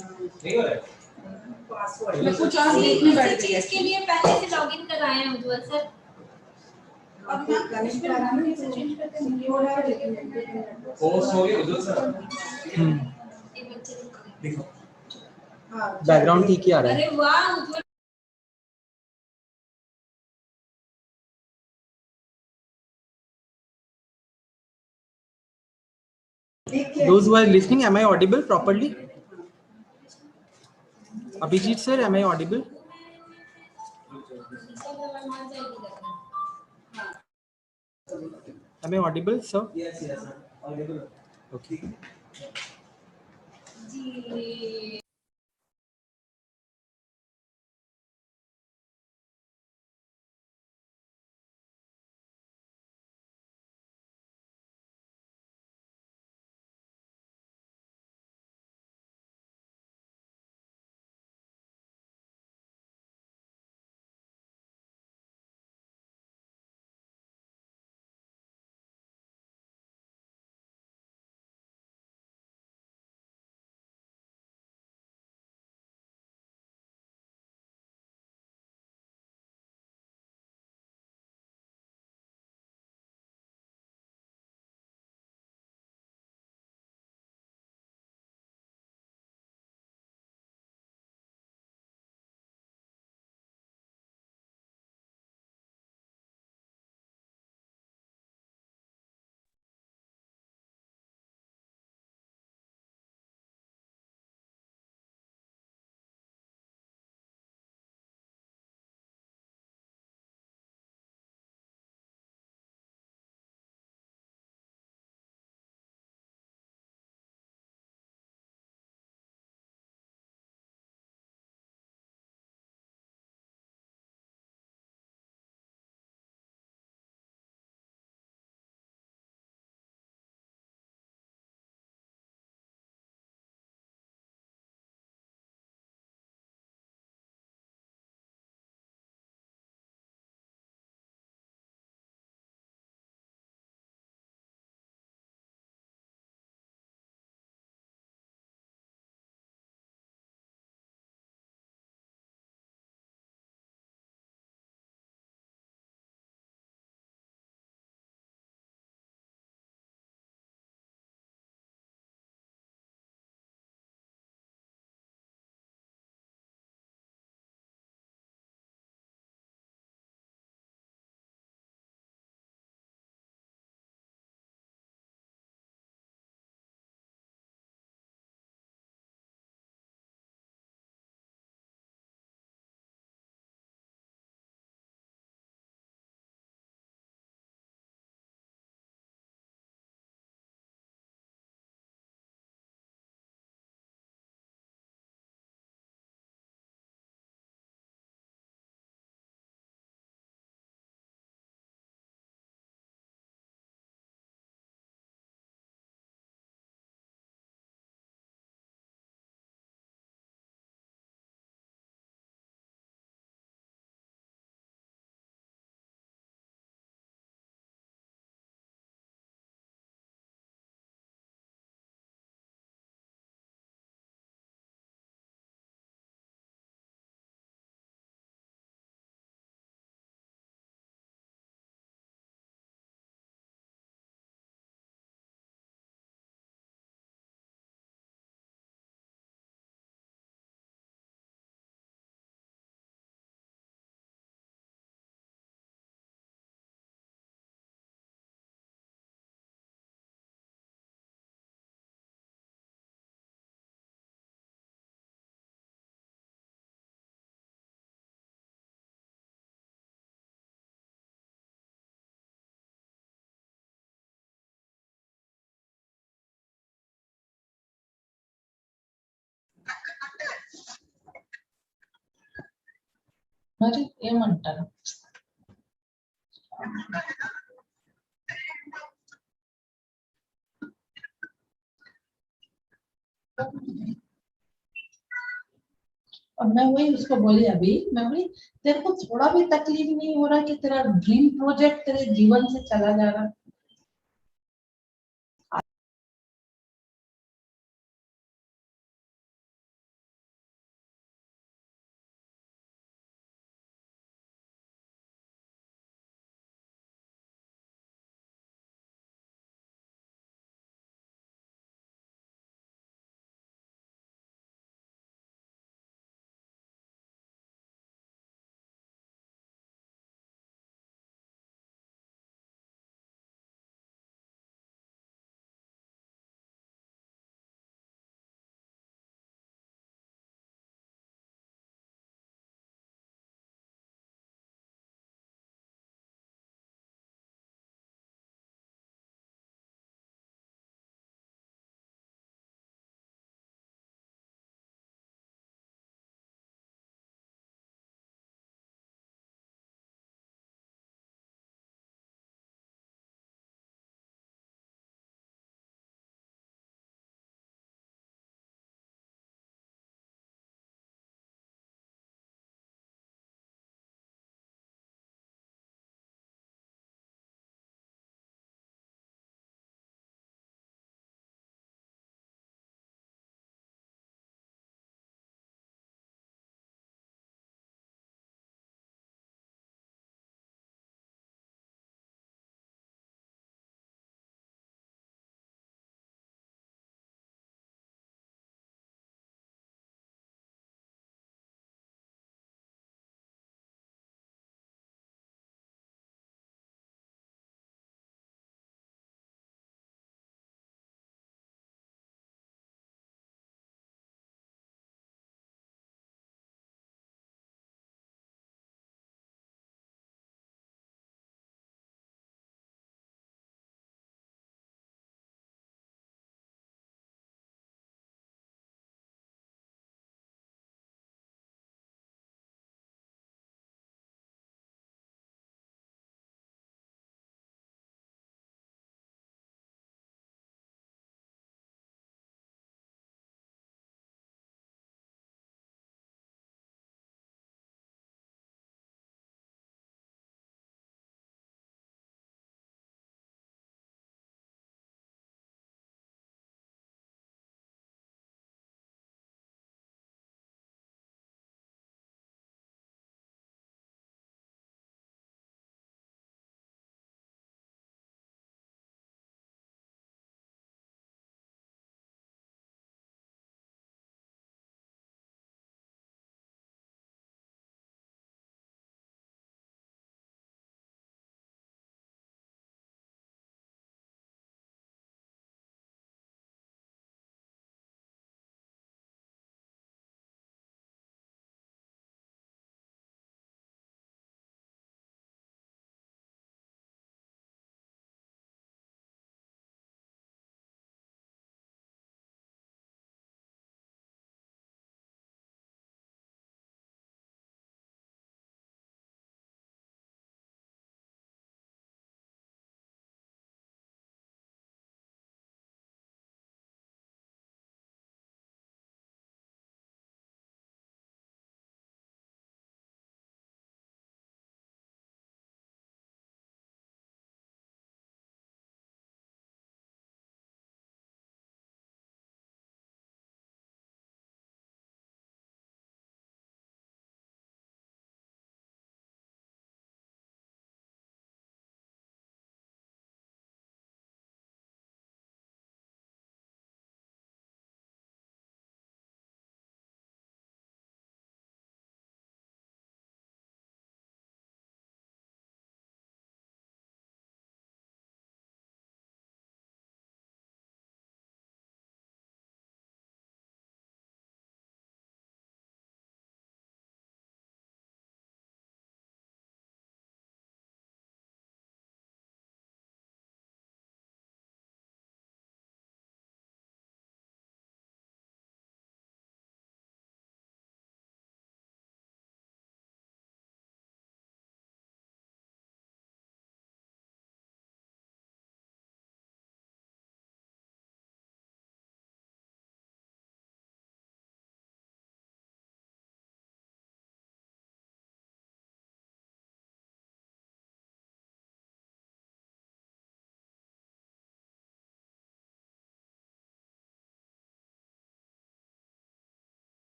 नहीं हो रहा है पासवर्ड मैं कुछ और देखने बैठ गई इसके लिए पहले से लॉगिन कराए हैं उज्जवल सर। अब मैं कनेक्ट कराने से चेंज करके सिक्योर है लेकिन पोस्ट हो गया उज्जवल सर। देखो हां बैकग्राउंड ठीक ही आ रहा है। अरे वाह उज्जवल Those who are listening, am I audible properly? Abhijit sir, am I audible? Am I audible, sir? Yes, yes, sir. Audible. Okay. जी మరి ఏమంటారు और मैं वही उसको बोली अभी मैं बोली तेरे को थोड़ा भी तकलीफ नहीं हो रहा कि तेरा ड्रीम प्रोजेक्ट तेरे जीवन से चला जा रहा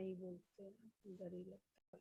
नहीं बोलते, डर ही लगता है।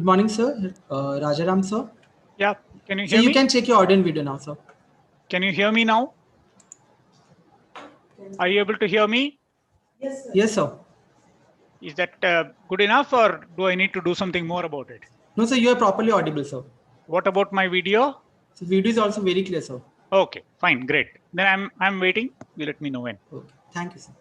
Good morning, sir. Rajaram, sir. Yeah, can you So hear you me? can check your audio and video now, sir. Can you hear me now? Are you able to hear me? Yes, sir. Is that good enough, or do I need to do something more about it? No, sir, you are properly audible, sir. What about my video? So video is also very clear, sir. Okay, fine, great. Then I'm waiting. You let me know when. Okay. Thank you, sir.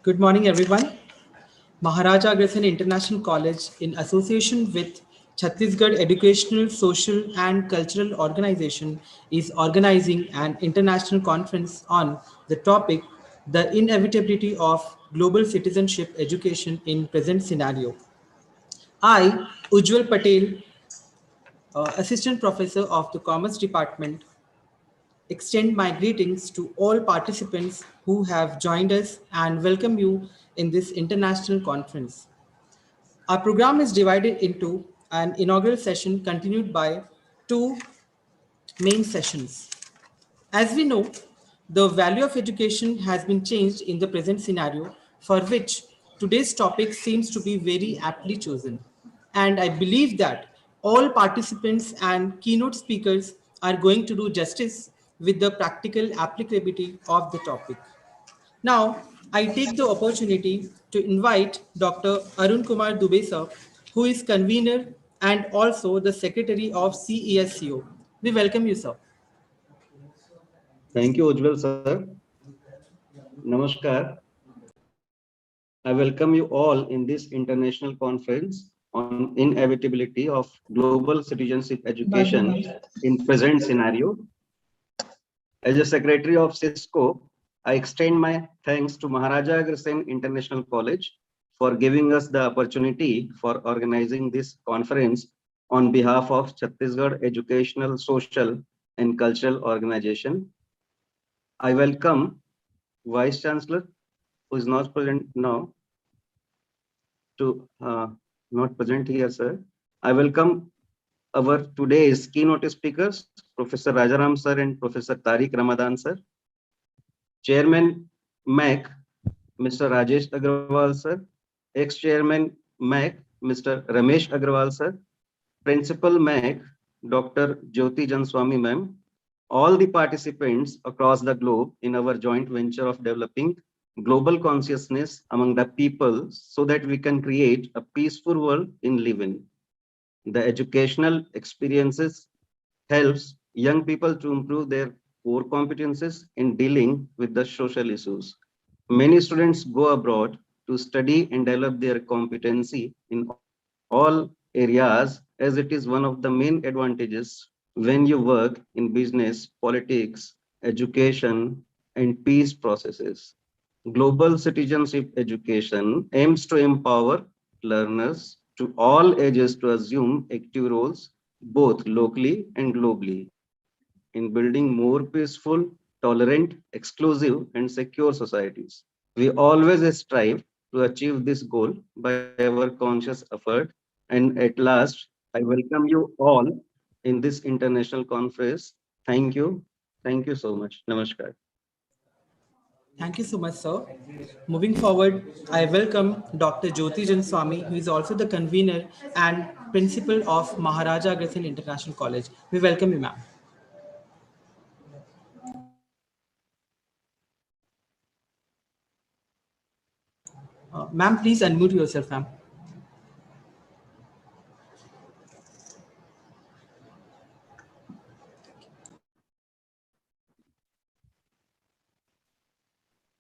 Good morning, everyone. Maharaja Agrasen International College, in association with Chhattisgarh Educational, Social and Cultural Organization, is organizing an international conference on the topic, the inevitability of global citizenship education in present scenario. I, Ujjwal Patel, Assistant Professor of the Commerce Department, extend my greetings to all participants who have joined us and welcome you in this international conference. Our program is divided into an inaugural session continued by two main sessions. As we know, The value of education has been changed in the present scenario, for which today's topic seems to be very aptly chosen. And I believe that all participants and keynote speakers are going to do justice with the practical applicability of the topic. Now, I take the opportunity to invite Dr. Arun Kumar Dubey sir, who is convener and also the secretary of CESCO. We welcome you, sir. Thank you, Ujjwal sir. Namaskar. I welcome you all in this international conference on inevitability of global citizenship education in present scenario. As a secretary of CISCO, I extend my thanks to Maharaja Agrasen International College for giving us the opportunity for organizing this conference on behalf of Chhattisgarh Educational, Social and Cultural Organization. I welcome Vice Chancellor, who is not present now, to not present here, sir. I welcome our today's keynote speakers, Professor Rajaram sir and Professor Tariq Ramadan sir. Chairman MAC, Mr. Rajesh Agrawal sir. Ex-Chairman MAC, Mr. Ramesh Agrawal sir. Principal MAC, Dr. Jyoti Janswamy ma'am. All the participants across the globe in our joint venture of developing global consciousness among the people so that we can create a peaceful world in living. The educational experiences helps young people to improve their core competences in dealing with the social issues. Many students go abroad to study and develop their competency in all areas, as it is one of the main advantages when you work in business, politics, education, and peace processes. Global citizenship education aims to empower learners to all ages to assume active roles both locally and globally in building more peaceful, tolerant, exclusive, and secure societies. We always strive to achieve this goal by our conscious effort. And at last, I welcome you all in this international conference. Thank you. Thank you so much. Namaskar. Thank you so much, sir. Moving forward, I welcome Dr. Jyoti Janswamy, who is also the convener and principal of Maharaja Agrasen International College. We welcome you, ma'am. Ma'am, please unmute yourself, ma'am.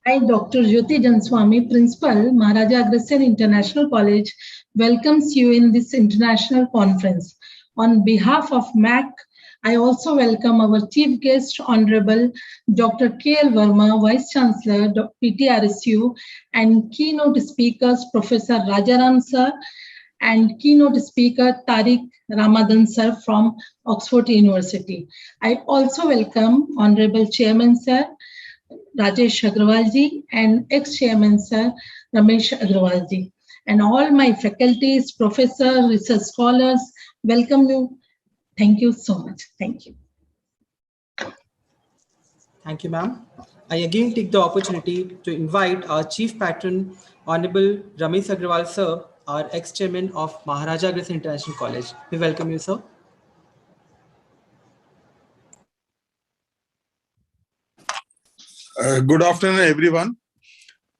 I, Dr. Jyoti Janswamy, Principal, Maharaja Agrasen International College, welcomes you in this international conference. On behalf of MAC, I also welcome our chief guest, Honorable Dr. K.L. Verma, Vice Chancellor, PTRSU, and keynote speakers, Professor Rajaram Sir, and keynote speaker, Tariq Ramadan Sir from Oxford University. I also welcome Honorable Chairman Sir, Rajesh Agrawal ji, and ex-chairman sir Ramesh Agrawal ji, and all my faculties, professors, research scholars, welcome you. Thank you so much. Thank you. Thank you, ma'am. I again take the opportunity to invite our chief patron, Honorable Ramesh Agrawal sir, our ex-chairman of Maharaja Agrasen International College. We welcome you, sir. Good afternoon, everyone.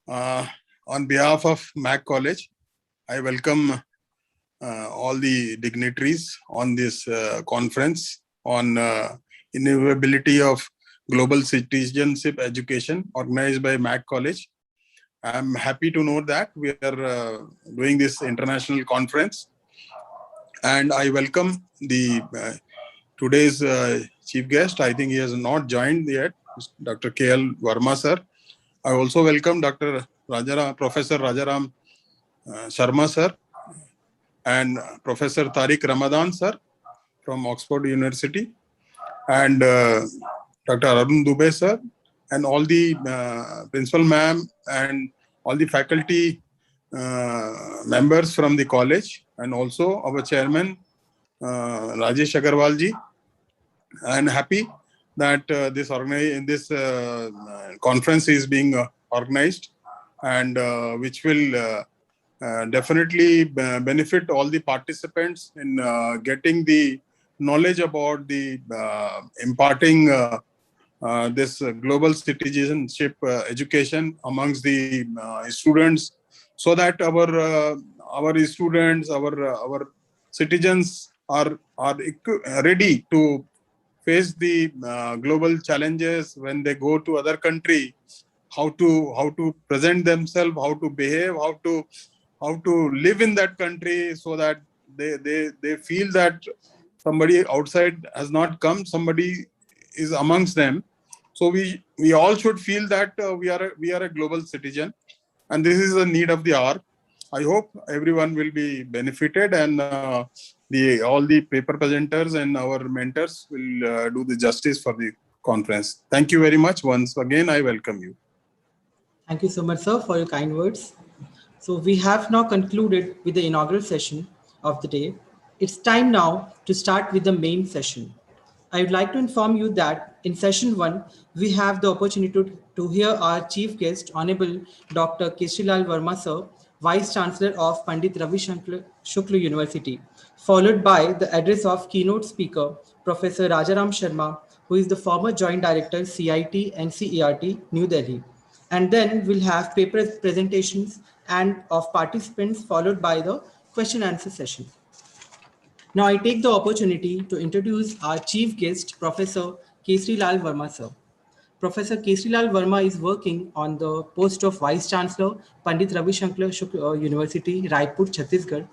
On behalf of MAC College, I welcome all the dignitaries on this conference on inevitability of global citizenship education organized by MAC College. I'm happy to know that we are doing this international conference, and I welcome the today's chief guest. I think he has not joined yet, Dr. K.L. Verma sir. I also welcome Dr. Professor Rajaram Sharma sir and Professor Tariq Ramadan sir from Oxford University, and Dr. Arun Dubey sir, and all the principal ma'am and all the faculty members from the college, and also our chairman Rajesh Agarwal ji. I'm happy that this conference is being organized, and which will definitely benefit all the participants in getting the knowledge about the imparting this global citizenship education amongst the students, so that our students, our citizens are ready to face the global challenges when they go to other country, how to present themselves, how to behave, how to live in that country, so that they feel that somebody outside has not come, somebody is amongst them. So we all should feel that we are a global citizen, and this is a need of the hour. I hope everyone will be benefited, and the all the paper presenters and our mentors will do the justice for the conference. Thank you very much. Once again, I welcome you. Thank you so much, sir, for your kind words. So we have now concluded with the inaugural session of the day. It's time now to start with the main session. I would like to inform you that in session 1, we have the opportunity to hear our chief guest, Honorable Dr. Kesrilal Verma, sir, Vice Chancellor of Pandit Ravi Shukla University, followed by the address of keynote speaker, Professor Rajaram Sharma, who is the former Joint Director, CIT NCERT, New Delhi. And then we'll have paper presentations and of participants, followed by the question and answer session. Now I take the opportunity to introduce our chief guest, Professor Kesrilal Verma, sir. Professor Kesrilal Verma is working on the post of Vice Chancellor, Pandit Ravi Shukla University, Raipur, Chhattisgarh.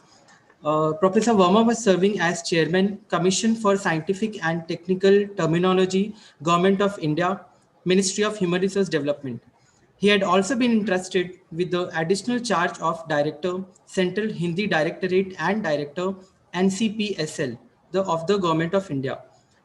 Professor Verma was serving as Chairman, Commission for Scientific and Technical Terminology, Government of India, Ministry of Human Resource Development. He had also been entrusted with the additional charge of Director, Central Hindi Directorate and Director, NCPSL, of the Government of India.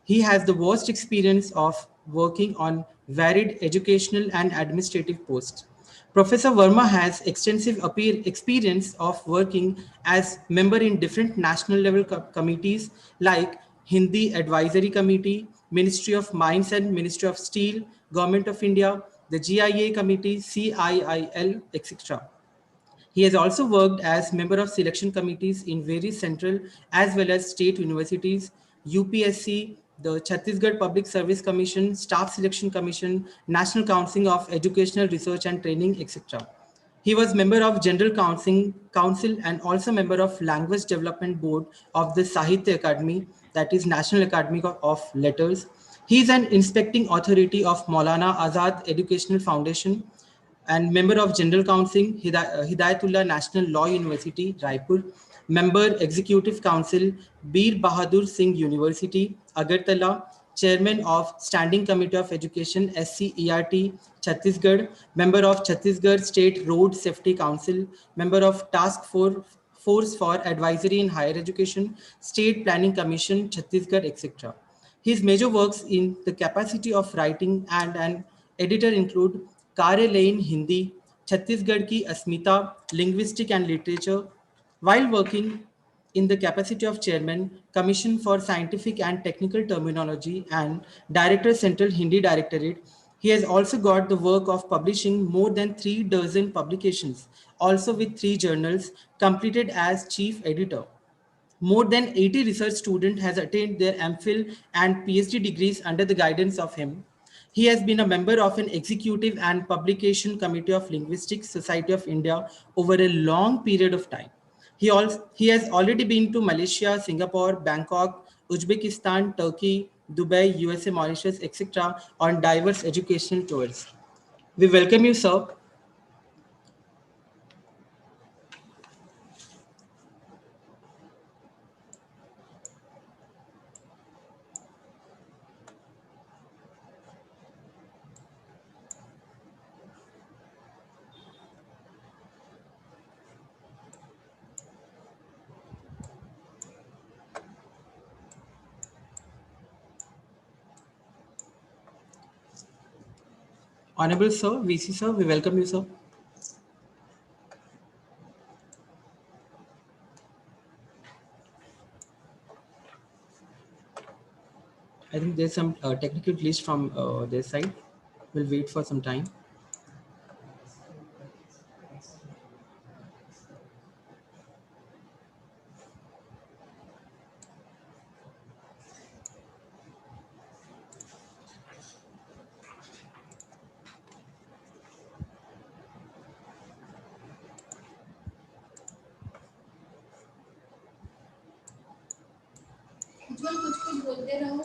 He has the vast experience of working on varied educational and administrative posts. Professor Verma has extensive experience of working as member in different national level committees like Hindi Advisory Committee, Ministry of Mines and Ministry of Steel, Government of India, the GIA Committee, CIIL, etc. He has also worked as member of selection committees in various central as well as state universities, UPSC, the Chhattisgarh Public Service Commission, Staff Selection Commission, National Council of Educational Research and Training, etc. He was member of General Council and also member of Language Development Board of the Sahitya Academy, that is National Academy of Letters. He is an inspecting authority of Maulana Azad Educational Foundation, and member of General Council, Hidayatullah National Law University, Raipur, member Executive Council, Bir Bahadur Singh University, Agartala, Chairman of Standing Committee of Education, SCERT, Chhattisgarh, member of Chhattisgarh State Road Safety Council, member of Task Force for Advisory in Higher Education, State Planning Commission, Chhattisgarh, etc. His major works in the capacity of writing and an editor include Kare Lane Hindi, Chhattisgarh Ki Asmita, Linguistic and Literature. While working in the capacity of Chairman, Commission for Scientific and Technical Terminology and Director Central Hindi Directorate, he has also got the work of publishing more than 3 dozen publications, also with 3 journals, completed as Chief Editor. More than 80 research students has attained their MPhil and PhD degrees under the guidance of him. He has been a member of an executive and publication committee of Linguistics Society of India over a long period of time. He has already been to Malaysia, Singapore, Bangkok, Uzbekistan, Turkey, Dubai, USA, Mauritius, etc. on diverse educational tours. We welcome you, sir. Honorable sir, VC sir, we welcome you, sir. I think there's some technical glitch from their side. We'll wait for some time. कुछ बोलते रहो।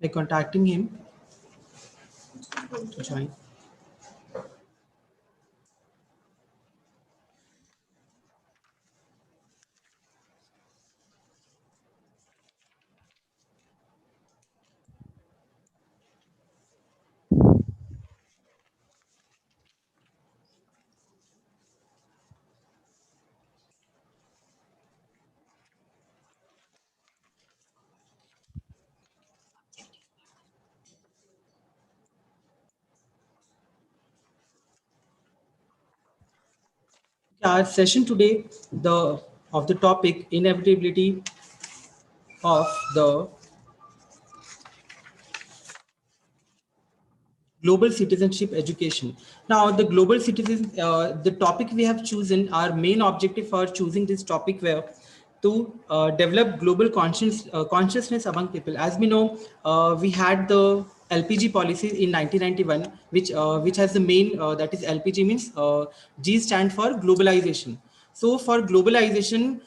By contacting him to join. Our session today, of the topic inevitability of the global citizenship education. Now, the global citizen, the topic we have chosen, our main objective for choosing this topic were to develop global consciousness among people. As we know, we had the LPG policy in 1991, which has the main, that is LPG means G stand for globalization. So for globalization,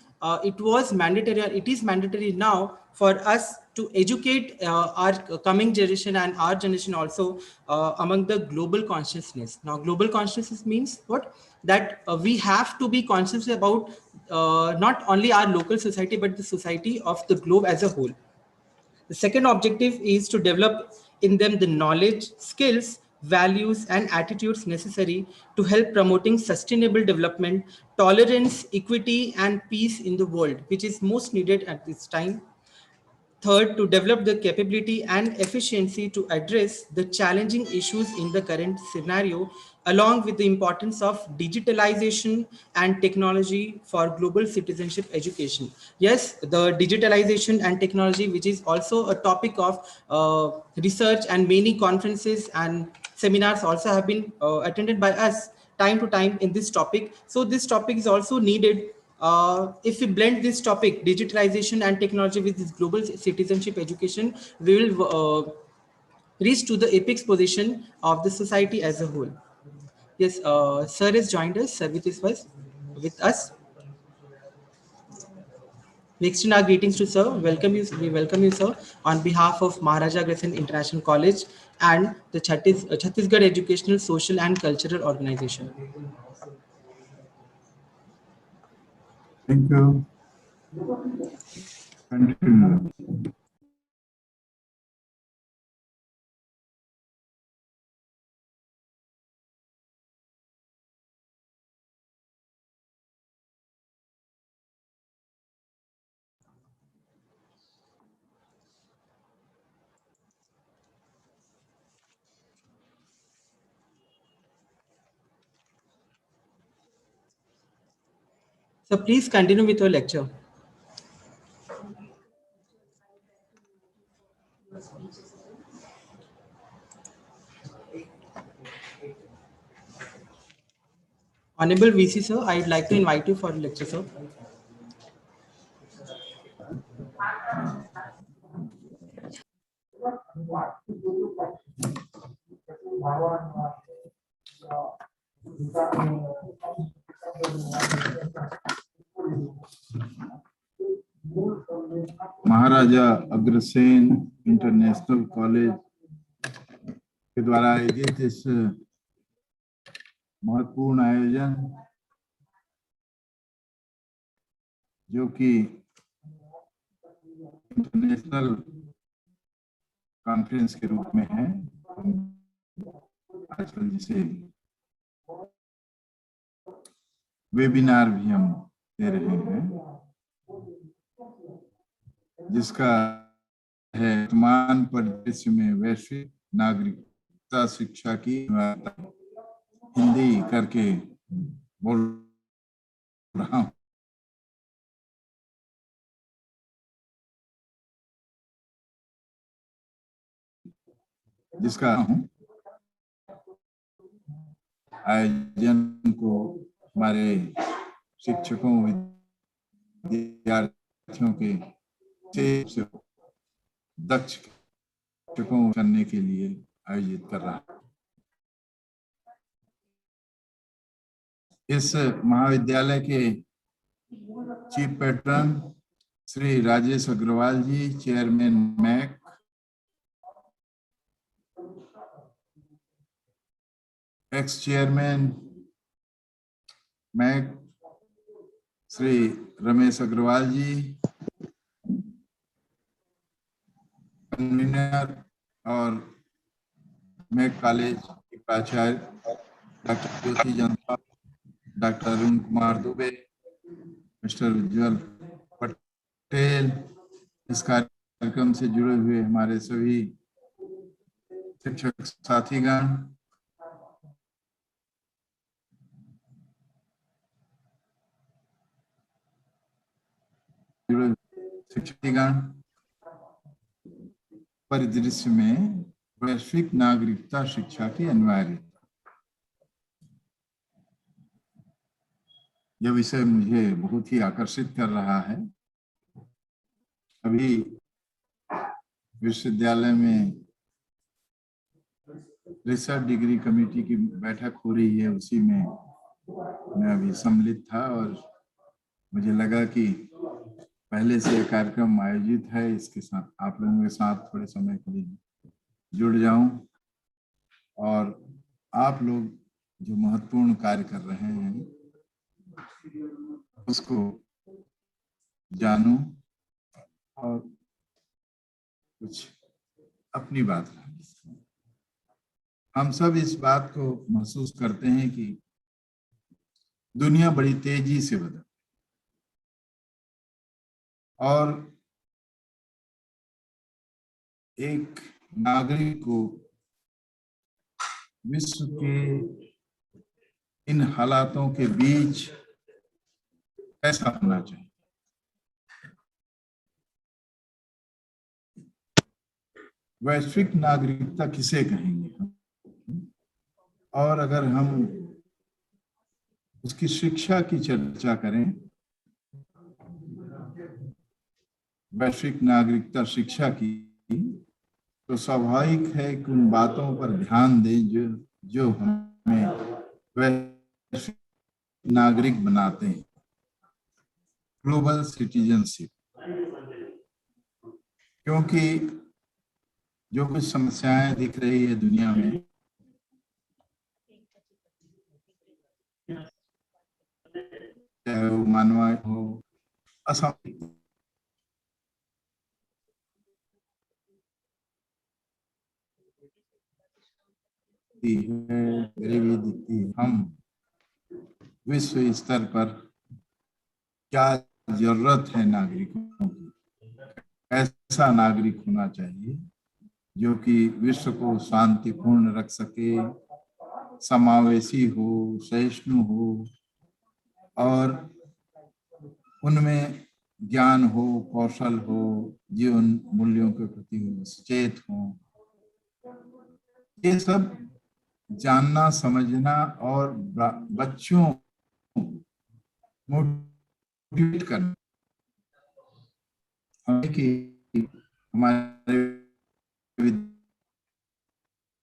it was mandatory, it is mandatory now for us to educate our coming generation and our generation also among the global consciousness. Now, global consciousness means what? That we have to be conscious about not only our local society, but the society of the globe as a whole. The second objective is to develop in them the knowledge, skills, values, and attitudes necessary to help promoting sustainable development, tolerance, equity, and peace in the world, which is most needed at this time. Third, to develop the capability and efficiency to address the challenging issues in the current scenario, along with the importance of digitalization and technology for global citizenship education. Yes, the digitalization and technology, which is also a topic of research, and many conferences and seminars also have been attended by us time to time in this topic. So this topic is also needed. If we blend this topic, digitalization and technology, with this global citizenship education, we will reach to the apex position of the society as a whole. Yes, sir has joined us. Sir, with us. We extend our greetings to sir. Welcome you. We welcome you, sir, on behalf of Maharaja Agrasen International College and the Chhattisgarh Educational, Social and Cultural Organization. Thank you. Continue. So please continue with your lecture. Honorable VC sir, I would like to invite you for a lecture, sir. Maharaja Agrasen international college के द्वारा आयोजित इस महत्वपूर्ण आयोजन, जो कि international conference के रूप में है, आजकल जिसे वेबिनार भी हम दे रहे हैं, जिसका है वर्तमान परिदृश्य में वैश्विक नागरिकता शिक्षा की हिंदी करके बोल रहा हूँ। जिसका आयोजन को हमारे शिक्षकों विद्यार्थियों के से दक्ष शिक्षकों करने के लिए आयोजित कर रहा है। इस महाविद्यालय के chief patron Shri Rajesh Agarwal ji, chairman MAC, ex chairman MAC Shri Ramesh Agarwal ji, convener और मैक कॉलेज के प्राचार्य doctor Jyoti Janswami, doctor Arun Kumar Dubey, mister Ujjwal Patel, इस कार्यक्रम से जुड़े हुए हमारे सभी शिक्षक साथीगण, शिक्षकगण, परिदृश्य में वैश्विक नागरिकता शिक्षा की अनिवार्यता, यह विषय मुझे बहुत ही आकर्षित कर रहा है। अभी विश्वविद्यालय में रिसर्च डिग्री कमेटी की बैठक हो रही है, उसी में मैं अभी सम्मिलित था और मुझे लगा कि पहले से कार्यक्रम आयोजित है, इसके साथ आप लोगों के साथ थोड़े समय के लिए जुड़ जाऊं और आप लोग जो महत्वपूर्ण कार्य कर रहे हैं उसको जानूं और कुछ अपनी बात रखें। हम सब इस बात को महसूस करते हैं कि दुनिया बड़ी तेजी से बदल और एक नागरिक को विश्व के इन हालातों के बीच कैसा होना चाहिए। वैश्विक नागरिकता किसे कहेंगे हम, और अगर हम उसकी शिक्षा की चर्चा करें, वैश्विक नागरिकता शिक्षा की, तो स्वाभाविक है कि उन बातों पर ध्यान दें जो हमें वैश्विक नागरिक बनाते हैं। ग्लोबल सिटीजनशिप, क्योंकि जो कुछ समस्याएं दिख रही है दुनिया में, चाहे वो मानवीय हो, असामाजिक है, गरीबी दिखती है, हम विश्व स्तर पर क्या जरूरत है नागरिकों की, ऐसा नागरिक होना चाहिए जो कि विश्व को शांतिपूर्ण रख सके, समावेशी हो, सहिष्णु हो और उनमें ज्ञान हो, कौशल हो, जीवन मूल्यों के प्रति सचेत हो। ये सब जानना, समझना और बच्चों मोटिवेट करना कि हमारे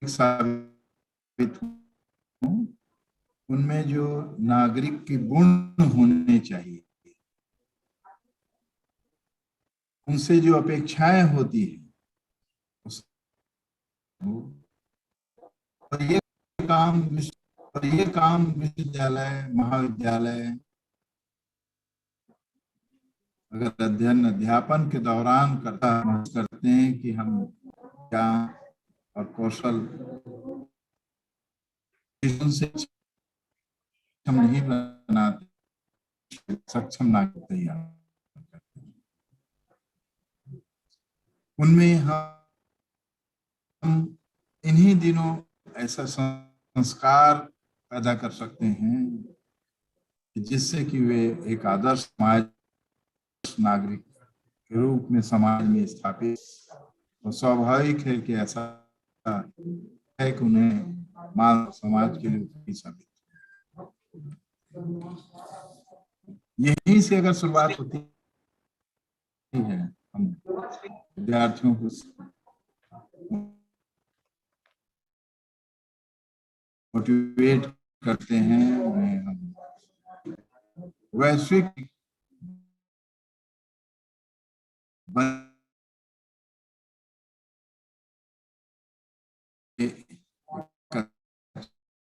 साबित उनमें जो नागरिक के गुण होने चाहिए, उनसे जो अपेक्षाएं होती है, और ये काम विश्वविद्यालय, महाविद्यालय अगर अध्ययन अध्यापन के दौरान करते हैं कि हम ज्ञान और कौशल से सक्षम नहीं बनाते, सक्षम नागरिक तैयार करते हैं। उनमें हम इन्हीं दिनों ऐसा संस्कार पैदा कर सकते हैं जिससे कि वे एक आदर्श समाज नागरिक के रूप में समाज में स्थापित। और स्वाभाविक है कि ऐसा है कि उन्हें मानव समाज के लिए उपयोगी साबित। यहीं से अगर शुरुआत होती है, हम विद्यार्थियों को मोटिवेट करते हैं, उन्हें हम वैश्विक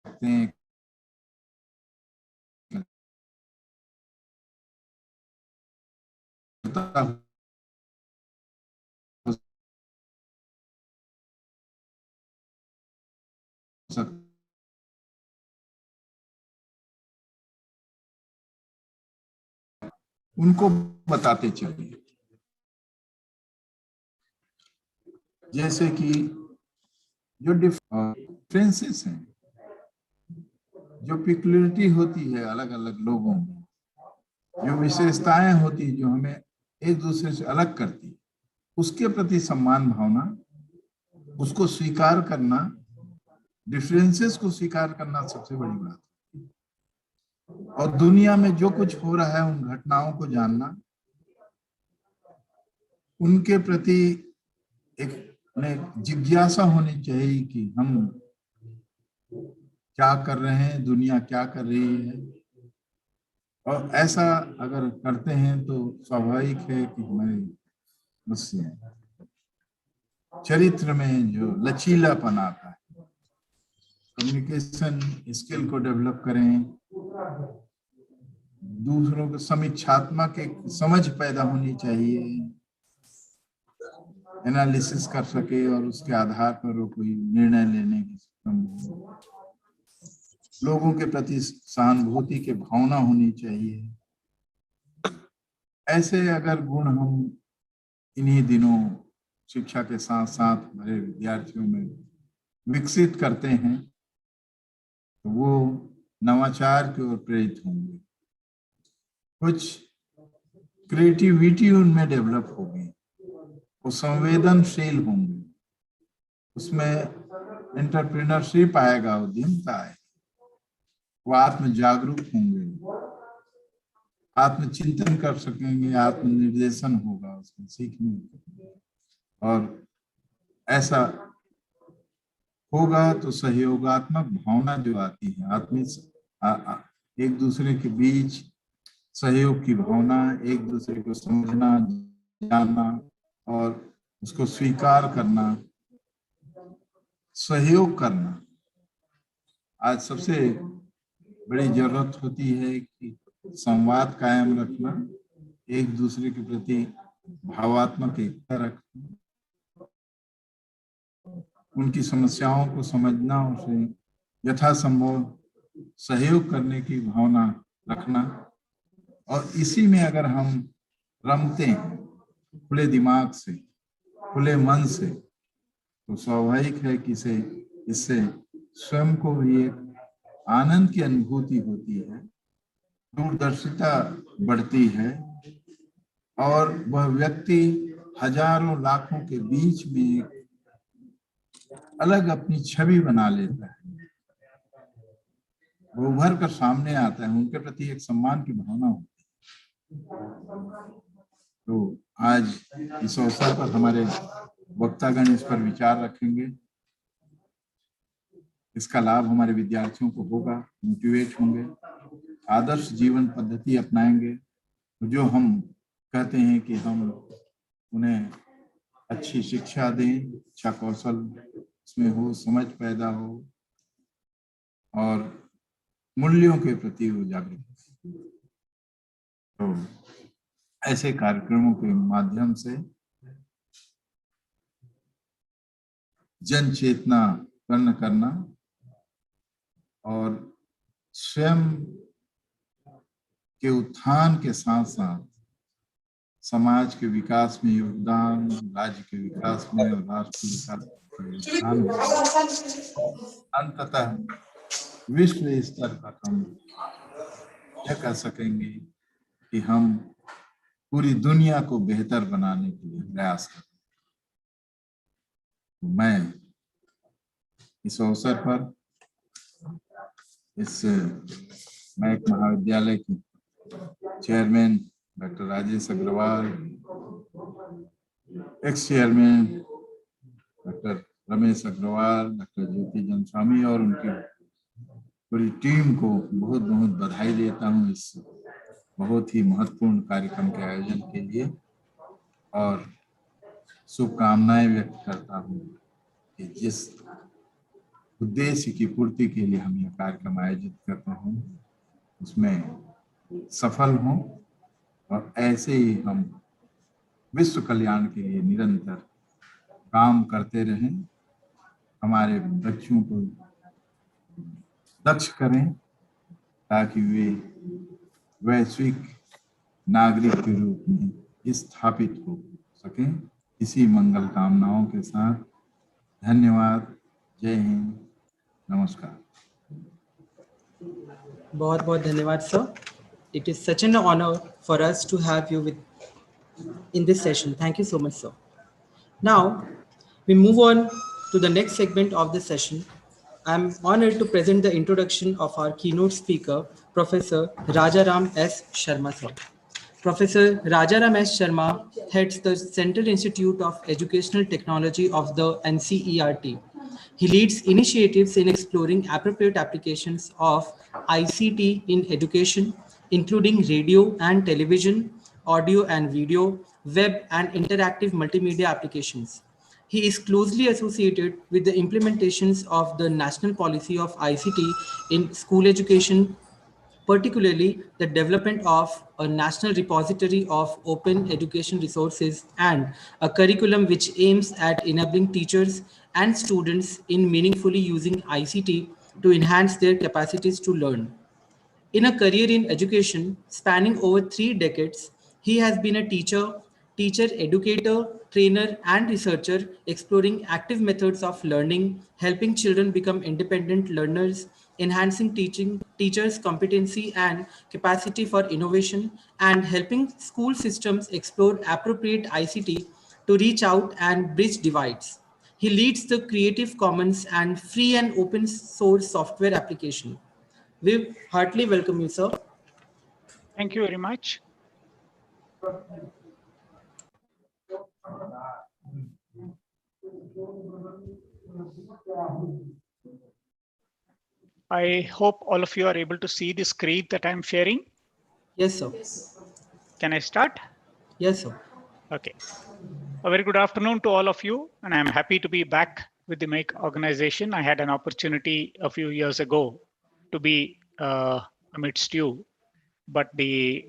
करते हैं, उनको बताते चले। जैसे कि जो डिफरेंसेस हैं, जो पिक्युलरिटी होती है अलग अलग लोगों में, जो विशेषताएं होती है जो हमें एक दूसरे से अलग करती है, उसके प्रति सम्मान भावना, उसको स्वीकार करना, डिफरेंसेस को स्वीकार करना सबसे बड़ी बात है। और दुनिया में जो कुछ हो रहा है उन घटनाओं को जानना, उनके प्रति एक जिज्ञासा होनी चाहिए कि हम क्या कर रहे हैं, दुनिया क्या कर रही है। और ऐसा अगर करते हैं तो स्वाभाविक है कि हमारे चरित्र में जो लचीलापन आता है, कम्युनिकेशन स्किल को डेवलप करें, दूसरों को समीक्षात्मक एक समझ पैदा होनी चाहिए, एनालिसिस कर सके और उसके आधार पर वो कोई निर्णय लेने की सक्षम, लोगों के प्रति सहानुभूति की भावना होनी चाहिए। ऐसे अगर गुण हम इन्हीं दिनों शिक्षा के साथ साथ हमारे विद्यार्थियों में विकसित करते हैं तो वो नवाचार की ओर प्रेरित होंगे, कुछ क्रिएटिविटी उनमें डेवलप होगी, वो संवेदनशील होंगे, उसमें एंटरप्रेन्योरशिप आएगा, उद्यमता आएगी, वो आत्म जागरूक होंगे, आत्मचिंतन कर सकेंगे, आत्मनिर्देशन होगा उसमें सीखने। और ऐसा होगा तो सहयोगात्मक भावना जो आती है, एक दूसरे के बीच सहयोग की भावना, एक दूसरे को समझना, जानना और उसको स्वीकार करना, सहयोग करना। आज सबसे बड़ी जरूरत होती है कि संवाद कायम रखना, एक दूसरे के प्रति भावात्मक एकता रखना, उनकी समस्याओं को समझना, उसे यथासंभव सहयोग करने की भावना रखना। और इसी में अगर हम रमते हैं खुले दिमाग से, खुले मन से, तो स्वाभाविक है कि इससे स्वयं को भी एक आनंद की अनुभूति होती है, दूरदर्शिता बढ़ती है और वह व्यक्ति हजारों लाखों के बीच में अलग अपनी छवि बना लेता है, वो उभर कर सामने आता है, उनके प्रति एक सम्मान की भावना होती है। तो आज इस अवसर पर हमारे वक्तागण इस पर विचार रखेंगे, इसका लाभ हमारे विद्यार्थियों को होगा, मोटिवेट होंगे, आदर्श जीवन पद्धति अपनाएंगे। जो हम कहते हैं कि हम उन्हें अच्छी शिक्षा दें, अच्छा कौशल उसमें हो, समझ पैदा हो और मूल्यों के प्रति वो जागरूक। तो ऐसे कार्यक्रमों के माध्यम से जन चेतना उत्पन्न करना और स्वयं के उत्थान के साथ साथ समाज के विकास में योगदान, राज्य के विकास में और राष्ट्र के विकास में योगदान है। अंततः विश्व स्तर पर हम यह कह सकेंगे कि हम पूरी दुनिया को बेहतर बनाने के लिए प्रयास करें। मैं इस अवसर पर इस मैक महाविद्यालय की chairman doctor Rajesh Agarwal, ex chairman doctor Ramesh Agarwal, doctor Jyoti Janswami और उनकी पूरी टीम को बहुत बहुत बधाई देता हूं इस बहुत ही महत्वपूर्ण कार्यक्रम के आयोजन के लिए और शुभकामनाएं व्यक्त करता हूं कि जिस उद्देश्य की पूर्ति के लिए हम यह कार्यक्रम आयोजित करते हैं उसमें सफल हों और ऐसे ही हम विश्व कल्याण के लिए निरंतर काम करते रहें, हमारे बच्चों को दक्ष करें ताकि वे वैश्विक नागरिक के रूप में स्थापित हो सकें। इसी मंगल कामनाओं के साथ धन्यवाद। जय हिंद, नमस्कार। बहुत बहुत धन्यवाद sir. It is such an honor for us to have you in this session. Thank you so much, sir. Now, we move on to the next segment of the session. I'm honored to present the introduction of our keynote speaker, Professor Rajaram S. Sharma, sir. Professor Rajaram S. Sharma heads the Central Institute of Educational Technology of the NCERT. He leads initiatives in exploring appropriate applications of ICT in education, including radio and television, audio and video, web and interactive multimedia applications. He is closely associated with the implementations of the national policy of ICT in school education, particularly the development of a national repository of open education resources and a curriculum which aims at enabling teachers and students in meaningfully using ICT to enhance their capacities to learn. In a career in education spanning over 3 decades, he has been a teacher, educator, trainer, and researcher exploring active methods of learning, helping children become independent learners, enhancing teachers' competency and capacity for innovation, and helping school systems explore appropriate ICT to reach out and bridge divides. He leads the Creative Commons and free and open source software application. We heartily welcome you, sir. Thank you very much. I hope all of you are able to see the screen that I'm sharing. Yes, sir. Can I start? Yes, sir. Okay. A very good afternoon to all of you, and I'm happy to be back with the MAKE organization. I had an opportunity a few years ago to be amidst you, but the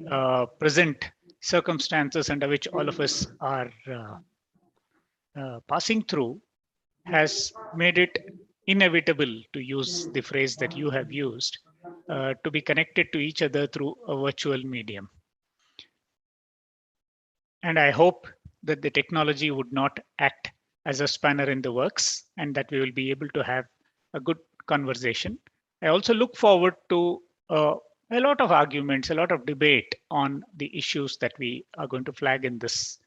present circumstances under which all of us are passing through has made it inevitable, to use the phrase that you have used, to be connected to each other through a virtual medium. And I hope that the technology would not act as a spanner in the works and that we will be able to have a good conversation. I also look forward to a lot of arguments, a lot of debate on the issues that we are going to flag in this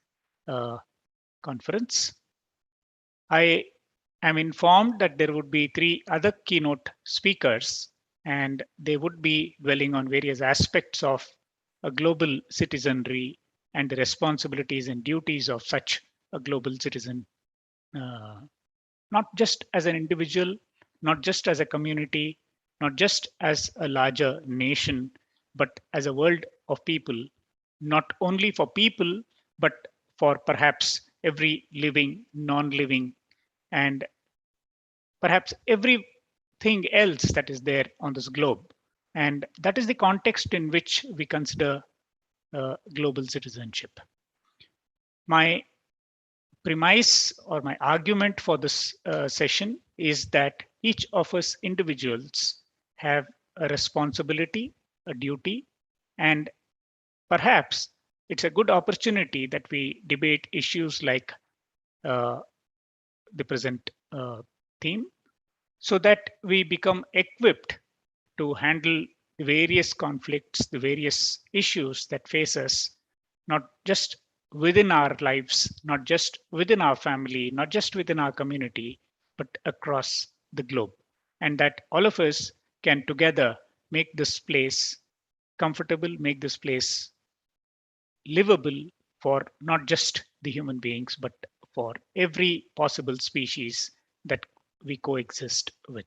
conference. I am informed that there would be 3 other keynote speakers, and they would be dwelling on various aspects of a global citizenry and the responsibilities and duties of such a global citizen, not just as an individual, not just as a community, not just as a larger nation, but as a world of people, not only for people, but for perhaps every living, non-living, and perhaps everything else that is there on this globe. And that is the context in which we consider global citizenship. My premise or my argument for this session is that each of us individuals have a responsibility, a duty, and perhaps it's a good opportunity that we debate issues like the present theme, so that we become equipped to handle the various conflicts, the various issues that face us, not just within our lives, not just within our family, not just within our community, but across the globe. And that all of us can together make this place comfortable, make this place livable for not just the human beings, but for every possible species that we coexist with.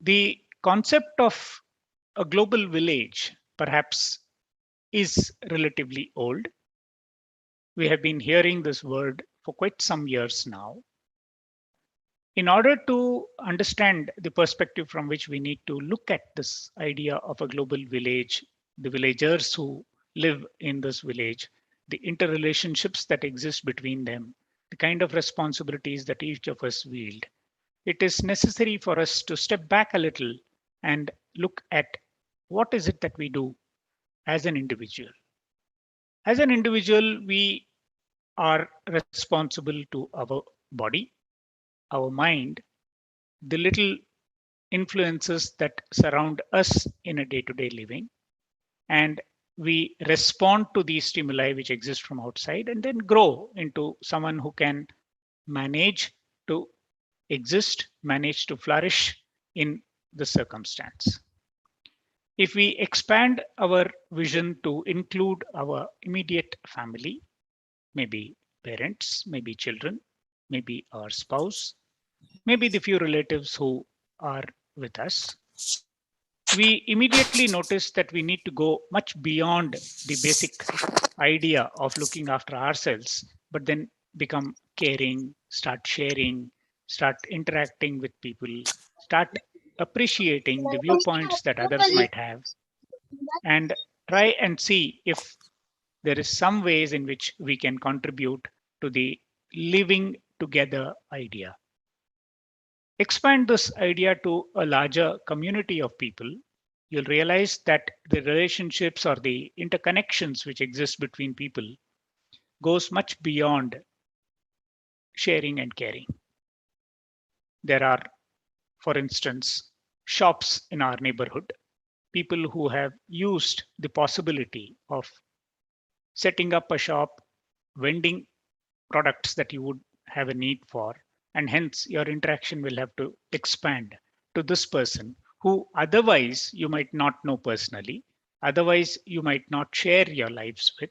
The concept of a global village perhaps is relatively old. We have been hearing this word for quite some years now. In order to understand the perspective from which we need to look at this idea of a global village, the villagers who live in this village, the interrelationships that exist between them, the kind of responsibilities that each of us wield, it is necessary for us to step back a little and look at what is it that we do as an individual. As an individual, we are responsible to our body, our mind, the little influences that surround us in a day-to-day living, and we respond to these stimuli which exist from outside and then grow into someone who can manage to exist, manage to flourish in the circumstance. If we expand our vision to include our immediate family, maybe parents, maybe children, maybe our spouse, maybe the few relatives who are with us, we immediately notice that we need to go much beyond the basic idea of looking after ourselves, but then become caring, start sharing, start interacting with people, start appreciating the viewpoints that others might have, and try and see if there is some ways in which we can contribute to the living together idea. Expand this idea to a larger community of people, you'll realize that the relationships or the interconnections which exist between people goes much beyond sharing and caring. There are, for instance, shops in our neighborhood, people who have used the possibility of setting up a shop, vending products that you would have a need for, and hence your interaction will have to expand to this person who otherwise you might not know personally, otherwise you might not share your lives with,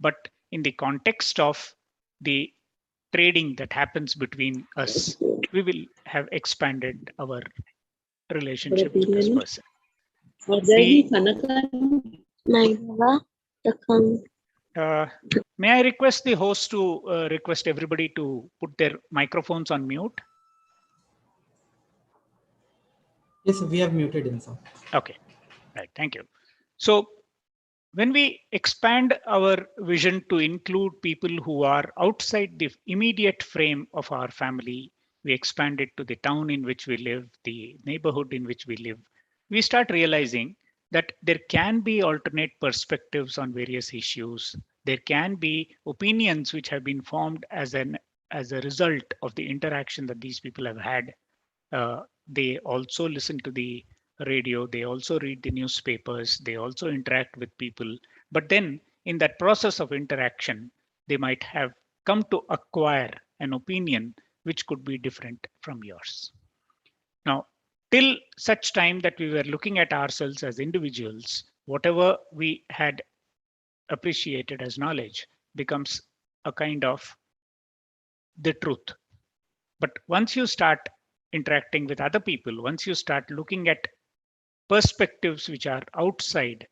but in the context of the trading that happens between us, we will have expanded our relationship with this person. May I request the host to request everybody to put their microphones on mute? Yes, we have muted him, sir. Okay, right, thank you. So when we expand our vision to include people who are outside the immediate frame of our family, we expand it to the town in which we live, the neighborhood in which we live, we start realizing that there can be alternate perspectives on various issues. There can be opinions which have been formed as a result of the interaction that these people have had. They also listen to the radio, they also read the newspapers, they also interact with people. But then in that process of interaction, they might have come to acquire an opinion which could be different from yours. Now, till such time that we were looking at ourselves as individuals, whatever we had appreciated as knowledge becomes a kind of the truth. But once you start interacting with other people, once you start looking at perspectives which are outside,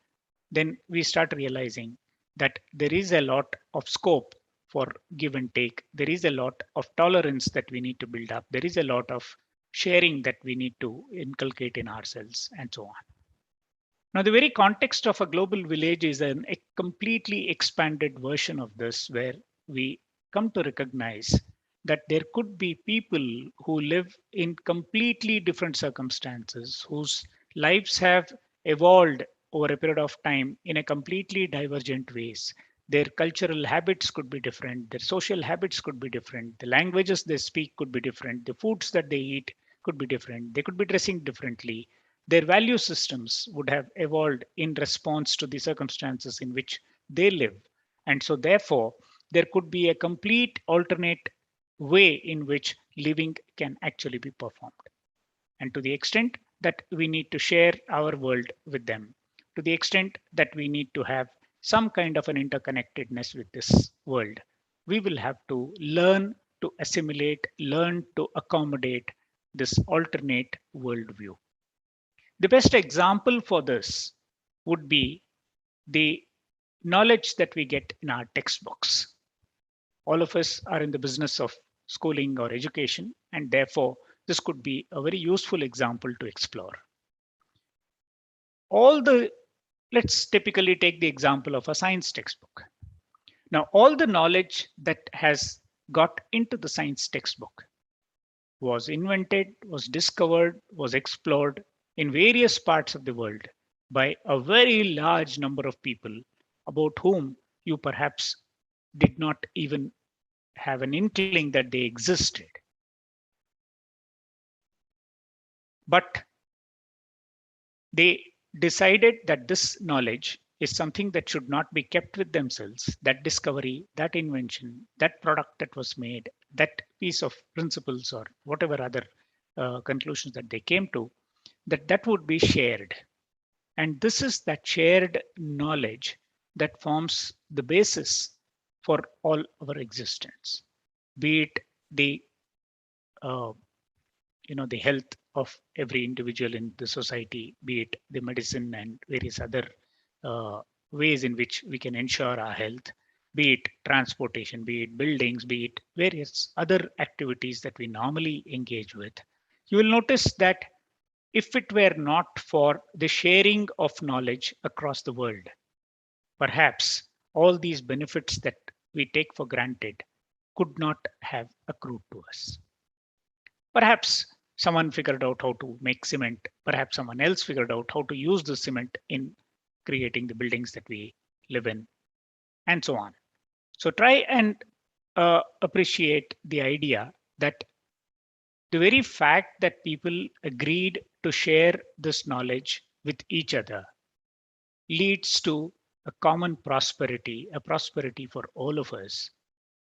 then we start realizing that there is a lot of scope for give and take. There is a lot of tolerance that we need to build up. There is a lot of sharing that we need to inculcate in ourselves and so on. Now, the very context of a global village is a completely expanded version of this, where we come to recognize that there could be people who live in completely different circumstances, whose lives have evolved over a period of time in a completely divergent ways. Their cultural habits could be different, their social habits could be different, the languages they speak could be different, the foods that they eat could be different, they could be dressing differently. Their value systems would have evolved in response to the circumstances in which they live. And so, therefore, there could be a complete alternate way in which living can actually be performed. And to the extent that we need to share our world with them, to the extent that we need to have some kind of an interconnectedness with this world, we will have to learn to assimilate, learn to accommodate this alternate worldview. The best example for this would be the knowledge that we get in our textbooks. All of us are in the business of schooling or education, and therefore this could be a very useful example to explore. Let's typically take the example of a science textbook. Now, all the knowledge that has got into the science textbook was invented, was discovered, was explored in various parts of the world by a very large number of people about whom you perhaps did not even have an inkling that they existed. But they decided that this knowledge is something that should not be kept with themselves. That discovery, that invention, that product that was made, that piece of principles or whatever other conclusions that they came to, that would be shared. And this is that shared knowledge that forms the basis for all our existence, be it the the health of every individual in the society, be it the medicine and various other ways in which we can ensure our health, be it transportation, be it buildings, be it various other activities that we normally engage with. You will notice that if it were not for the sharing of knowledge across the world, perhaps all these benefits that we take for granted could not have accrued to us. Perhaps someone figured out how to make cement. Perhaps someone else figured out how to use the cement in creating the buildings that we live in, and so on. So try and appreciate the idea that the very fact that people agreed to share this knowledge with each other leads to a common prosperity, a prosperity for all of us,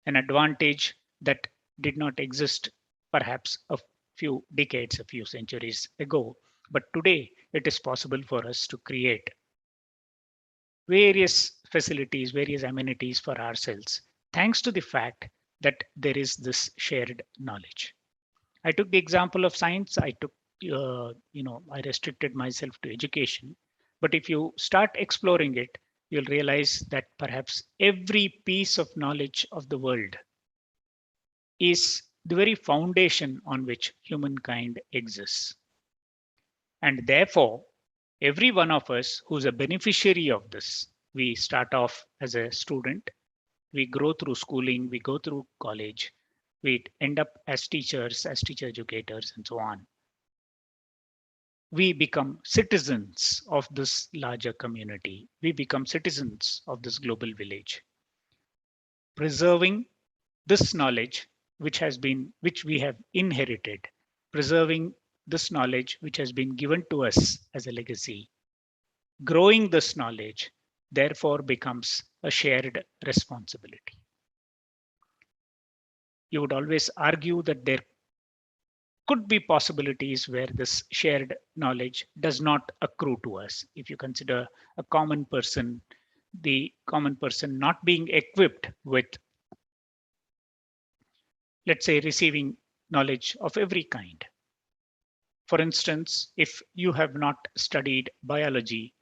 an advantage that did not exist perhaps a few decades, a few centuries ago. But today it is possible for us to create various facilities, various amenities for ourselves, thanks to the fact that there is this shared knowledge. I took the example of science. I restricted myself to education. But if you start exploring it, you'll realize that perhaps every piece of knowledge of the world is the very foundation on which humankind exists. And therefore, every one of us who's a beneficiary of this, we start off as a student, we grow through schooling, we go through college, we end up as teachers, as teacher educators, and so on. We become citizens of this larger community. We become citizens of this global village. Preserving this knowledge which we have inherited, preserving this knowledge which has been given to us as a legacy, growing this knowledge therefore becomes a shared responsibility. You would always argue that there could be possibilities where this shared knowledge does not accrue to us. If you consider a common person, the common person not being equipped with, let's say, receiving knowledge of every kind. For instance, if you have not studied biology,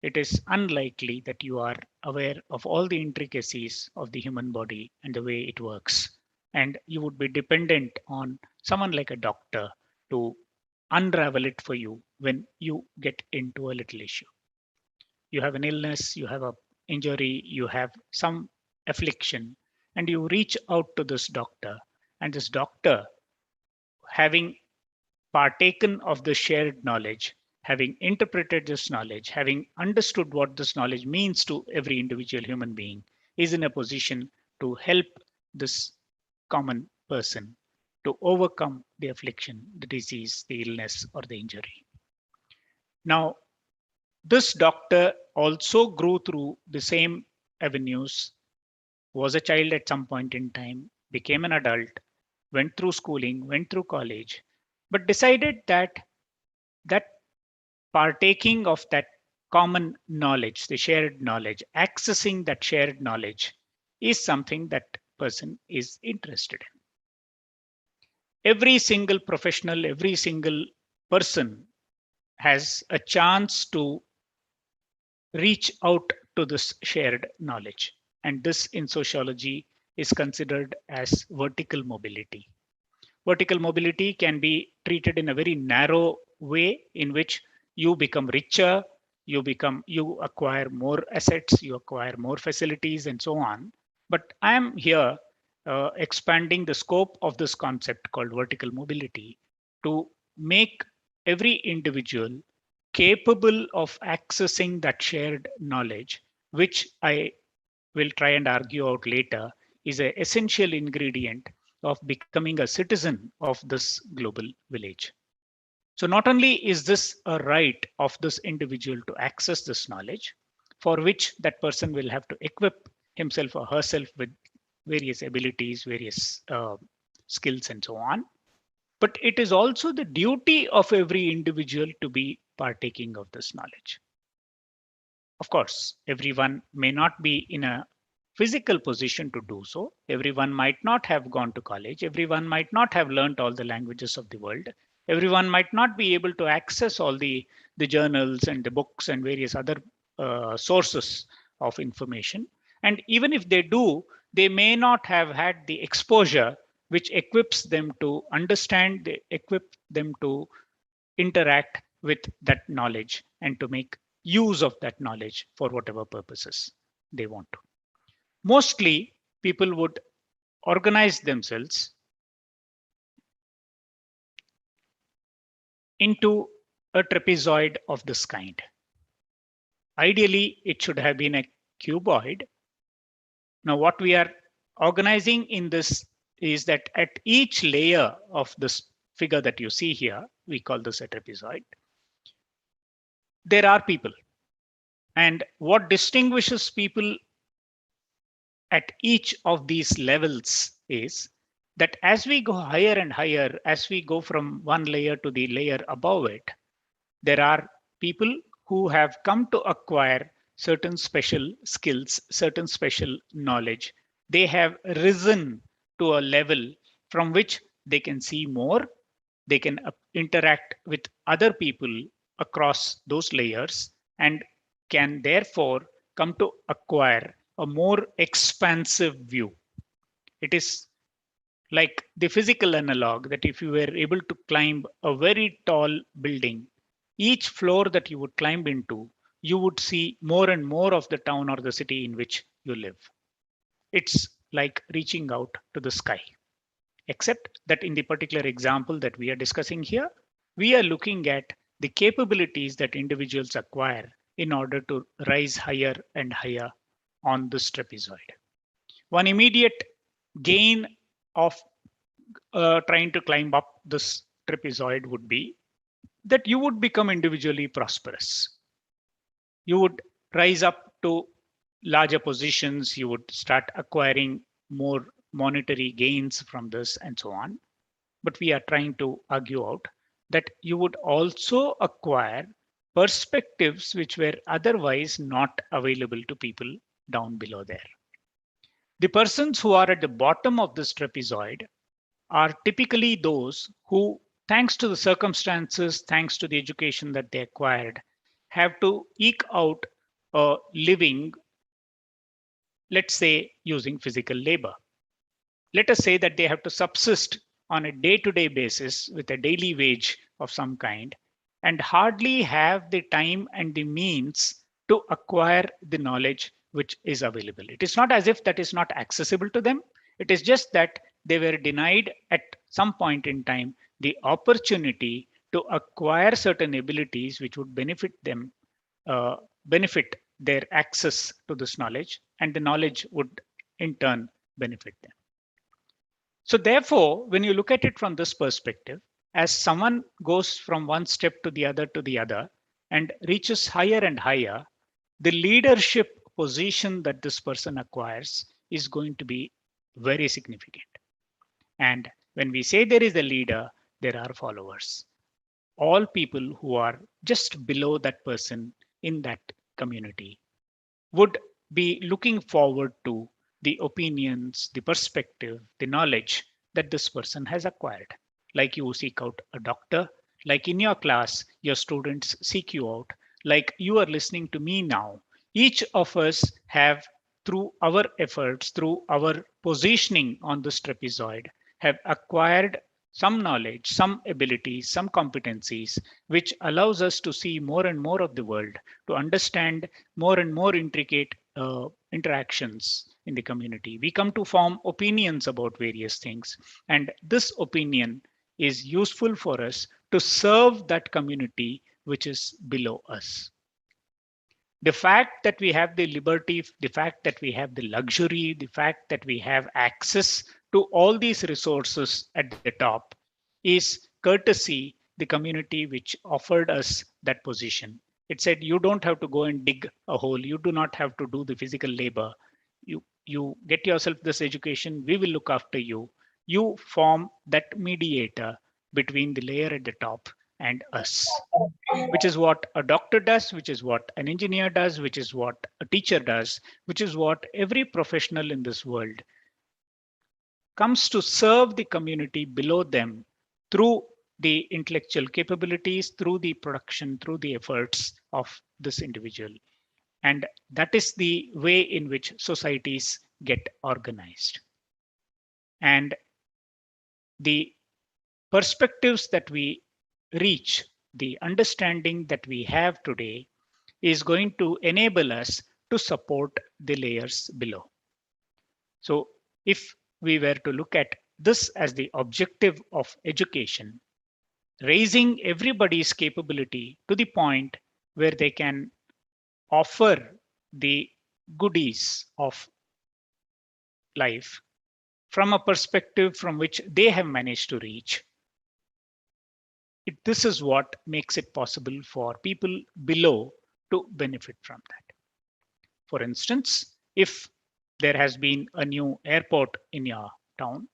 it is unlikely that you are aware of all the intricacies of the human body and the way it works. And you would be dependent on someone like a doctor to unravel it for you when you get into a little issue. You have an illness, you have an injury, you have some affliction, and you reach out to this doctor. And this doctor, having partaken of the shared knowledge, having interpreted this knowledge, having understood what this knowledge means to every individual human being, is in a position to help this common person to overcome the affliction, the disease, the illness, or the injury. Now, this doctor also grew through the same avenues, was a child at some point in time, became an adult, went through schooling, went through college, but decided that partaking of that common knowledge, the shared knowledge, accessing that shared knowledge is something that person is interested in. Every single professional, every single person has a chance to reach out to this shared knowledge. And this in sociology is considered as vertical mobility. Vertical mobility can be treated in a very narrow way in which you become richer, you acquire more assets, you acquire more facilities and so on. But I am here expanding the scope of this concept called vertical mobility to make every individual capable of accessing that shared knowledge, which I will try and argue out later is an essential ingredient of becoming a citizen of this global village. So not only is this a right of this individual to access this knowledge, for which that person will have to equip himself or herself with various abilities, various skills and so on, but it is also the duty of every individual to be partaking of this knowledge. Of course, everyone may not be in a physical position to do so. Everyone might not have gone to college. Everyone might not have learned all the languages of the world. Everyone might not be able to access all the journals and the books and various other sources of information. And even if they do, they may not have had the exposure which equips them to understand, they equip them to interact with that knowledge and to make use of that knowledge for whatever purposes they want to. Mostly people would organize themselves into a trapezoid of this kind. Ideally, it should have been a cuboid. Now, what we are organizing in this is that at each layer of this figure that you see here, we call this a trapezoid, there are people. And what distinguishes people at each of these levels is that as we go higher and higher, as we go from one layer to the layer above it, there are people who have come to acquire certain special skills, certain special knowledge. They have risen to a level from which they can see more, they can interact with other people across those layers and can therefore come to acquire a more expansive view. It is like the physical analog that if you were able to climb a very tall building, each floor that you would climb into, you would see more and more of the town or the city in which you live. It's like reaching out to the sky. Except that in the particular example that we are discussing here, we are looking at the capabilities that individuals acquire in order to rise higher and higher on this trapezoid. One immediate gain of trying to climb up this trapezoid would be that you would become individually prosperous. You would rise up to larger positions, you would start acquiring more monetary gains from this and so on. But we are trying to argue out that you would also acquire perspectives which were otherwise not available to people down below there. The persons who are at the bottom of this trapezoid are typically those who, thanks to the circumstances, thanks to the education that they acquired, have to eke out a living, let's say, using physical labor. Let us say that they have to subsist on a day-to-day basis with a daily wage of some kind and hardly have the time and the means to acquire the knowledge which is available. It is not as if that is not accessible to them. It is just that they were denied at some point in time the opportunity to acquire certain abilities which would benefit them, benefit their access to this knowledge, and the knowledge would in turn benefit them. So therefore, when you look at it from this perspective, as someone goes from one step to the other and reaches higher and higher, the leadership position that this person acquires is going to be very significant. And when we say there is a leader, there are followers. All people who are just below that person in that community would be looking forward to the opinions, the perspective, the knowledge that this person has acquired. Like you seek out a doctor, like in your class, your students seek you out, like you are listening to me now. Each of us have, through our efforts, through our positioning on this trapezoid, have acquired some knowledge, some abilities, some competencies, which allows us to see more and more of the world, to understand more and more intricate interactions in the community. We come to form opinions about various things, and this opinion is useful for us to serve that community which is below us. The fact that we have the liberty, the fact that we have the luxury, the fact that we have access to all these resources at the top is courtesy the community which offered us that position. It said, you don't have to go and dig a hole. You do not have to do the physical labor. You get yourself this education. We will look after you. You form that mediator between the layer at the top and us, which is what a doctor does, which is what an engineer does, which is what a teacher does, which is what every professional in this world comes to serve the community below them through the intellectual capabilities, through the production, through the efforts of this individual. And that is the way in which societies get organized. And the perspectives that we reach, the understanding that we have today is going to enable us to support the layers below. So if we were to look at this as the objective of education, raising everybody's capability to the point where they can offer the goodies of life from a perspective from which they have managed to reach. This is what makes it possible for people below to benefit from that. For instance, if there has been a new airport in your town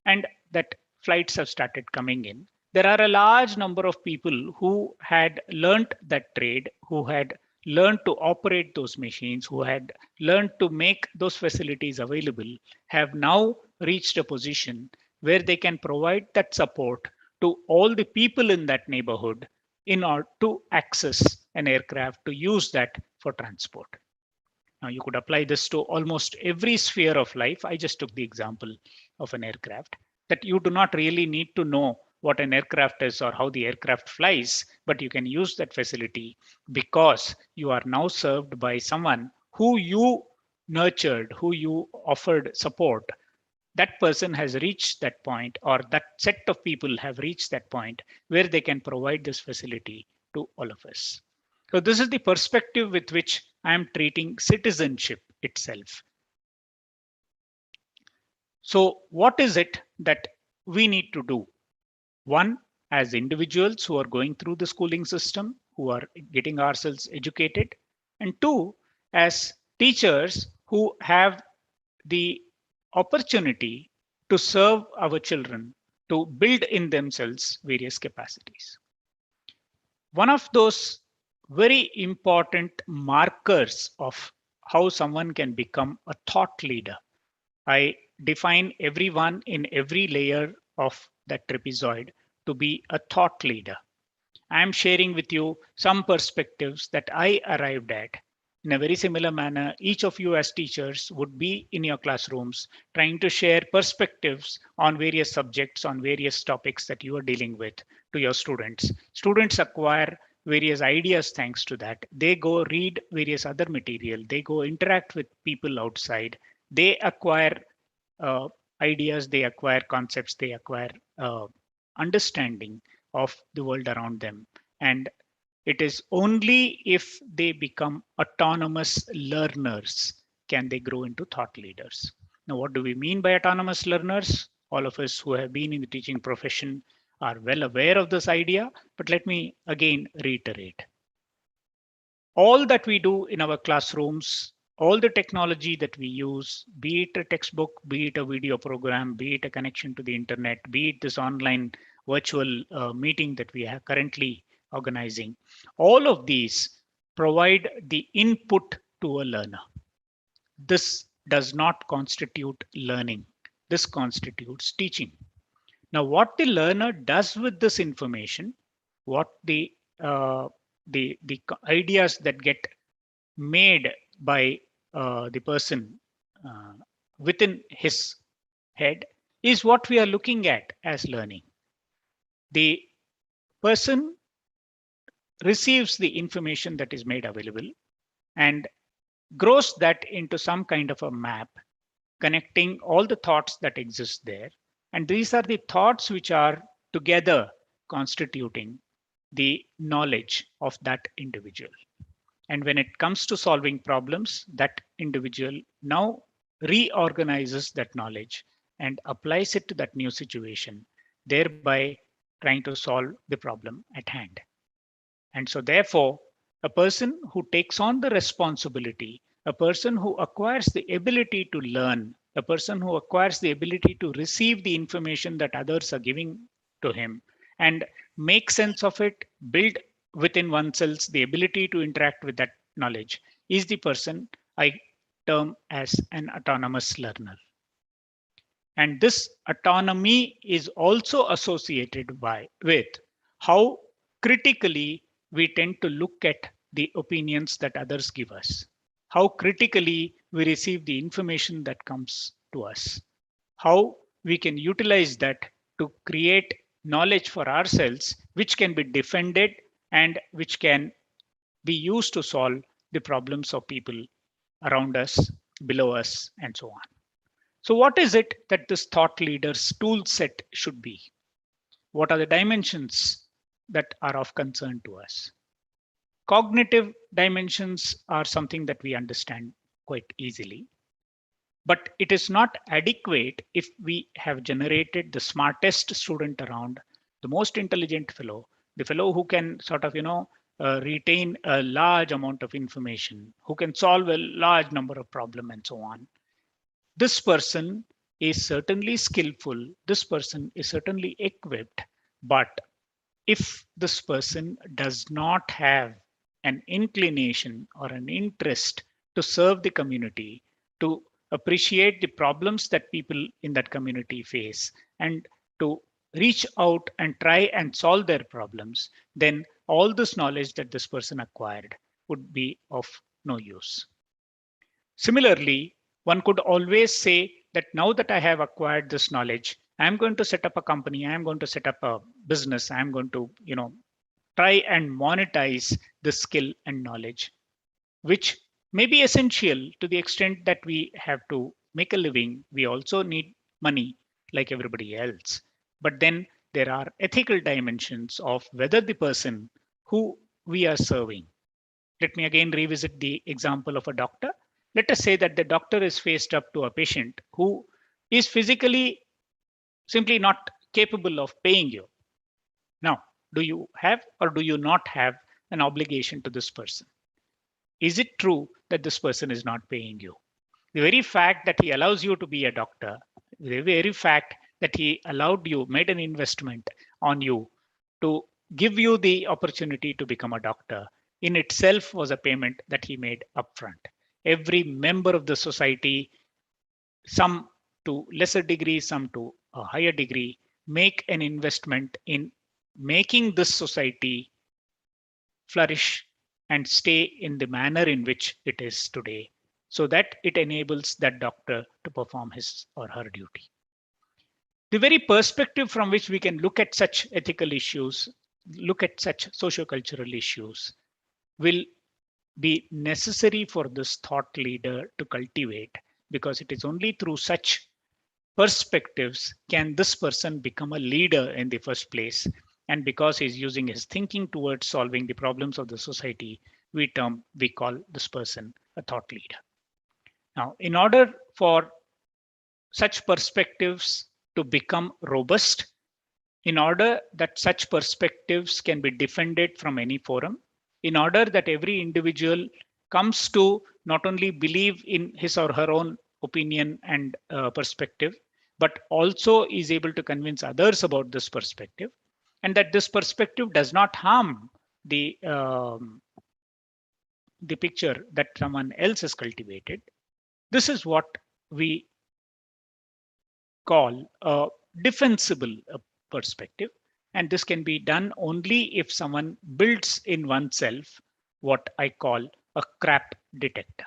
and that flights have started coming in, there are a large number of people who had learned that trade, who had learned to operate those machines, who had learned to make those facilities available, have now reached a position where they can provide that support to all the people in that neighborhood in order to access an aircraft, to use that for transport. Now you could apply this to almost every sphere of life. I just took the example of an aircraft, that you do not really need to know what an aircraft is or how the aircraft flies, but you can use that facility because you are now served by someone who you nurtured, who you offered support. That person has reached that point, or that set of people have reached that point where they can provide this facility to all of us. So this is the perspective with which I am treating citizenship itself. So what is it that we need to do? One, as individuals who are going through the schooling system, who are getting ourselves educated, and two, as teachers who have the opportunity to serve our children, to build in themselves various capacities. One of those very important markers of how someone can become a thought leader, I define everyone in every layer of that trapezoid to be a thought leader. I am sharing with you some perspectives that I arrived at. In a very similar manner, each of you as teachers would be in your classrooms trying to share perspectives on various subjects, on various topics that you are dealing with to your students. Students acquire various ideas thanks to that. They go read various other material. They go interact with people outside. They acquire ideas, they acquire concepts, they acquire understanding of the world around them. And it is only if they become autonomous learners can they grow into thought leaders. Now, what do we mean by autonomous learners? All of us who have been in the teaching profession are well aware of this idea, but let me again reiterate. All that we do in our classrooms, all the technology that we use, be it a textbook, be it a video program, be it a connection to the internet, be it this online virtual meeting that we are currently organizing, all of these provide the input to a learner. This does not constitute learning. This constitutes teaching. Now, what the learner does with this information, what the ideas that get made by the person within his head is what we are looking at as learning. The person receives the information that is made available and grows that into some kind of a map connecting all the thoughts that exist there. And these are the thoughts which are together constituting the knowledge of that individual. And when it comes to solving problems, that individual now reorganizes that knowledge and applies it to that new situation, thereby trying to solve the problem at hand. And so therefore, a person who takes on the responsibility, a person who acquires the ability to learn, a person who acquires the ability to receive the information that others are giving to him and make sense of it, build within oneself the ability to interact with that knowledge, is the person I term as an autonomous learner. And this autonomy is also associated with how critically we tend to look at the opinions that others give us, how critically we receive the information that comes to us, how we can utilize that to create knowledge for ourselves, which can be defended and which can be used to solve the problems of people around us, below us, and so on. So what is it that this thought leader's tool set should be? What are the dimensions that are of concern to us? Cognitive dimensions are something that we understand quite easily, but it is not adequate if we have generated the smartest student around, the most intelligent fellow, the fellow who can sort of, retain a large amount of information, who can solve a large number of problems and so on. This person is certainly skillful. This person is certainly equipped. But if this person does not have an inclination or an interest to serve the community, to appreciate the problems that people in that community face, and to reach out and try and solve their problems, then all this knowledge that this person acquired would be of no use. Similarly, one could always say that now that I have acquired this knowledge, I'm going to set up a company, I'm going to set up a business, I'm going to, try and monetize the skill and knowledge, which may be essential to the extent that we have to make a living. We also need money like everybody else. But then there are ethical dimensions of whether the person who we are serving. Let me again revisit the example of a doctor. Let us say that the doctor is faced up to a patient who is physically simply not capable of paying you. Now, do you have or do you not have an obligation to this person? Is it true that this person is not paying you? The very fact that he allows you to be a doctor, the very fact that he allowed you, made an investment on you to give you the opportunity to become a doctor, in itself was a payment that he made upfront. Every member of the society, some to lesser degree, some to a higher degree, make an investment in making this society flourish and stay in the manner in which it is today, so that it enables that doctor to perform his or her duty. The very perspective from which we can look at such ethical issues, look at such socio-cultural issues, will be necessary for this thought leader to cultivate, because it is only through such perspectives can this person become a leader in the first place. And because he's using his thinking towards solving the problems of the society, we call this person a thought leader. Now, in order for such perspectives to become robust, in order that such perspectives can be defended from any forum, in order that every individual comes to not only believe in his or her own opinion and perspective, but also is able to convince others about this perspective, and that this perspective does not harm the picture that someone else has cultivated. This is what we call a defensible perspective. And this can be done only if someone builds in oneself what I call a crap detector.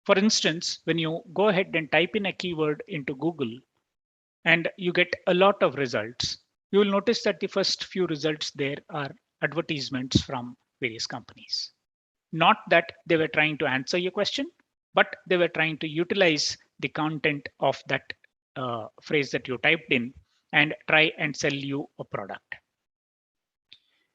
For instance, when you go ahead and type in a keyword into Google and you get a lot of results, you will notice that the first few results there are advertisements from various companies. Not that they were trying to answer your question, but they were trying to utilize the content of that phrase that you typed in and try and sell you a product.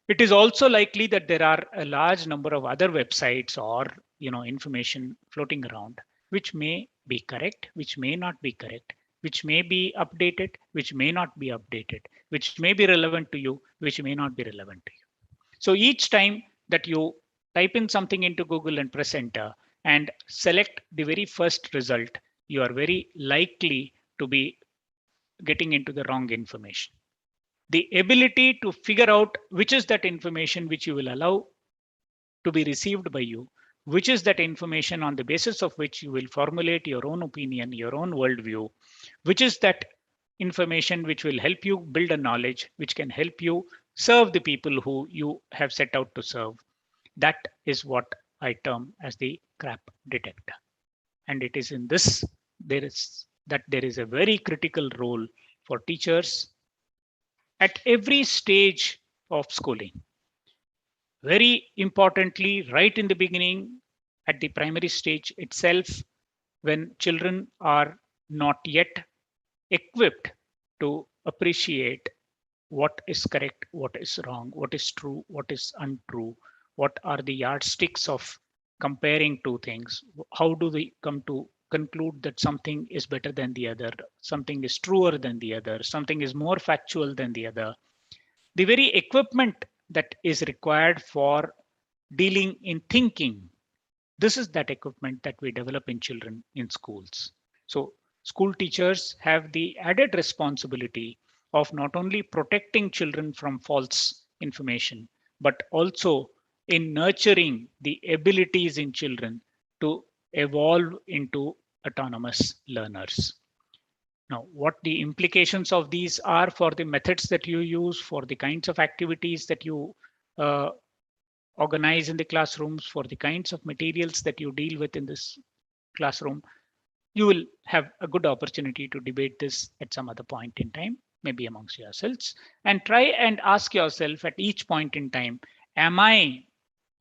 It is also likely that there are a large number of other websites or information floating around, which may be correct, which may not be correct, which may be updated, which may not be updated, which may be relevant to you, which may not be relevant to you. So each time that you type in something into Google and press enter and select the very first result, you are very likely to be getting into the wrong information. The ability to figure out which is that information which you will allow to be received by you, which is that information on the basis of which you will formulate your own opinion, your own worldview, which is that information which will help you build a knowledge, which can help you serve the people who you have set out to serve. That is what I term as the crap detector. And it is in this, there is a very critical role for teachers at every stage of schooling. Very importantly, right in the beginning, at the primary stage itself, when children are not yet equipped to appreciate what is correct, what is wrong, what is true, what is untrue, what are the yardsticks of comparing two things, how do we come to conclude that something is better than the other, something is truer than the other, something is more factual than the other. The very equipment that is required for dealing in thinking, this is that equipment that we develop in children in schools. So school teachers have the added responsibility of not only protecting children from false information, but also in nurturing the abilities in children to evolve into autonomous learners. Now, what the implications of these are for the methods that you use, for the kinds of activities that you organize in the classrooms, for the kinds of materials that you deal with in this classroom, you will have a good opportunity to debate this at some other point in time, maybe amongst yourselves, and try and ask yourself at each point in time, am I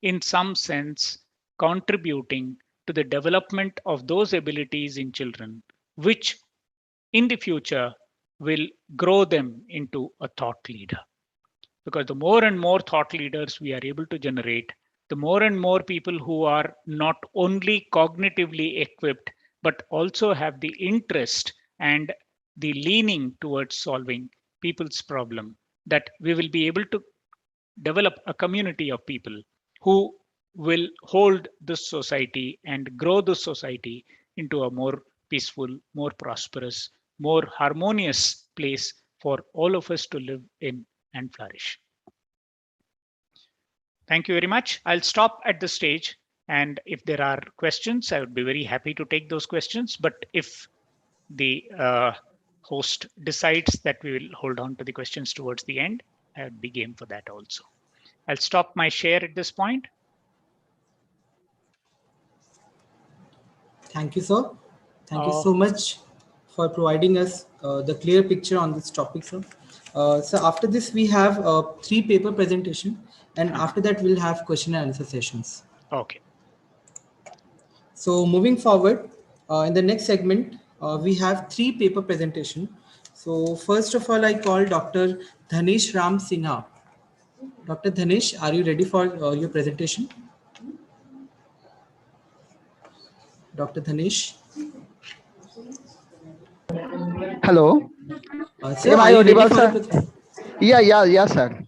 in some sense contributing to the development of those abilities in children, which in the future will grow them into a thought leader? Because the more and more thought leaders we are able to generate, the more and more people who are not only cognitively equipped, but also have the interest and the leaning towards solving people's problem, that we will be able to develop a community of people who will hold this society and grow this society into a more peaceful, more prosperous, more harmonious place for all of us to live in and flourish. Thank you very much. I'll stop at this stage. And if there are questions, I would be very happy to take those questions. But if the host decides that we will hold on to the questions towards the end, I would be game for that also. I'll stop my share at this point. Thank you, sir. Thank you so much for providing us the clear picture on this topic, sir. So after this, we have 3 paper presentation, and after that, we'll have question and answer sessions. Okay. So moving forward, in the next segment, We have 3 paper presentation. So first of all, I call Dr. Dhanesh Ram Sinha. Dr. Dhanesh, are you ready for your presentation? Dr. Dhanesh? Hello. Sir, Am are I you ready audible, for the sir? presentation? Yeah, sir.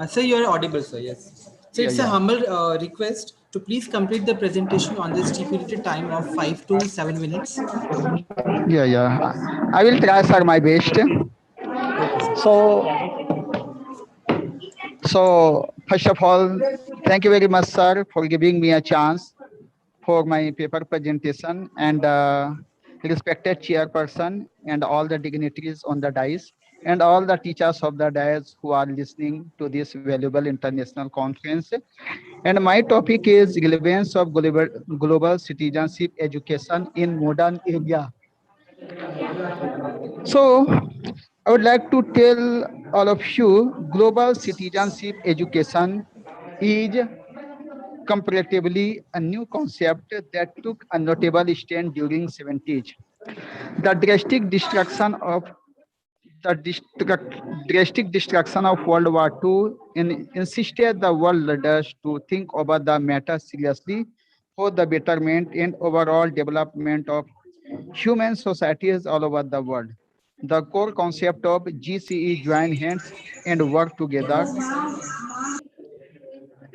Sir, you are audible, sir. Yes. So Yeah, it's a yeah. humble request to please complete the presentation on the stipulated time of 5 to 7 minutes. Yeah. I will try, sir, my best. Okay, sir. So first of all, thank you very much, sir, for giving me a chance for my paper presentation and respected chairperson and all the dignitaries on the dais and all the teachers of the dais who are listening to this valuable international conference. And my topic is relevance of global citizenship education in modern India. So I would like to tell all of you global citizenship education is comparatively a new concept that took a notable stand during 70s. The drastic destruction of World War II insisted the world leaders to think about the matter seriously for the betterment and overall development of human societies all over the world. The core concept of GCE join hands and work together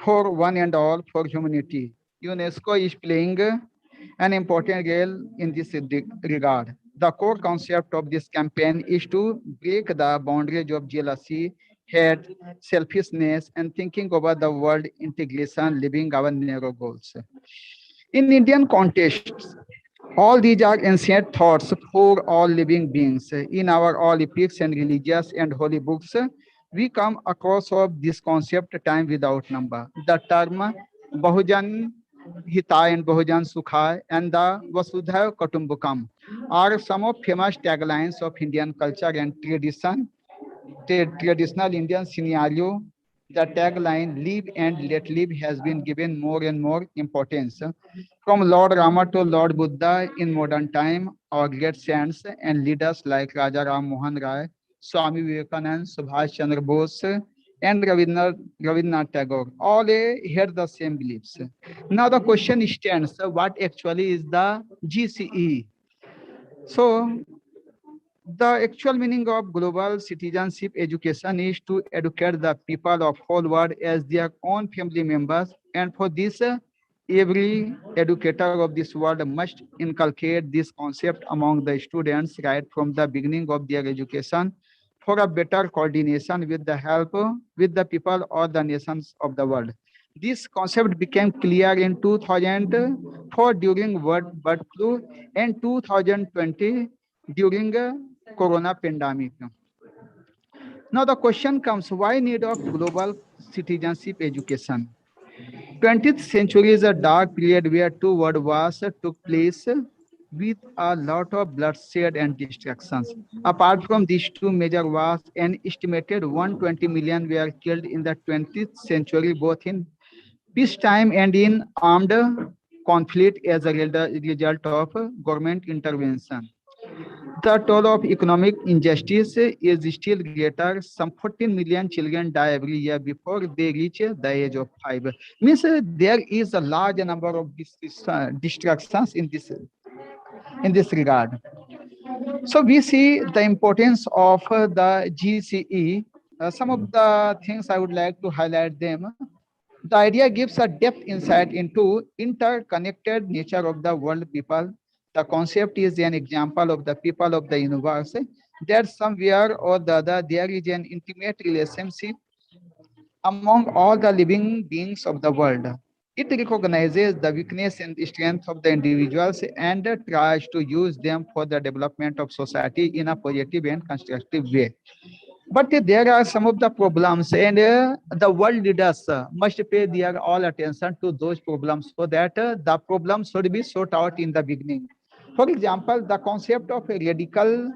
for one and all for humanity. UNESCO is playing an important role in this regard. The core concept of this campaign is to break the boundaries of jealousy, hate, selfishness, and thinking about the world integration, living our narrow goals. In Indian context, all these are ancient thoughts for all living beings. In our all epics and religious and holy books, we come across of this concept time without number. The term Bahujan Hitaya and Bahujan Sukhaya and the Vasudha Kutumbakam are some of famous taglines of Indian culture and traditional Indian scenario. The tagline "Live and Let Live" has been given more and more importance. From Lord Rama to Lord Buddha in modern time, our great saints and leaders like Raja Ram Mohan Rai, Swami Vivekananda, Subhash Chandra Bose, and Rabindranath Tagore all had the same beliefs. Now the question stands: what actually is the GCE? So the actual meaning of global citizenship education is to educate the people of whole world as their own family members, and for this, every educator of this world must inculcate this concept among the students right from the beginning of their education for a better coordination with the help with the people or the nations of the world. This concept became clear in 2004 during World Bird Flu and 2020 during corona pandemic. Now the question comes, why need of global citizenship education? 20th century is a dark period where two world wars took place with a lot of bloodshed and destructions. Apart from these two major wars, an estimated 120 million were killed in the 20th century, both in peacetime and in armed conflict as a result of government intervention. The toll of economic injustice is still greater. Some 14 million children die every year before they reach the age of 5. Means there is a large number of distractions in this regard. So we see the importance of the GCE. Some of the things I would like to highlight them. The idea gives a depth insight into interconnected nature of the world people. The concept is an example of the people of the universe. That somewhere or the other there is an intimate relationship among all the living beings of the world. It recognizes the weakness and strength of the individuals and tries to use them for the development of society in a positive and constructive way. But there are some of the problems, and the world leaders must pay their all attention to those problems so that the problems should be sought out in the beginning. For example, the concept of radical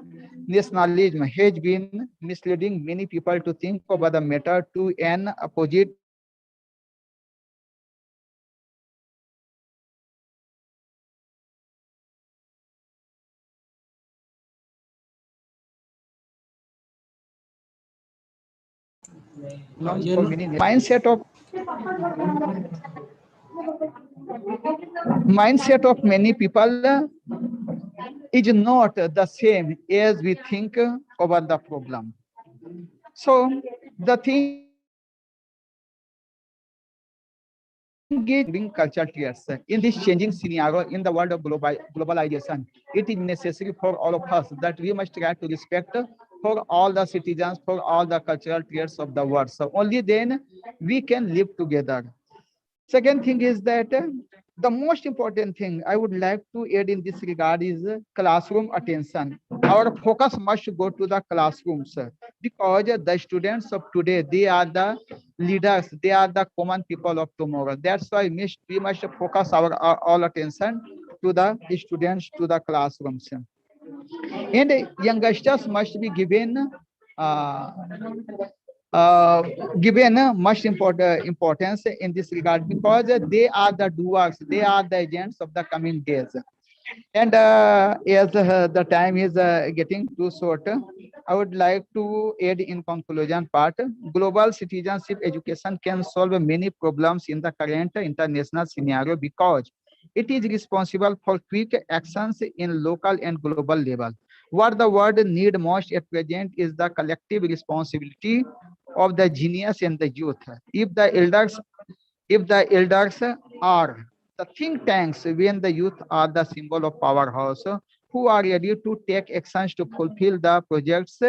nationalism has been misleading many people to think about the matter to an opposite Not you're for not- many. Mindset of many people is not the same as we think about the problem. So the thing being cultural tears in this changing scenario in the world of globalization, it is necessary for all of us that we must try to respect for all the citizens, for all the cultural tears of the world. So only then we can live together. Second thing is that the most important thing I would like to add in this regard is classroom attention. Our focus must go to the classrooms because the students of today, they are the leaders, they are the common people of tomorrow. That's why we must focus our all attention to the students, to the classrooms. And youngsters must be given uh, much importance in this regard because they are the doers, they are the agents of the coming days. And as the time is getting too short, I would like to add in conclusion part, global citizenship education can solve many problems in the current international scenario because it is responsible for quick actions in local and global level. What the world need most at present is the collective responsibility of the genius and the youth. If the elders are the think tanks, when the youth are the symbol of powerhouse who are ready to take actions to fulfill the projects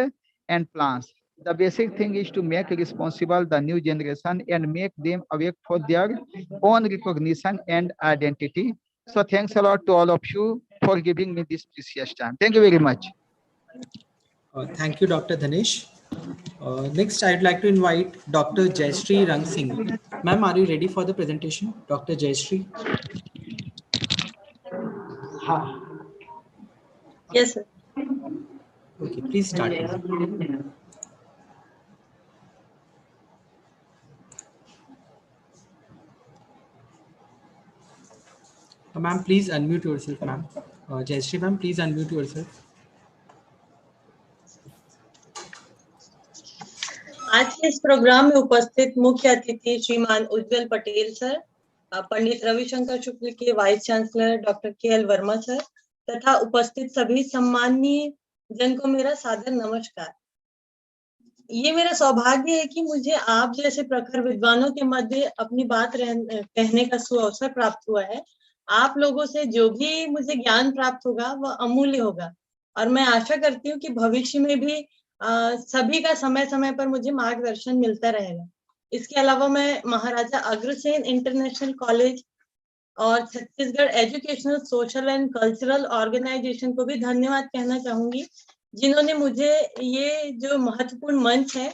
and plans. The basic thing is to make responsible the new generation and make them awake for their own recognition and identity. So thanks a lot to all of you for giving me this precious time. Thank you very much. Thank you, Dr. Dhanesh. Next, I'd like to invite Dr. Jayashree Rang Singh. Ma'am, are you ready for the presentation? Dr. Jayashree. Yes, sir. Okay, please start. Ma'am, please unmute yourself, ma'am. Jayashree, ma'am, please unmute yourself. आज के इस programme में उपस्थित मुख्य अतिथि श्रीमान उज्जवल Patel sir, Pandit Ravishankar Shukla के vice chancellor doctor KL. Verma sir तथा उपस्थित सभी सम्माननीय जन को मेरा सादर नमस्कार। ये मेरा सौभाग्य है कि मुझे आप जैसे प्रखर विद्वानों के मध्य अपनी बात कहने का सुअवसर प्राप्त हुआ है। आप लोगों से जो भी मुझे ज्ञान प्राप्त होगा वह अमूल्य होगा और मैं आशा करती हूँ कि भविष्य में भी सभी का समय समय पर मुझे मार्गदर्शन मिलता रहेगा। इसके अलावा मैं महाराजा अग्रसेन इंटरनेशनल कॉलेज और Chhattisgarh educational social and cultural organisation को भी धन्यवाद कहना चाहूंगी, जिन्होंने मुझे ये जो महत्वपूर्ण मंच है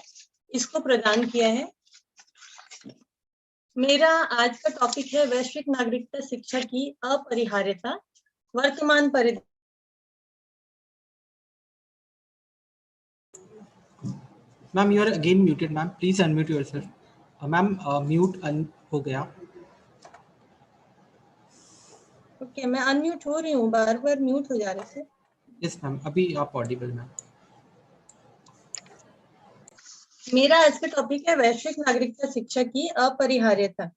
इसको प्रदान किया है। मेरा आज का टॉपिक है वैश्विक नागरिकता शिक्षा की अपरिहार्यता, वर्तमान परिदृश्य। Ma'am, you are again muted, ma'am. Please unmute yourself. Ma'am, mute हो गया। ओके, मैं अनम्यूट हो रही हूँ, बार बार म्यूट हो जा रहे थे। यस मैम, अभी आप ऑडिबल मैम। मेरा आज का टॉपिक है वैश्विक नागरिकता शिक्षा की अपरिहार्यता।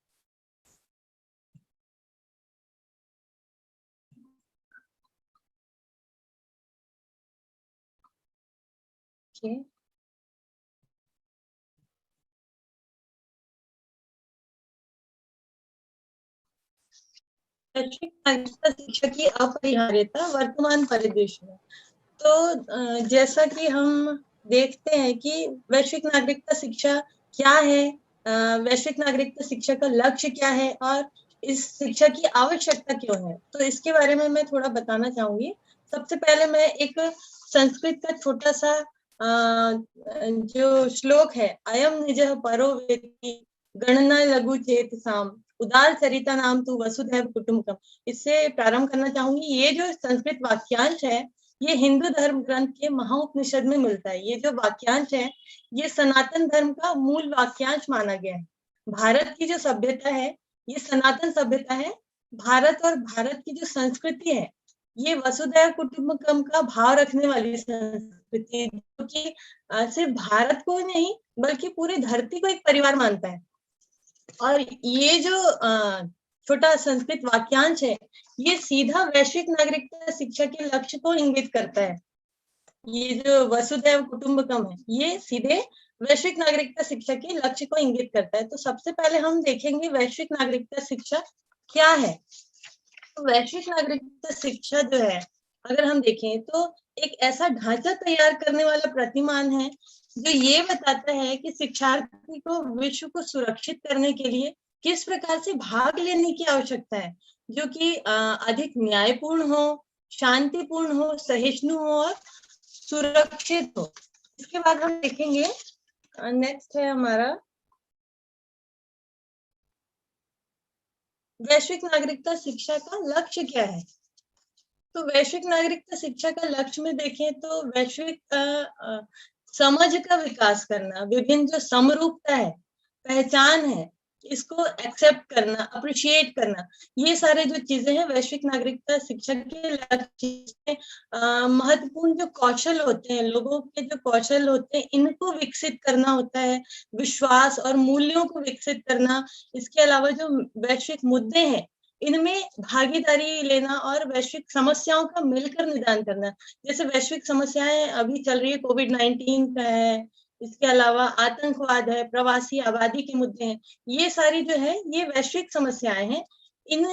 वैश्विक नागरिकता शिक्षा की अपरिहार्यता वर्तमान परिदृश्य में। तो जैसा कि हम देखते हैं कि वैश्विक नागरिकता शिक्षा क्या है, वैश्विक नागरिकता शिक्षा का लक्ष्य क्या है और इस शिक्षा की आवश्यकता क्यों है, तो इसके बारे में मैं थोड़ा बताना चाहूंगी। सबसे पहले मैं एक संस्कृत का छोटा सा जो श्लोक है, अयम निजः परो वेति गणना लघु चेत साम उदार चरिता नाम तू वसुधैव कुटुंबकम, इससे प्रारंभ करना चाहूंगी। ये जो संस्कृत वाक्यांश है ये हिंदू धर्म ग्रंथ के महाउपनिषद में मिलता है। ये जो वाक्यांश है ये सनातन धर्म का मूल वाक्यांश माना गया है। भारत की जो सभ्यता है ये सनातन सभ्यता है। भारत और भारत की जो संस्कृति है ये वसुधैव कुटुंबकम का भाव रखने वाली संस्कृति, जो कि सिर्फ भारत को नहीं बल्कि पूरी धरती को एक परिवार मानता है। और ये जो छोटा संस्कृत वाक्यांश है, ये सीधा वैश्विक नागरिकता शिक्षा के लक्ष्य को इंगित करता है। ये जो वसुधैव कुटुंबकम है, ये सीधे वैश्विक नागरिकता शिक्षा के लक्ष्य को इंगित करता है। तो सबसे पहले हम देखेंगे वैश्विक नागरिकता शिक्षा क्या है। तो वैश्विक नागरिकता शिक्षा जो है, अगर हम देखें तो एक ऐसा ढांचा तैयार करने वाला प्रतिमान है जो ये बताता है कि शिक्षार्थी को विश्व को सुरक्षित करने के लिए किस प्रकार से भाग लेने की आवश्यकता है, जो कि अधिक न्यायपूर्ण हो, शांतिपूर्ण हो, सहिष्णु हो और सुरक्षित हो। इसके बाद हम देखेंगे, नेक्स्ट है हमारा वैश्विक नागरिकता शिक्षा का लक्ष्य क्या है। तो वैश्विक नागरिकता शिक्षा का लक्ष्य में देखें तो वैश्विक समझ का विकास करना, विभिन्न जो समरूपता है, पहचान है, इसको एक्सेप्ट करना, अप्रिशिएट करना, ये सारे जो चीजें हैं वैश्विक नागरिकता शिक्षा के लक्ष्य। महत्वपूर्ण जो कौशल होते हैं, लोगों के जो कौशल होते हैं, इनको विकसित करना होता है, विश्वास और मूल्यों को विकसित करना। इसके अलावा जो वैश्विक मुद्दे हैं, इनमें भागीदारी लेना और वैश्विक समस्याओं का मिलकर निदान करना। जैसे वैश्विक समस्याएं अभी चल रही है, कोविड-19 का है, इसके अलावा आतंकवाद है, प्रवासी आबादी के मुद्दे हैं, ये सारी जो है ये वैश्विक समस्याएं हैं। इन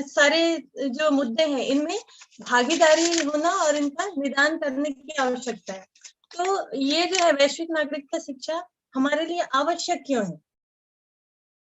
सारे जो मुद्दे हैं, इनमें भागीदारी होना और इनका निदान करने की आवश्यकता है। तो ये जो है वैश्विक नागरिकता शिक्षा हमारे लिए आवश्यक क्यों है?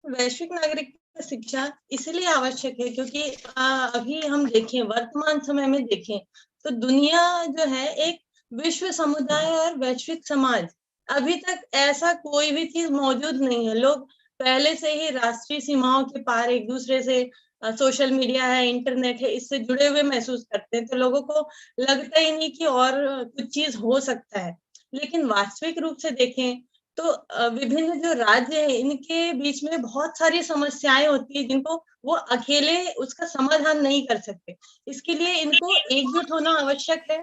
वैश्विक नागरिकता शिक्षा इसलिए आवश्यक है क्योंकि अभी हम देखें, वर्तमान समय में देखें तो दुनिया जो है एक विश्व समुदाय और वैश्विक समाज, अभी तक ऐसा कोई भी चीज मौजूद नहीं है। लोग पहले से ही राष्ट्रीय सीमाओं के पार एक दूसरे से सोशल मीडिया है, इंटरनेट है, इससे जुड़े हुए महसूस करते हैं, तो लोगों को लगता ही नहीं कि और कुछ चीज हो सकता है। लेकिन वास्तविक रूप से देखें तो विभिन्न जो राज्य है, इनके बीच में बहुत सारी समस्याएं होती है जिनको वो अकेले उसका समाधान नहीं कर सकते। इसके लिए इनको एकजुट होना आवश्यक है।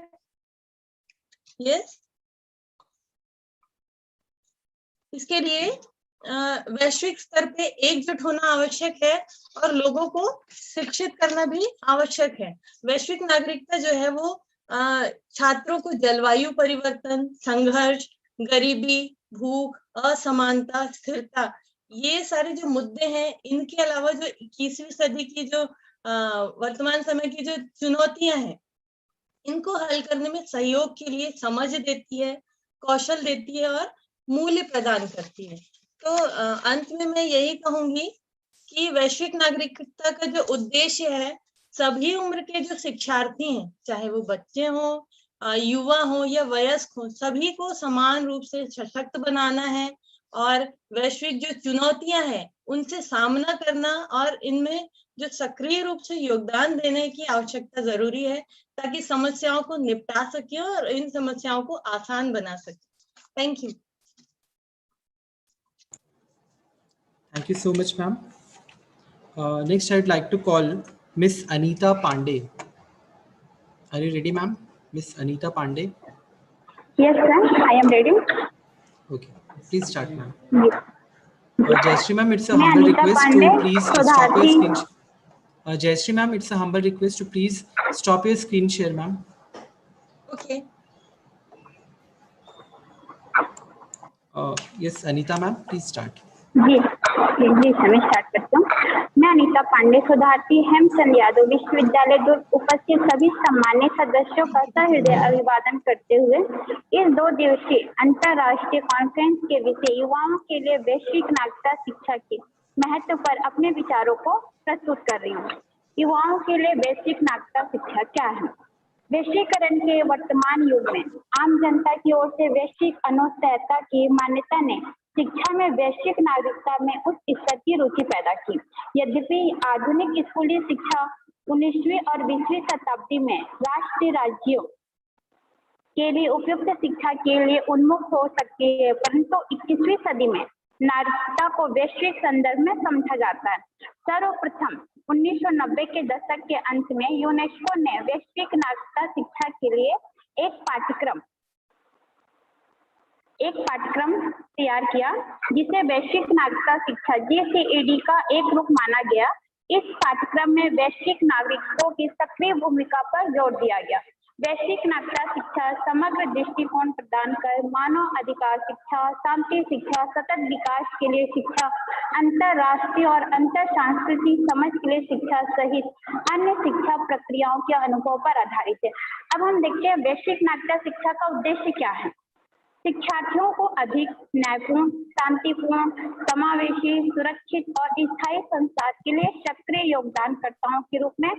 यस, इसके लिए वैश्विक स्तर पे एकजुट होना आवश्यक है और लोगों को शिक्षित करना भी आवश्यक है। वैश्विक नागरिकता जो है वो छात्रों को जलवायु परिवर्तन, संघर्ष, गरीबी, भूख, असमानता, स्थिरता, ये सारे जो मुद्दे हैं, इनके अलावा जो 21वीं सदी की जो वर्तमान समय की जो चुनौतियां हैं, इनको हल करने में सहयोग के लिए समझ देती है, कौशल देती है और मूल्य प्रदान करती है। तो अंत में मैं यही कहूंगी कि वैश्विक नागरिकता का जो उद्देश्य है, सभी उम्र के जो शिक्षार्थी हैं, चाहे वो बच्चे हों, युवा हों या वयस्क हों, सभी को समान रूप से सशक्त बनाना है और वैश्विक जो चुनौतियां हैं, उनसे सामना करना और इनमें जो सक्रिय रूप से योगदान देने की आवश्यकता जरूरी है, ताकि समस्याओं को निपटा सके और इन समस्याओं को आसान बना सके। Thank you. Thank you so much, ma'am. Next, I'd like to call Miss Anita Pandey. Are you ready, ma'am? Miss Anita Pandey. Yes, sir. I am ready. Okay, please start, ma'am. Yes. Jayashree ma'am, it's a humble request to please stop your screen. Jayashree ma'am, it's a humble request to please stop your screen share, ma'am. Okay. Yes, Anita ma'am, please start. जी sir, मैं start करता हूँ। मैं अनीता पांडे शोधार्थी हेमचंद यादव विश्वविद्यालय दुर्ग उपस्थित सभी सम्मानित सदस्यों का सहृदय अभिवादन करते हुए इस 2 दिवसीय अंतरराष्ट्रीय कॉन्फ्रेंस के विषय युवाओं के लिए वैश्विक नागरिकता शिक्षा के महत्व पर अपने विचारों को प्रस्तुत कर रही हूँ। युवाओं के लिए वैश्विक नागरिकता शिक्षा क्या है? वैश्वीकरण के वर्तमान युग में आम जनता की ओर से वैश्विक अनौपचारिकता की मान्यता ने शिक्षा में वैश्विक नागरिकता में उच्च स्तर की रुचि पैदा की। यद्यपि आधुनिक स्कूली शिक्षा 19वीं और 20वीं शताब्दी में राष्ट्रीय राज्यों के लिए उपयुक्त शिक्षा के लिए उन्मुख हो सकती है, परंतु 21वीं सदी में नागरिकता को वैश्विक संदर्भ में समझा जाता है। सर्वप्रथम 1990 के दशक के अंत में यूनेस्को ने वैश्विक नागरिकता शिक्षा के लिए एक पाठ्यक्रम एक पाठ्यक्रम तैयार किया जिसे वैश्विक नागरिकता शिक्षा GCED का एक रूप माना गया। इस पाठ्यक्रम में वैश्विक नागरिकों की सक्रिय भूमिका पर जोर दिया गया। वैश्विक नागरिकता शिक्षा समग्र दृष्टिकोण प्रदान कर मानव अधिकार शिक्षा, शांति शिक्षा, सतत विकास के लिए शिक्षा, अंतरराष्ट्रीय और अंतर सांस्कृतिक समझ के लिए शिक्षा सहित अन्य शिक्षा प्रक्रियाओं के अनुभव पर आधारित है। अब हम देखते हैं वैश्विक नागरिकता शिक्षा का उद्देश्य क्या है। शिक्षार्थियों को अधिक न्यायपूर्ण, शांतिपूर्ण, समावेशी, सुरक्षित और स्थायी संसार के लिए सक्रिय योगदानकर्ताओं के रूप में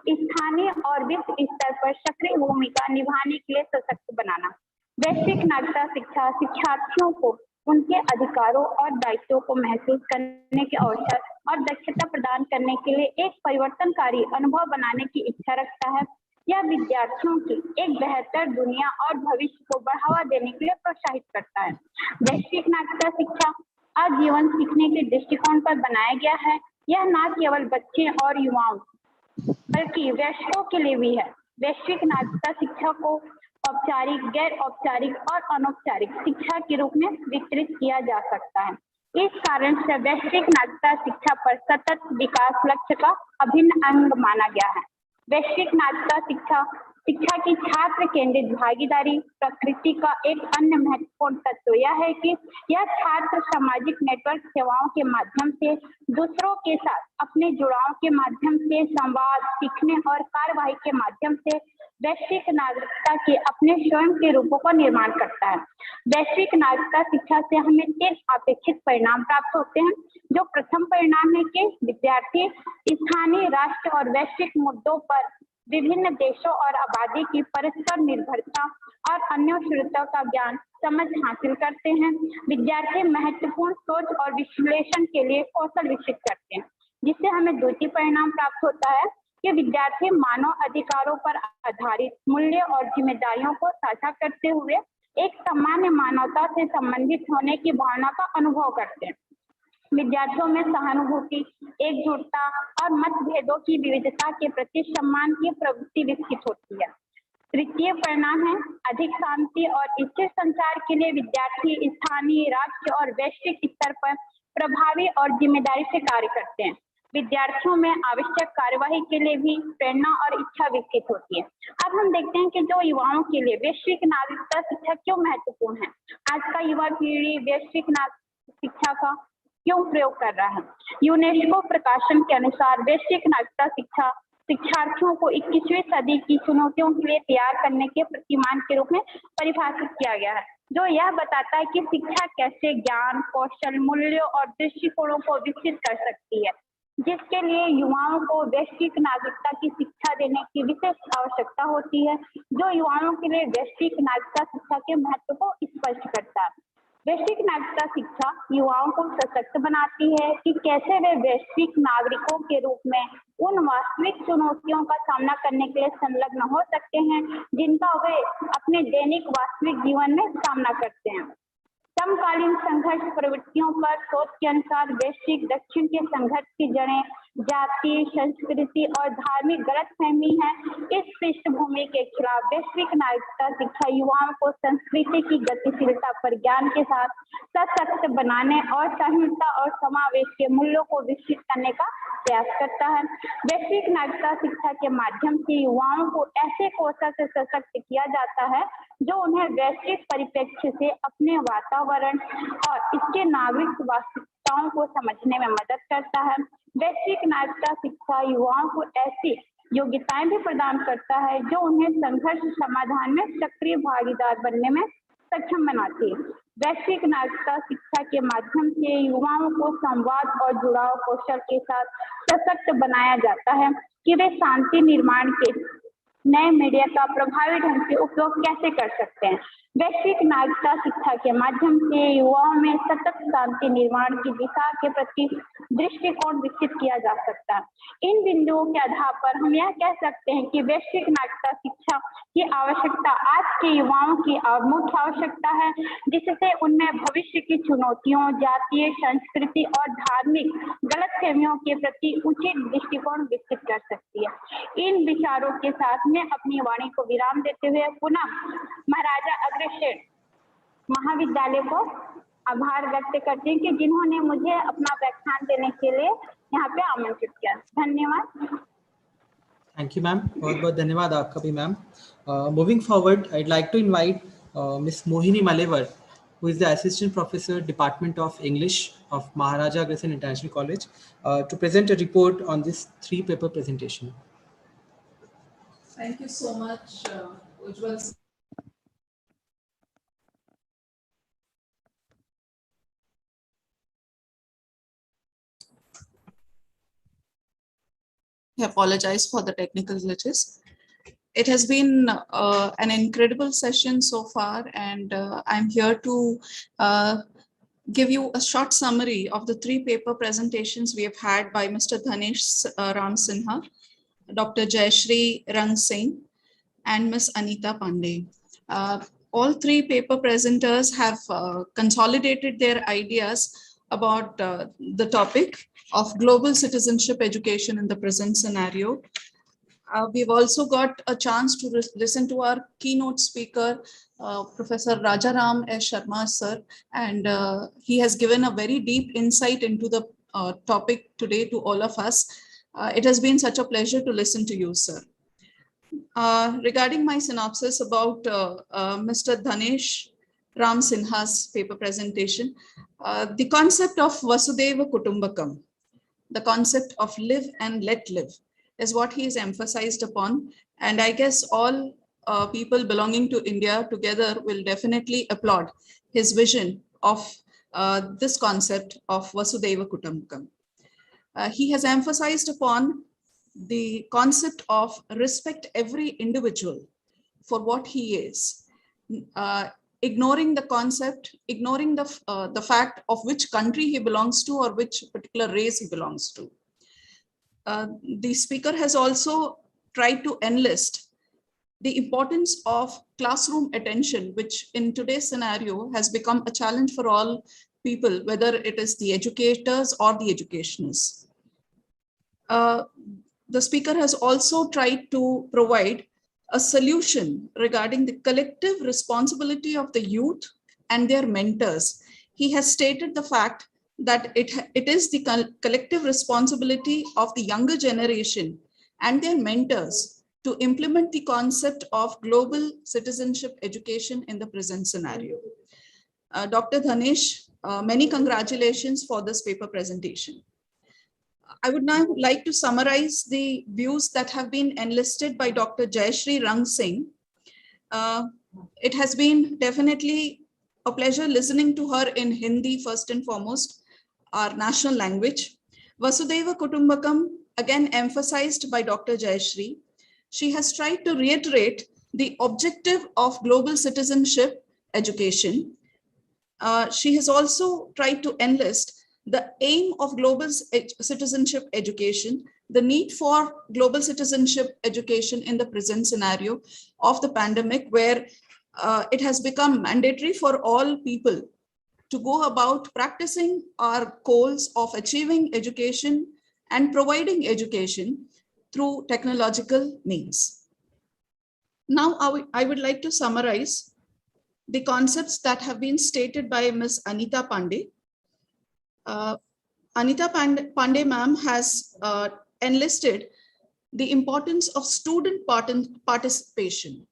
स्थानीय और विश्व स्तर पर सक्रिय भूमिका निभाने के लिए सशक्त बनाना। वैश्विक नागरिकता शिक्षा शिक्षार्थियों को उनके अधिकारों और दायित्वों को महसूस करने के अवसर और दक्षता प्रदान करने के लिए एक परिवर्तनकारी अनुभव बनाने की इच्छा रखता है। यह विद्यार्थियों की एक बेहतर दुनिया और भविष्य को बढ़ावा देने के लिए प्रोत्साहित करता है। वैश्विक नागरिकता शिक्षा आजीवन सीखने के दृष्टिकोण पर बनाया गया है। यह न केवल बच्चे और युवाओं बल्कि वयस्कों के लिए भी है। वैश्विक नागरिकता शिक्षा को औपचारिक, गैर औपचारिक और अनौपचारिक शिक्षा के रूप में वितरित किया जा सकता है। इस कारण से वैश्विक नागरिकता शिक्षा पर सतत विकास लक्ष्य का अभिन्न अंग माना गया है। वैश्विक नागरिकता शिक्षा की छात्र केंद्रित भागीदारी प्रकृति का एक अन्य महत्वपूर्ण तत्व यह है कि यह छात्र सामाजिक नेटवर्क सेवाओं के माध्यम से दूसरों के साथ अपने जुड़ाव के माध्यम से संवाद, सीखने और कार्यवाही के माध्यम से वैश्विक नागरिकता के अपने स्वयं के रूपों का निर्माण करता है। वैश्विक नागरिकता शिक्षा से हमें 3 अपेक्षित परिणाम प्राप्त होते हैं। जो प्रथम परिणाम है कि विद्यार्थी स्थानीय, राष्ट्र और वैश्विक मुद्दों पर विभिन्न देशों और आबादी की परस्पर निर्भरता और अन्योन्याश्रयता का ज्ञान समझ हासिल करते हैं। विद्यार्थी महत्वपूर्ण सोच और विश्लेषण के लिए कौशल विकसित करते हैं, जिससे हमें द्वितीय परिणाम प्राप्त होता है कि विद्यार्थी मानव अधिकारों पर आधारित मूल्य और जिम्मेदारियों को साझा करते हुए एक सामान्य मानवता से संबंधित होने की भावना का अनुभव करते हैं। विद्यार्थियों में सहानुभूति, एकजुटता और मतभेदों की विविधता के प्रति सम्मान की प्रवृत्ति विकसित होती है। तृतीय परिणाम है अधिक शांति और स्थिर संचार के लिए विद्यार्थी स्थानीय, राष्ट्रीय और वैश्विक स्तर पर प्रभावी और जिम्मेदारी से कार्य करते हैं। विद्यार्थियों में आवश्यक कार्यवाही के लिए भी प्रेरणा और इच्छा विकसित होती है। अब हम देखते हैं कि जो युवाओं के लिए वैश्विक नागरिकता शिक्षा क्यों महत्वपूर्ण है। आज का युवा पीढ़ी वैश्विक नागरिकता शिक्षा का क्यों प्रयोग कर रहा है। यूनेस्को प्रकाशन के अनुसार वैश्विक नागरिकता शिक्षा शिक्षार्थियों को 21वीं सदी की चुनौतियों के लिए तैयार करने के प्रतिमान के रूप में परिभाषित किया गया है, जो यह बताता है कि शिक्षा कैसे ज्ञान, कौशल, मूल्यों और दृष्टिकोणों को विकसित कर सकती है, जिसके लिए युवाओं को वैश्विक नागरिकता की शिक्षा देने की विशेष आवश्यकता होती है, जो युवाओं के लिए वैश्विक नागरिकता शिक्षा के महत्व को स्पष्ट करता है। वैश्विक नागरिकता शिक्षा युवाओं को सशक्त बनाती है कि कैसे वे वैश्विक नागरिकों के रूप में उन वास्तविक चुनौतियों का सामना करने के लिए संलग्न हो सकते हैं, जिनका वे अपने दैनिक वास्तविक जीवन में सामना करते हैं। समकालीन संघर्ष प्रवृत्तियों पर शोध के अनुसार वैश्विक दक्षिण के संघर्ष की जड़ें जाति, संस्कृति और धार्मिक गलतफहमी है। इस पृष्ठभूमि के खिलाफ वैश्विक नागरिकता शिक्षा युवाओं को संस्कृति की गतिशीलता पर ज्ञान के साथ सशक्त बनाने और सहिष्णुता और समावेश के मूल्यों को विकसित करने का प्रयास करता है। वैश्विक नागरिकता शिक्षा के माध्यम से युवाओं को ऐसे कौशल से सशक्त किया जाता है जो उन्हें वैश्विक परिप्रेक्ष्य से अपने वातावरण और इसके नागरिक वास्तविकताओं को समझने में मदद करता है। वैश्विक नागरिकता शिक्षा युवाओं को ऐसी योग्यताएं भी प्रदान करता है जो उन्हें संघर्ष समाधान में सक्रिय भागीदार बनने में सक्षम बनाती है। वैश्विक नागरिकता शिक्षा के माध्यम से युवाओं को संवाद और जुड़ाव कौशल के साथ सशक्त बनाया जाता है कि वे शांति निर्माण के नए मीडिया का प्रभावी ढंग से उपयोग कैसे कर सकते हैं। वैश्विक नागरिकता शिक्षा के माध्यम से युवाओं में सतत शांति निर्माण की दिशा के प्रति दृष्टिकोण विकसित किया जा सकता है। इन बिंदुओं के आधार पर हम यह कह सकते हैं कि वैश्विक नागरिकता शिक्षा की आवश्यकता आज के युवाओं की मुख्य आवश्यकता है, जिससे उनमें भविष्य की चुनौतियों, जातीय, संस्कृति और धार्मिक गलतफहमियों के प्रति उचित दृष्टिकोण विकसित कर सकती है। इन विचारों के साथ मैं अपनी वाणी को विराम देते हुए पुनः महाराजा अग्रसेन महाविद्यालय को आभार व्यक्त करती हूँ कि जिन्होंने मुझे अपना व्याख्यान देने के लिए यहाँ पे आमंत्रित किया। धन्यवाद। Thank you, ma'am. बहुत बहुत धन्यवाद आपका भी, ma'am. Moving forward, I'd like to invite Miss Mohini Malevar, who is the Assistant Professor, Department of English of Maharaja Agrasen International College, to present a report on this 3-paper presentation. Thank you so much, Ujjwal. I apologize for the technical glitches. It has been an incredible session so far, and I'm here to give you a short summary of the 3-paper presentations we have had by Mr. Dhanesh Ram Sinha, Dr. Jayashree Rang Singh, and Ms. Anita Pandey. All 3 paper presenters have consolidated their ideas about the topic of global citizenship education in the present scenario. We've also got a chance to listen to our keynote speaker, Professor Rajaram S. Sharma sir, and he has given a very deep insight into the topic today to all of us. It has been such a pleasure to listen to you, sir. Regarding my synopsis about Mr. Dhanesh Ram Sinha's paper presentation, the concept of Vasudhaiva Kutumbakam, the concept of live and let live, is what he is emphasized upon. And I guess all people belonging to India together will definitely applaud his vision of this concept of Vasudhaiva Kutumbakam. He has emphasized upon the concept of respect every individual for what he is, ignoring the concept, ignoring the fact of which country he belongs to or which particular race he belongs to. The speaker has also tried to enlist the importance of classroom attention, which in today's scenario has become a challenge for all people, whether it is the educators or the educationists. The speaker has also tried to provide a solution regarding the collective responsibility of the youth and their mentors. He has stated the fact that it is the collective responsibility of the younger generation and their mentors to implement the concept of global citizenship education in the present scenario. Dr. Dhanesh, many congratulations for this paper presentation. I would now like to summarize the views that have been enlisted by Dr. Jayashree Rang Singh. It has been definitely a pleasure listening to her in Hindi first and foremost, our national language. Vasudhaiva Kutumbakam, again emphasized by Dr. Jayashree. She has tried to reiterate the objective of global citizenship education. She has also tried to enlist the aim of global citizenship education, the need for global citizenship education in the present scenario of the pandemic, where it has become mandatory for all people to go about practicing our goals of achieving education and providing education through technological means. Now, I would like to summarize the concepts that have been stated by Ms. Anita Pandey. Anita Pandey ma'am has enlisted the importance of student participation.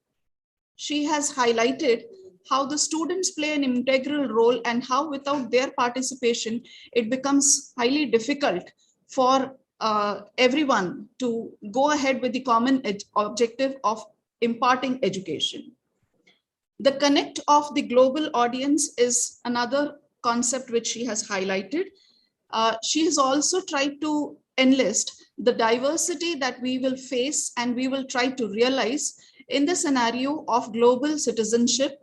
She has highlighted how the students play an integral role and how without their participation, it becomes highly difficult for everyone to go ahead with the common objective of imparting education. The connect of the global audience is another concept which she has highlighted. She has also tried to enlist the diversity that we will face and we will try to realize in the scenario of global citizenship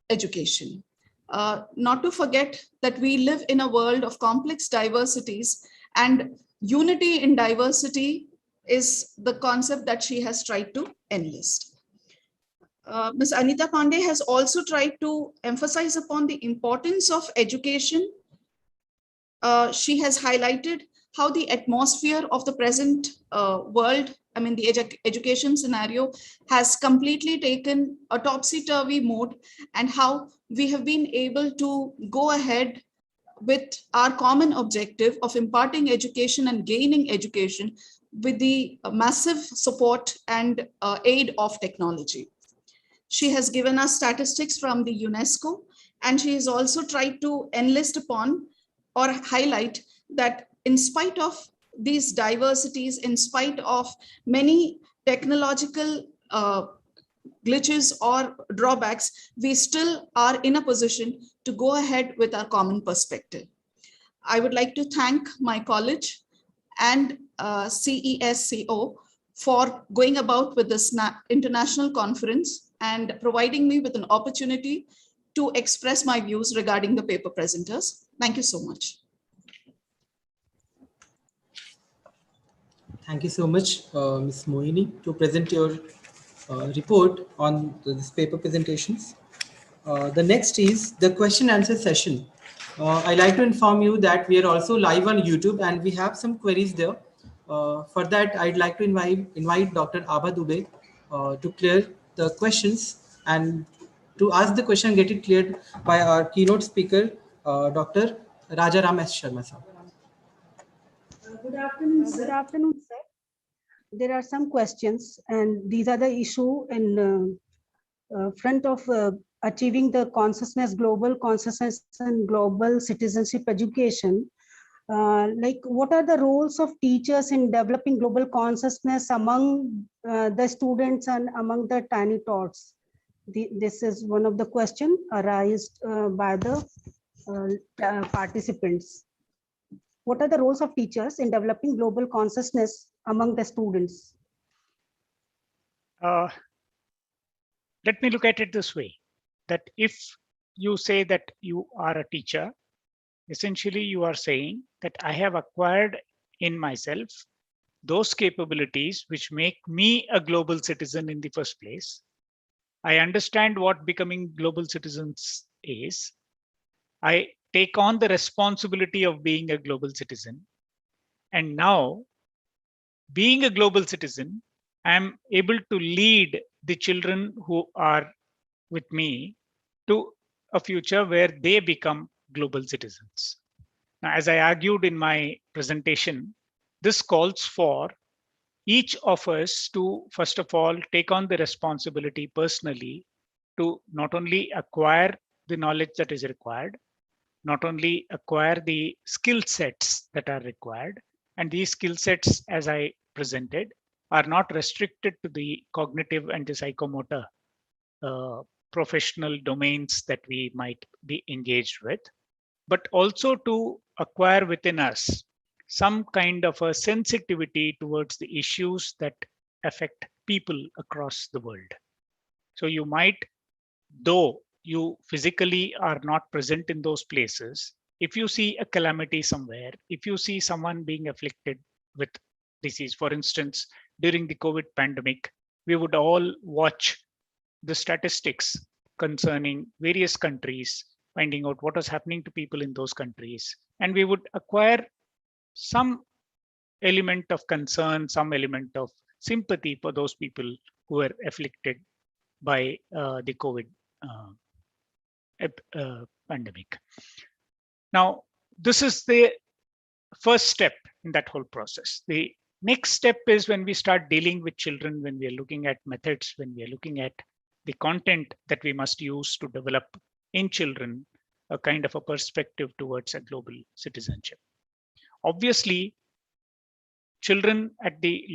education. Not to forget that we live in a world of complex diversities, and unity in diversity is the concept that she has tried to enlist. Ms. Anita Pandey has also tried to emphasize upon the importance of education. She has highlighted how the atmosphere of the present world, I mean, the education scenario has completely taken a topsy-turvy mode, and how we have been able to go ahead with our common objective of imparting education and gaining education with the massive support and aid of technology. She has given us statistics from the UNESCO, and she has also tried to enlist upon or highlight that in spite of these diversities, in spite of many technological glitches or drawbacks, we still are in a position to go ahead with our common perspective. I would like to thank my college and CESCO for going about with this international conference and providing me with an opportunity to express my views regarding the paper presenters. Thank you so much. Thank you so much, Ms. Mohini, to present your report on this paper presentations. The next is the question answer session. I'd like to inform you that we are also live on YouTube and we have some queries there. For that, I'd like to invite Dr. Abha Dubey to clear the questions and to ask the question, get it cleared by our keynote speaker, Dr. Rajaram S. Sharma. Good afternoon, sir. Good afternoon, sir. There are some questions, and these are the issue in front of achieving the global consciousness and global citizenship education. Like, what are the roles of teachers in developing global consciousness among the students and among the tiny tots? This is one of the questions arised by the participants. What are the roles of teachers in developing global consciousness among the students? Let me look at it this way, that if you say that you are a teacher, essentially you are saying that I have acquired in myself those capabilities which make me a global citizen in the first place. I understand what becoming global citizens is. I take on the responsibility of being a global citizen. And now, being a global citizen, I'm able to lead the children who are with me to a future where they become global citizens. Now, as I argued in my presentation, this calls for each of us to, first of all, take on the responsibility personally to not only acquire the knowledge that is required, not only acquire the skill sets that are required, and these skill sets, as I presented, are not restricted to the cognitive and the psychomotor professional domains that we might be engaged with, but also to acquire within us some kind of a sensitivity towards the issues that affect people across the world. So you might, though you physically are not present in those places, if you see a calamity somewhere, if you see someone being afflicted with disease, for instance, during the COVID pandemic, we would all watch the statistics concerning various countries, finding out what was happening to people in those countries. And we would acquire some element of concern, some element of sympathy for those people who were afflicted by the COVID pandemic. Now, this is the first step in that whole process. The next step is when we start dealing with children, when we are looking at methods, when we are looking at the content that we must use to develop in children a kind of a perspective towards a global citizenship. Obviously, children in the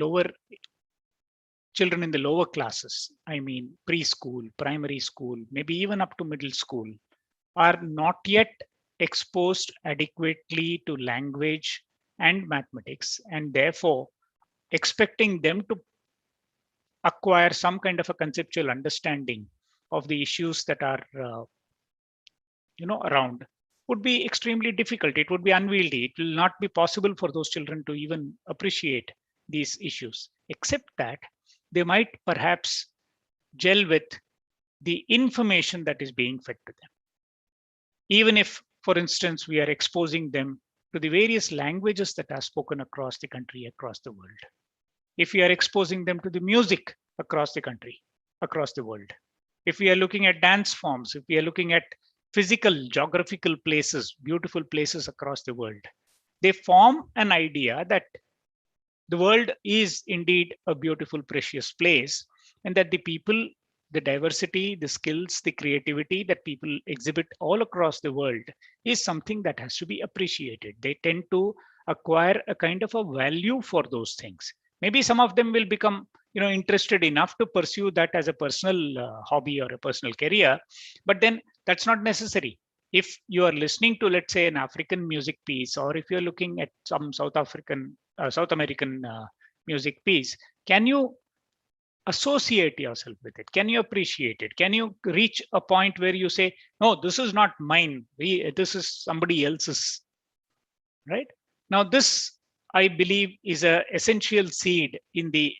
lower classes, I mean preschool, primary school, maybe even up to middle school, are not yet exposed adequately to language and mathematics, and therefore expecting them to acquire some kind of a conceptual understanding of the issues that are around would be extremely difficult. It would be unwieldy. It will not be possible for those children to even appreciate these issues, except that they might perhaps gel with the information that is being fed to them. Even if, for instance, we are exposing them to the various languages that are spoken across the country, across the world. If we are exposing them to the music across the country, across the world. If we are looking at dance forms, if we are looking at physical, geographical places, beautiful places across the world, they form an idea that the world is indeed a beautiful, precious place, and that the people, the diversity, the skills, the creativity that people exhibit all across the world is something that has to be appreciated. They tend to acquire a kind of a value for those things. Maybe some of them will become interested enough to pursue that as a personal hobby or a personal career, but then that's not necessary. If you are listening to, let's say, an African music piece, or if you're looking at some South American music piece, can you associate yourself with it? Can you appreciate it? Can you reach a point where you say, no, this is not mine, this is somebody else's, right? Now this, I believe, is an essential seed in the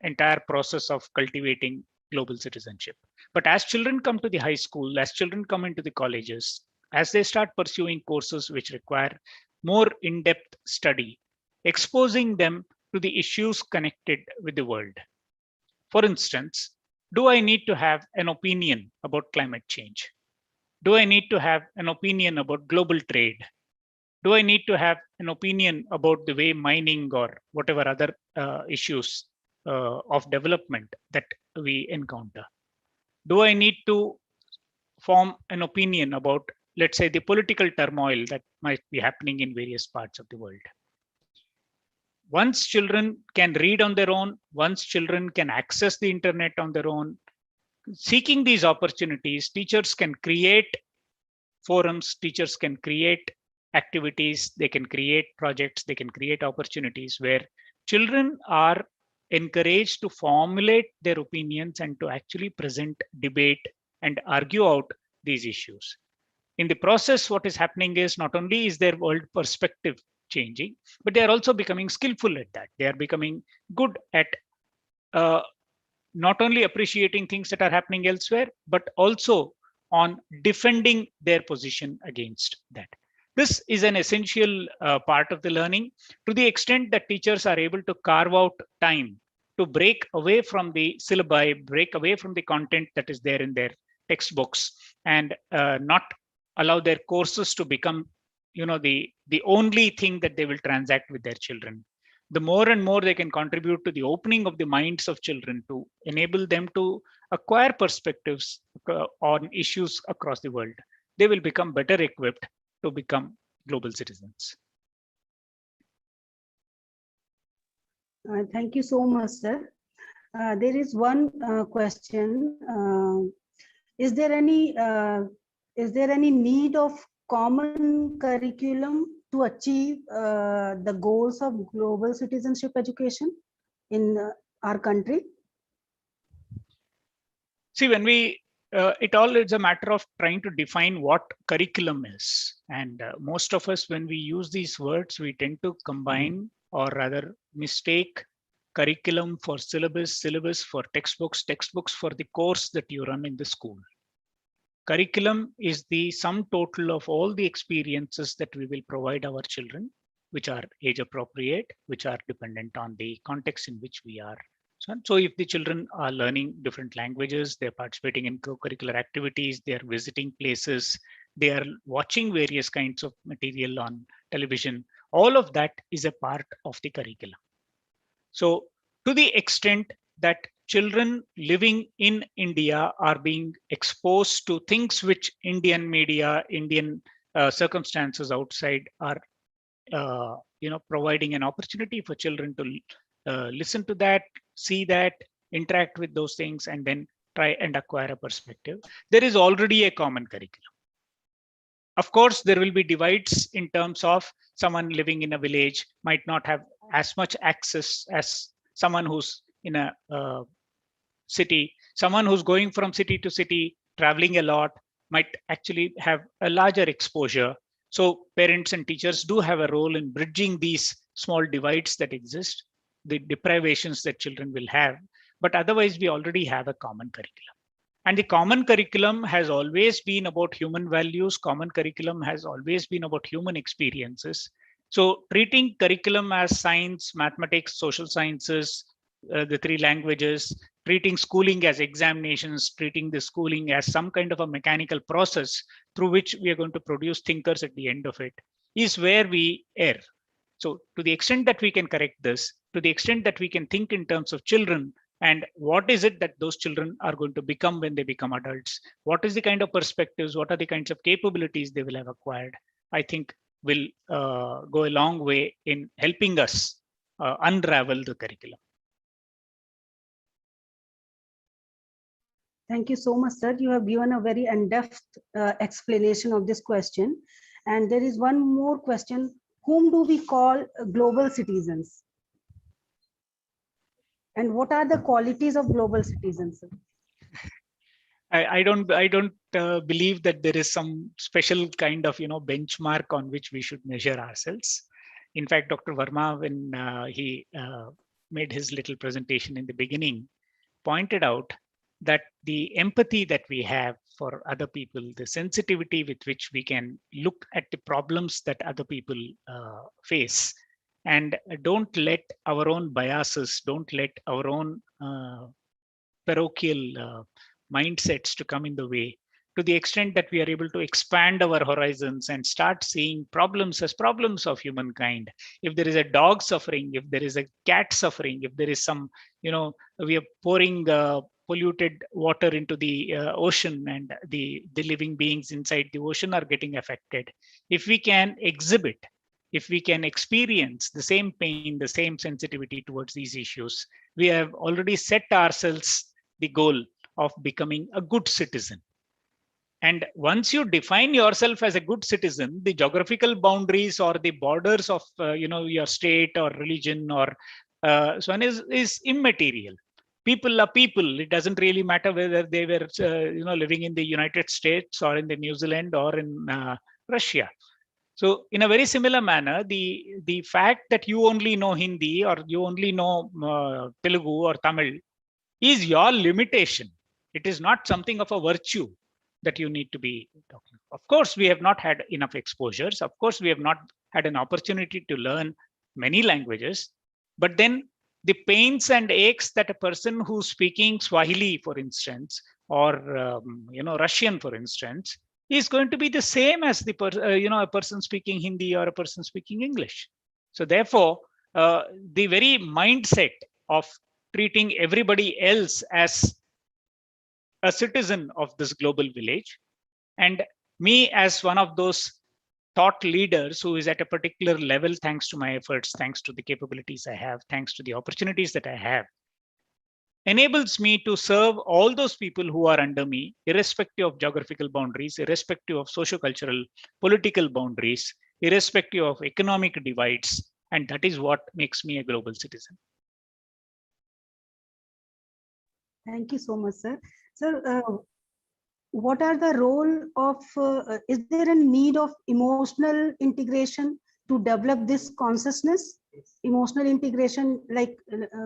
entire process of cultivating global citizenship. But as children come to the high school, as children come into the colleges, as they start pursuing courses which require more in-depth study, exposing them to the issues connected with the world. For instance, do I need to have an opinion about climate change? Do I need to have an opinion about global trade? Do I need to have an opinion about the way mining or whatever other issues of development that we encounter? Do I need to form an opinion about, let's say, the political turmoil that might be happening in various parts of the world? Once children can read on their own, once children can access the internet on their own, seeking these opportunities, teachers can create forums, teachers can create activities, they can create projects, they can create opportunities where children are encouraged to formulate their opinions and to actually present, debate, and argue out these issues. In the process, what is happening is not only is their world perspective changing, but they are also becoming skillful at that. They are becoming good at not only appreciating things that are happening elsewhere, but also on defending their position against that. This is an essential part of the learning, to the extent that teachers are able to carve out time to break away from the syllabi, break away from the content that is there in their textbooks, and not allow their courses to become the only thing that they will transact with their children. The more and more they can contribute to the opening of the minds of children to enable them to acquire perspectives on issues across the world, they will become better equipped to become global citizens. Thank you so much, sir. There is one question. Is there any need of common curriculum to achieve the goals of global citizenship education in our country? See, when we it all is a matter of trying to define what curriculum is, and most of us, when we use these words, we tend to combine or rather mistake curriculum for syllabus, syllabus for textbooks, textbooks for the course that you run in the school. Curriculum is the sum total of all the experiences that we will provide our children, which are age appropriate, which are dependent on the context in which we are. So if the children are learning different languages, they're participating in co-curricular activities, they're visiting places, they are watching various kinds of material on television, all of that is a part of the curriculum. So to the extent that children living in India are being exposed to things which Indian media, Indian circumstances outside are providing an opportunity for children to listen to that, see that, interact with those things, and then try and acquire a perspective. There is already a common curriculum. Of course, there will be divides in terms of someone living in a village might not have as much access as someone who's in a city. Someone who's going from city to city, traveling a lot, might actually have a larger exposure. So parents and teachers do have a role in bridging these small divides that exist, the deprivations that children will have. But otherwise, we already have a common curriculum. And the common curriculum has always been about human values. Common curriculum has always been about human experiences. So treating curriculum as science, mathematics, social sciences, the three languages, treating schooling as examinations, treating the schooling as some kind of a mechanical process through which we are going to produce thinkers at the end of it, is where we err. So to the extent that we can correct this, to the extent that we can think in terms of children and what is it that those children are going to become when they become adults, what is the kind of perspectives, what are the kinds of capabilities they will have acquired, I think will go a long way in helping us unravel the curriculum. Thank you so much, sir. You have given a very in-depth explanation of this question. And there is one more question. Whom do we call global citizens? And what are the qualities of global citizens? I don't believe that there is some special kind of benchmark on which we should measure ourselves. In fact, Dr. Verma, when he made his little presentation in the beginning, pointed out that the empathy that we have for other people, the sensitivity with which we can look at the problems that other people face, and don't let our own biases, don't let our own parochial mindsets to come in the way, to the extent that we are able to expand our horizons and start seeing problems as problems of humankind. If there is a dog suffering, if there is a cat suffering, if there is some, we are pouring polluted water into the ocean and the living beings inside the ocean are getting affected. If we can exhibit, if we can experience the same pain, the same sensitivity towards these issues, we have already set ourselves the goal of becoming a good citizen. And once you define yourself as a good citizen, the geographical boundaries or the borders of your state or religion or so on is immaterial. People are people. It doesn't really matter whether they were living in the United States or in the New Zealand or in Russia. So in a very similar manner, the fact that you only know Hindi or you only know Telugu or Tamil is your limitation. It is not something of a virtue that you need to be talking. Of course, we have not had enough exposures. Of course, we have not had an opportunity to learn many languages. But then the pains and aches that a person who's speaking Swahili, for instance, or Russian, for instance, is going to be the same as the a person speaking Hindi or a person speaking English. So therefore, the very mindset of treating everybody else as a citizen of this global village, and me as one of those thought leaders who is at a particular level, thanks to my efforts, thanks to the capabilities I have, thanks to the opportunities that I have, enables me to serve all those people who are under me, irrespective of geographical boundaries, irrespective of socio-cultural, political boundaries, irrespective of economic divides. And that is what makes me a global citizen. Thank you so much, sir. Sir, what are the role of, is there a need of emotional integration to develop this consciousness? Emotional integration, like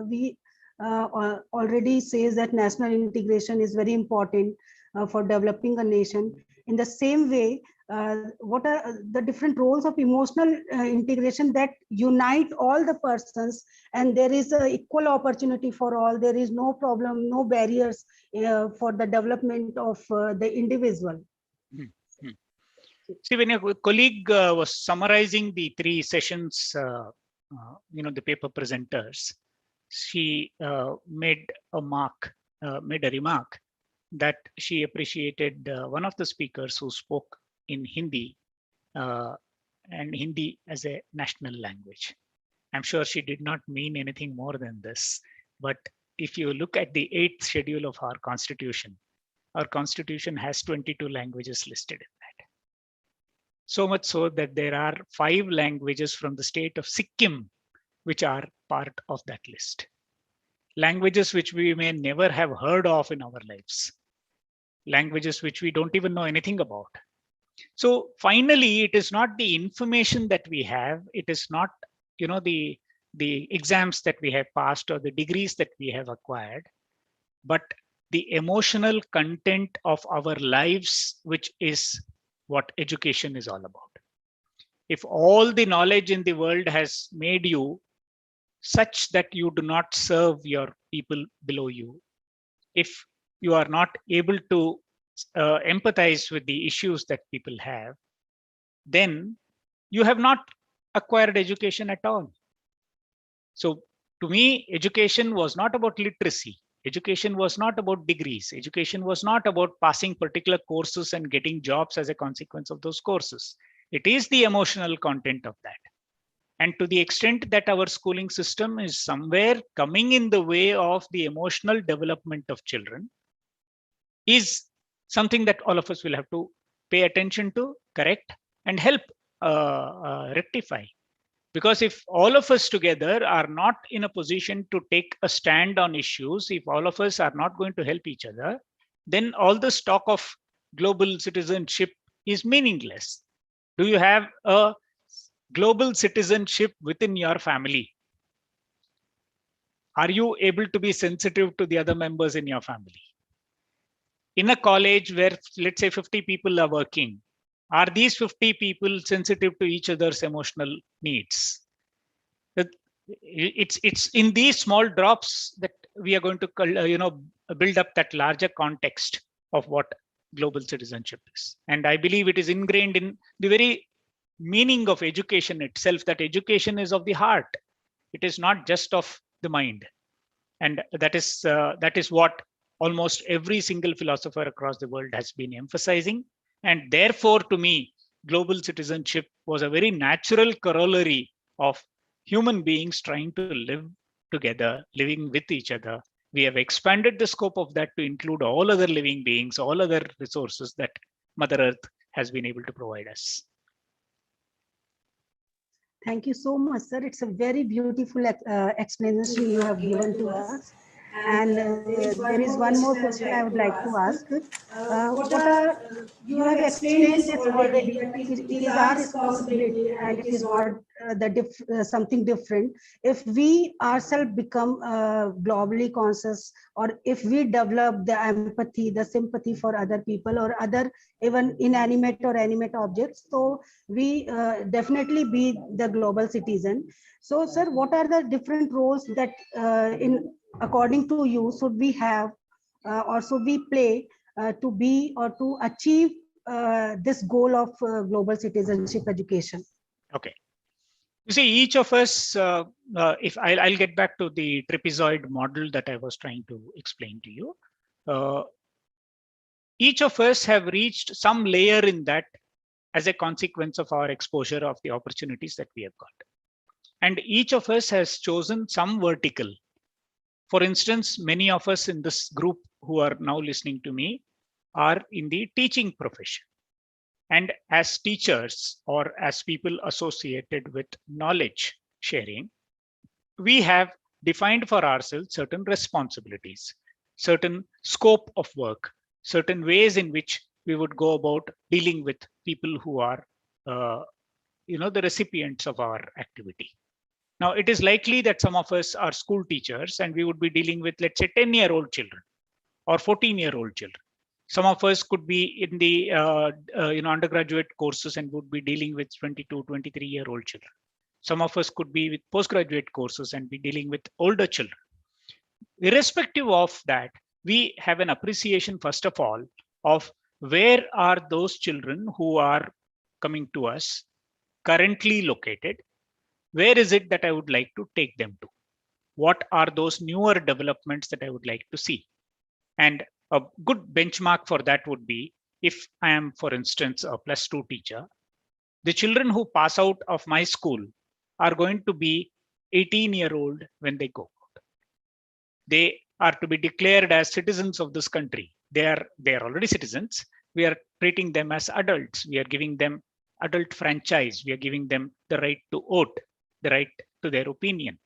we already says that national integration is very important for developing a nation. In the same way, what are the different roles of emotional integration that unite all the persons, and there is an equal opportunity for all, there is no problem, no barriers for the development of the individual? See, when your colleague was summarizing the 3 sessions, the paper presenters, she made a remark that she appreciated one of the speakers who spoke in Hindi and Hindi as a national language. I'm sure she did not mean anything more than this. But if you look at the 8th schedule of our constitution has 22 languages listed in that. So much so that there are 5 languages from the state of Sikkim, which are part of that list. Languages which we may never have heard of in our lives. Languages which we don't even know anything about. So finally, it is not the information that we have. It is not, the exams that we have passed or the degrees that we have acquired, but the emotional content of our lives, which is what education is all about. If all the knowledge in the world has made you such that you do not serve your people below you, if you are not able to empathize with the issues that people have, then you have not acquired education at all. So to me, education was not about literacy. Education was not about degrees. Education was not about passing particular courses and getting jobs as a consequence of those courses. It is the emotional content of that. And to the extent that our schooling system is somewhere coming in the way of the emotional development of children is something that all of us will have to pay attention to, correct, and help rectify. Because if all of us together are not in a position to take a stand on issues, if all of us are not going to help each other, then all this talk of global citizenship is meaningless. Do you have a global citizenship within your family? Are you able to be sensitive to the other members in your family? In a college where, let's say, 50 people are working, are these 50 people sensitive to each other's emotional needs? It's in these small drops that we are going to build up that larger context of what global citizenship is. And I believe it is ingrained in the very meaning of education itself, that education is of the heart. It is not just of the mind. And that is what almost every single philosopher across the world has been emphasizing. And therefore, to me, global citizenship was a very natural corollary of human beings trying to live together, living with each other. We have expanded the scope of that to include all other living beings, all other resources that Mother Earth has been able to provide us. Thank you so much, sir. It's a very beautiful explanation you have given to us. And there is one more question I would like to ask. You have explained this already, but it is our responsibility and it is not something different. If we ourselves become globally conscious, or if we develop the empathy, the sympathy for other people or other even inanimate or animate objects, so we definitely be the global citizen. So, sir, what are the different roles that according to you should we have or should we play to be or to achieve this goal of global citizenship education? Okay. You see, each of us, if I'll get back to the trapezoid model that I was trying to explain to you. Each of us have reached some layer in that as a consequence of our exposure of the opportunities that we have got. And each of us has chosen some vertical. For instance, many of us in this group who are now listening to me are in the teaching profession. And as teachers or as people associated with knowledge sharing, we have defined for ourselves certain responsibilities, certain scope of work, certain ways in which we would go about dealing with people who are the recipients of our activity. Now, it is likely that some of us are school teachers and we would be dealing with, let's say, 10-year-old children or 14-year-old children. Some of us could be in the undergraduate courses and would be dealing with 22, 23-year-old children. Some of us could be with postgraduate courses and be dealing with older children. Irrespective of that, we have an appreciation, first of all, of where are those children who are coming to us currently located. Where is it that I would like to take them to? What are those newer developments that I would like to see? And a good benchmark for that would be, if I am, for instance, a +2 teacher, the children who pass out of my school are going to be 18-year-old when they go out. They are to be declared as citizens of this country. They are already citizens. We are treating them as adults. We are giving them adult franchise. We are giving them the right to vote, the right to their opinion.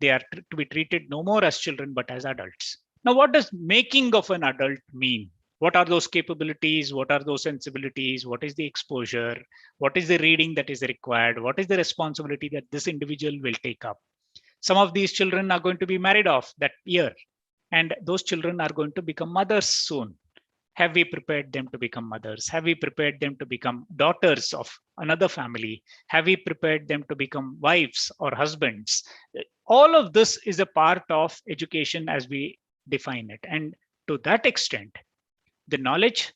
They are to be treated no more as children, but as adults. Now, what does making of an adult mean? What are those capabilities? What are those sensibilities? What is the exposure? What is the reading that is required? What is the responsibility that this individual will take up? Some of these children are going to be married off that year, and those children are going to become mothers soon. Have we prepared them to become mothers? Have we prepared them to become daughters of another family? Have we prepared them to become wives or husbands? All of this is a part of education as we define it. And to that extent, the knowledge,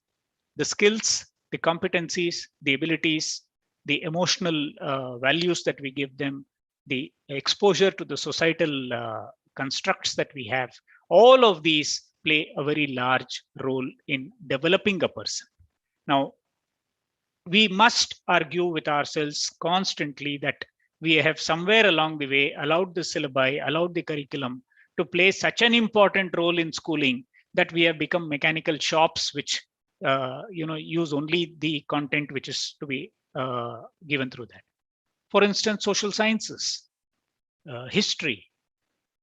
the skills, the competencies, the abilities, the emotional values that we give them, the exposure to the societal constructs that we have, all of these play a very large role in developing a person. Now, we must argue with ourselves constantly that we have somewhere along the way allowed the syllabi, allowed the curriculum to play such an important role in schooling that we have become mechanical shops which use only the content which is to be given through that. For instance, social sciences, history.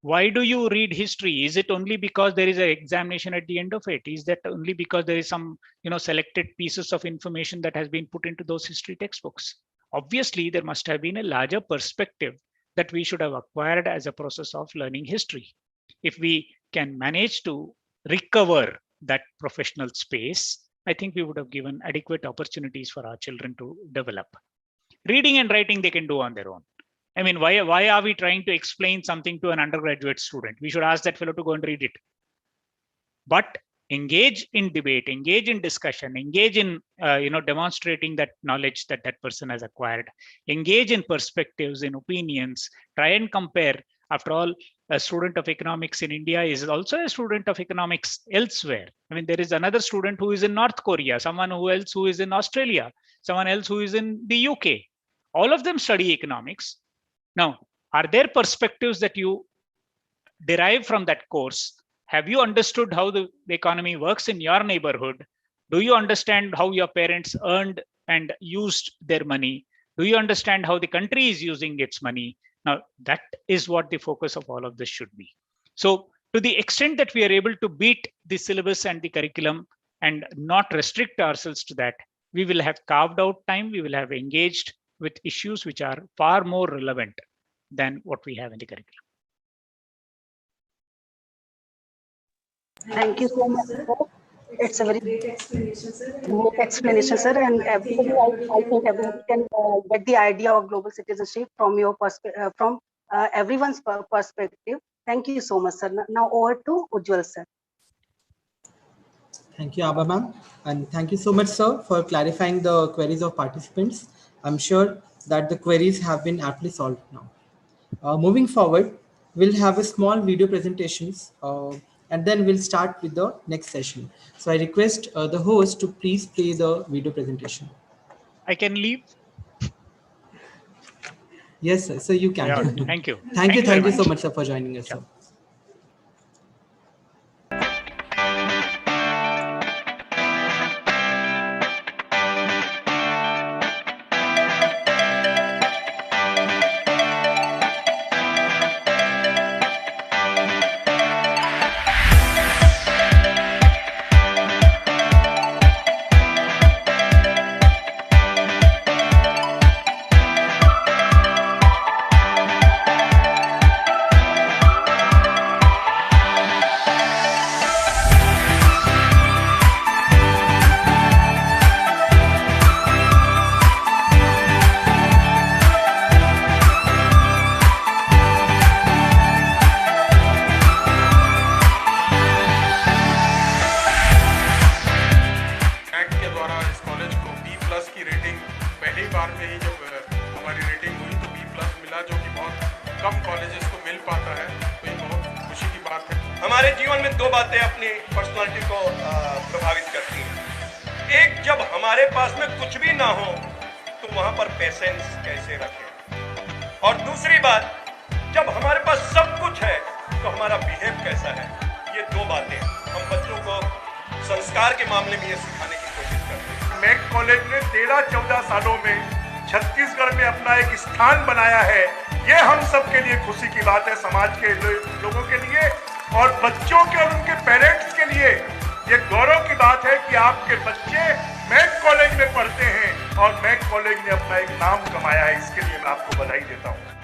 Why do you read history? Is it only because there is an examination at the end of it? Is that only because there is some selected pieces of information that has been put into those history textbooks? Obviously, there must have been a larger perspective that we should have acquired as a process of learning history. If we can manage to recover that professional space, I think we would have given adequate opportunities for our children to develop. Reading and writing they can do on their own. I mean, why are we trying to explain something to an undergraduate student? We should ask that fellow to go and read it. But engage in debate, engage in discussion, engage in demonstrating that knowledge that that person has acquired, engage in perspectives, in opinions, try and compare. After all, a student of economics in India is also a student of economics elsewhere. I mean, there is another student who is in North Korea, someone else who is in Australia, someone else who is in the UK. All of them study economics. Now, are there perspectives that you derive from that course? Have you understood how the economy works in your neighborhood? Do you understand how your parents earned and used their money? Do you understand how the country is using its money? Now, that is what the focus of all of this should be. So to the extent that we are able to beat the syllabus and the curriculum and not restrict ourselves to that, we will have carved out time, we will have engaged with issues which are far more relevant than what we have in the curriculum. Thank you so much, sir. It's a very great explanation, sir. And everybody, I think everybody can get the idea of global citizenship from your perspective, from everyone's perspective. Thank you so much, sir. Now over to Ujjwal, sir. Thank you, Abha ma'am. And thank you so much, sir, for clarifying the queries of participants. I'm sure that the queries have been aptly solved now. Moving forward, we'll have a small video presentations and then we'll start with the next session. So I request the host to please play the video presentation. I can leave. Yes, sir. So you can. Yeah, thank you. Thank you so much, sir, for joining us, sir. हमारे जीवन में दो बातें अपनी personality को प्रभावित करती हैं। एक, जब हमारे पास में कुछ भी ना हो तो वहां पर पेशेंस कैसे रखें, और दूसरी बात, जब हमारे पास सब कुछ है तो हमारा बिहेव कैसा है। ये दो बातें हम बच्चों को संस्कार के मामले में ये सिखाने की कोशिश करते हैं। मैक कॉलेज ने 13-14 सालों में छत्तीसगढ़ में अपना एक स्थान बनाया है। ये हम सब के लिए खुशी की बात है, समाज के लोगों के लिए और बच्चों के और उनके पेरेंट्स के लिए ये गौरव की बात है कि आपके बच्चे मैक कॉलेज में पढ़ते हैं और मैक कॉलेज ने अपना एक नाम कमाया है। इसके लिए मैं आपको बधाई देता हूँ।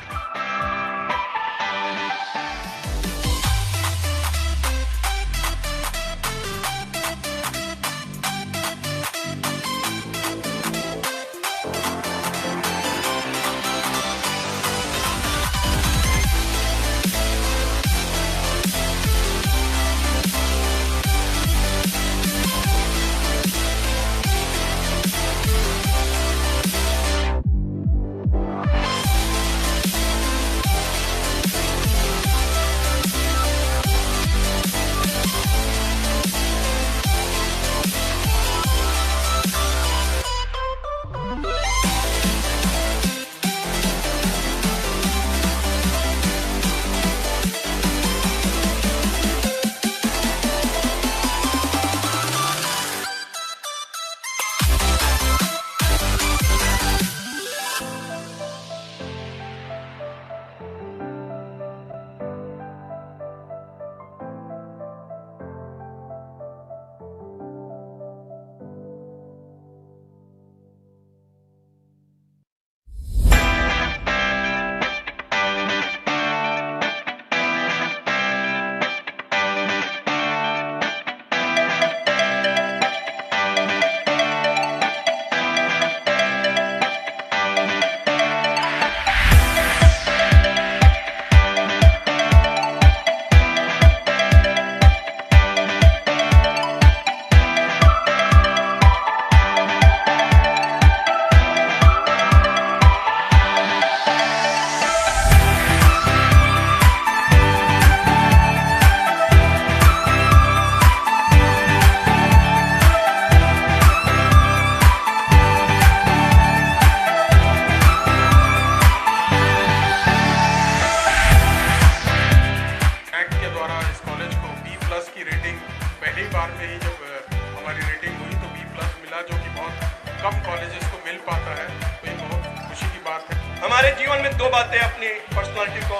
बातें अपनी पर्सनालिटी को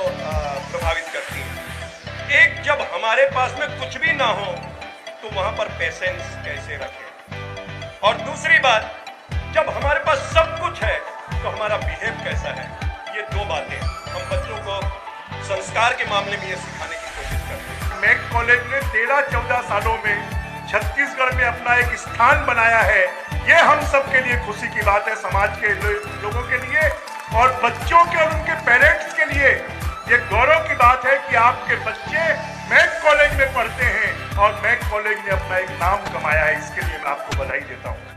प्रभावित करती हैं। एक जब हमारे पास में कुछ भी ना हो तो वहां पर पेशेंस कैसे रखें, और दूसरी बात, जब हमारे पास सब कुछ है तो हमारा बिहेव कैसा है। ये दो बातें हम बच्चों को संस्कार के मामले में ये सिखाने की कोशिश करते हैं। मैक कॉलेज ने 13-14 सालों में छत्तीसगढ़ में अपना एक स्थान बनाया है। ये हम सब के लिए खुशी की बात है, समाज के लोगों के लिए और बच्चों के और उनके पेरेंट्स के लिए ये गौरव की बात है कि आपके बच्चे मैक कॉलेज में पढ़ते हैं और मैक कॉलेज ने अपना एक नाम कमाया है। इसके लिए मैं आपको बधाई देता हूँ।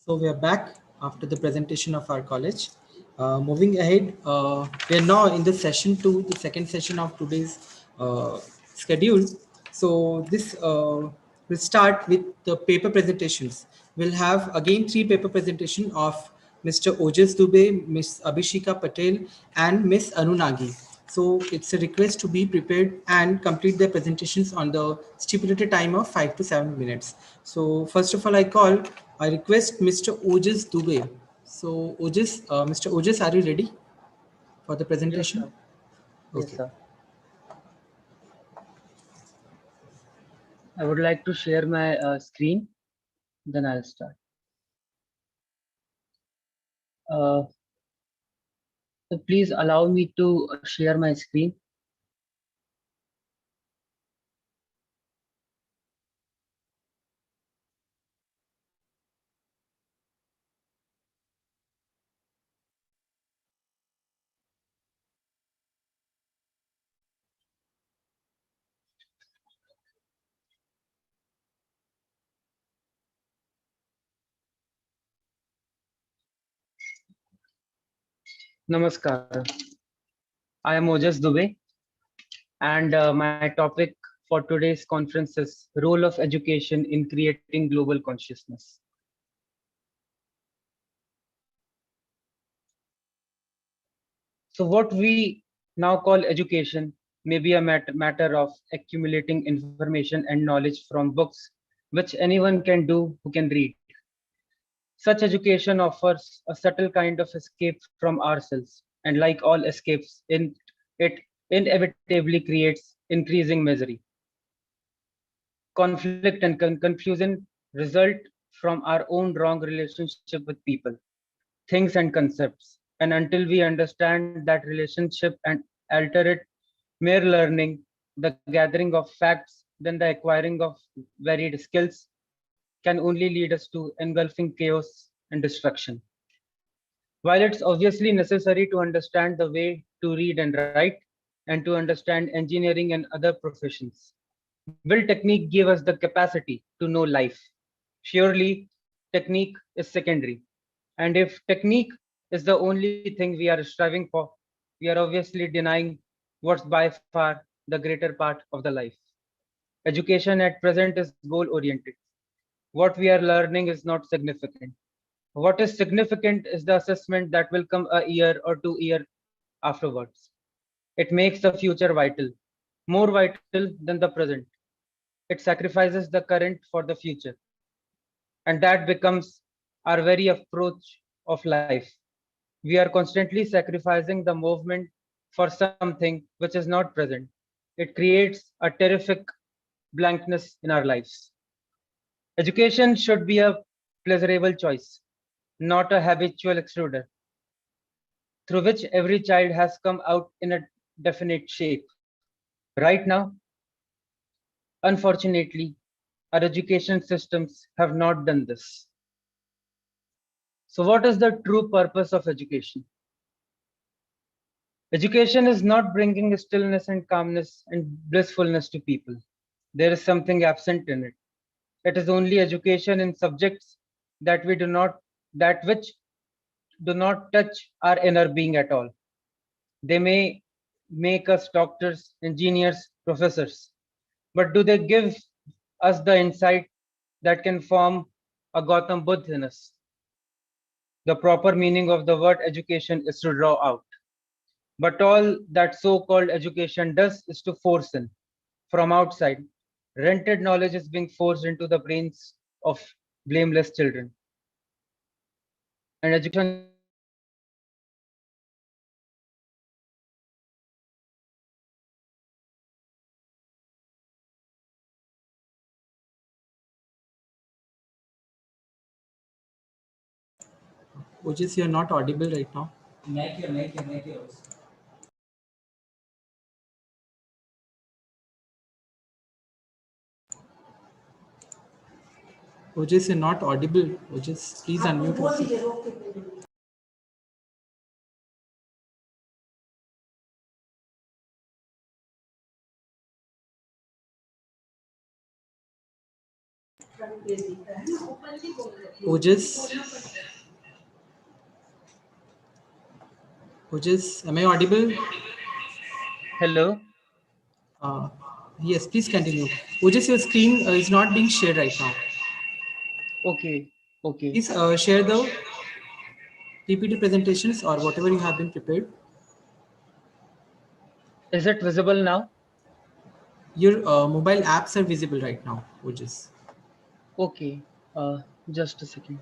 So we are back after the presentation of our college. Moving ahead, we are now in the session 2, the second session of today's schedule. So this will start with the paper presentations. We'll have again 3 paper presentation of Mr. Ojas Dubey, Ms. Abhishika Patel, and Ms. Anunagi. So it's a request to be prepared and complete their presentations on the stipulated time of 5 to 7 minutes. So first of all, I request Mr. Ojas Dubey. So Ojas, Mr. Ojas, are you ready for the presentation? Yes, sir. Yes, sir. I would like to share my screen, then I'll start. So please allow me to share my screen. Namaskar. I am Ojas Dubey, and my topic for today's conference is Role of Education in Creating Global Consciousness. So what we now call education may be a matter of accumulating information and knowledge from books, which anyone can do who can read. Such education offers a subtle kind of escape from ourselves, and like all escapes, it inevitably creates increasing misery. Conflict and confusion result from our own wrong relationship with people, things, and concepts. And until we understand that relationship and alter it, mere learning, the gathering of facts, then the acquiring of varied skills can only lead us to engulfing chaos and destruction. While it's obviously necessary to understand the way to read and write, and to understand engineering and other professions, will technique give us the capacity to know life? Surely, technique is secondary. And if technique is the only thing we are striving for, we are obviously denying what's by far the greater part of the life. Education at present is goal oriented. What we are learning is not significant. What is significant is the assessment that will come a year or 2 years afterwards. It makes the future vital, more vital than the present. It sacrifices the current for the future. And that becomes our very approach of life. We are constantly sacrificing the movement for something which is not present. It creates a terrific blankness in our lives. Education should be a pleasurable choice, not a habitual extruder, through which every child has come out in a definite shape. Right now, unfortunately, our education systems have not done this. So what is the true purpose of education? Education is not bringing stillness and calmness and blissfulness to people. There is something absent in it. It is only education in subjects that which do not touch our inner being at all. They may make us doctors, engineers, professors, but do they give us the insight that can form a Gautam Buddha in us? The proper meaning of the word education is to draw out. But all that so-called education does is to force in from outside. Rented knowledge is being forced into the brains of blameless children. And education Ojas, you're not audible right now. Make it. Ojas, you're not audible. Ojas, please unmute yourself. Ojas, am I audible? Hello. Yes, please continue. Ojas, your screen is not being shared right now. Okay. Please share the PPT presentations or whatever you have been prepared. Is it visible now? Your mobile apps are visible right now, Ojis. Okay, just a second.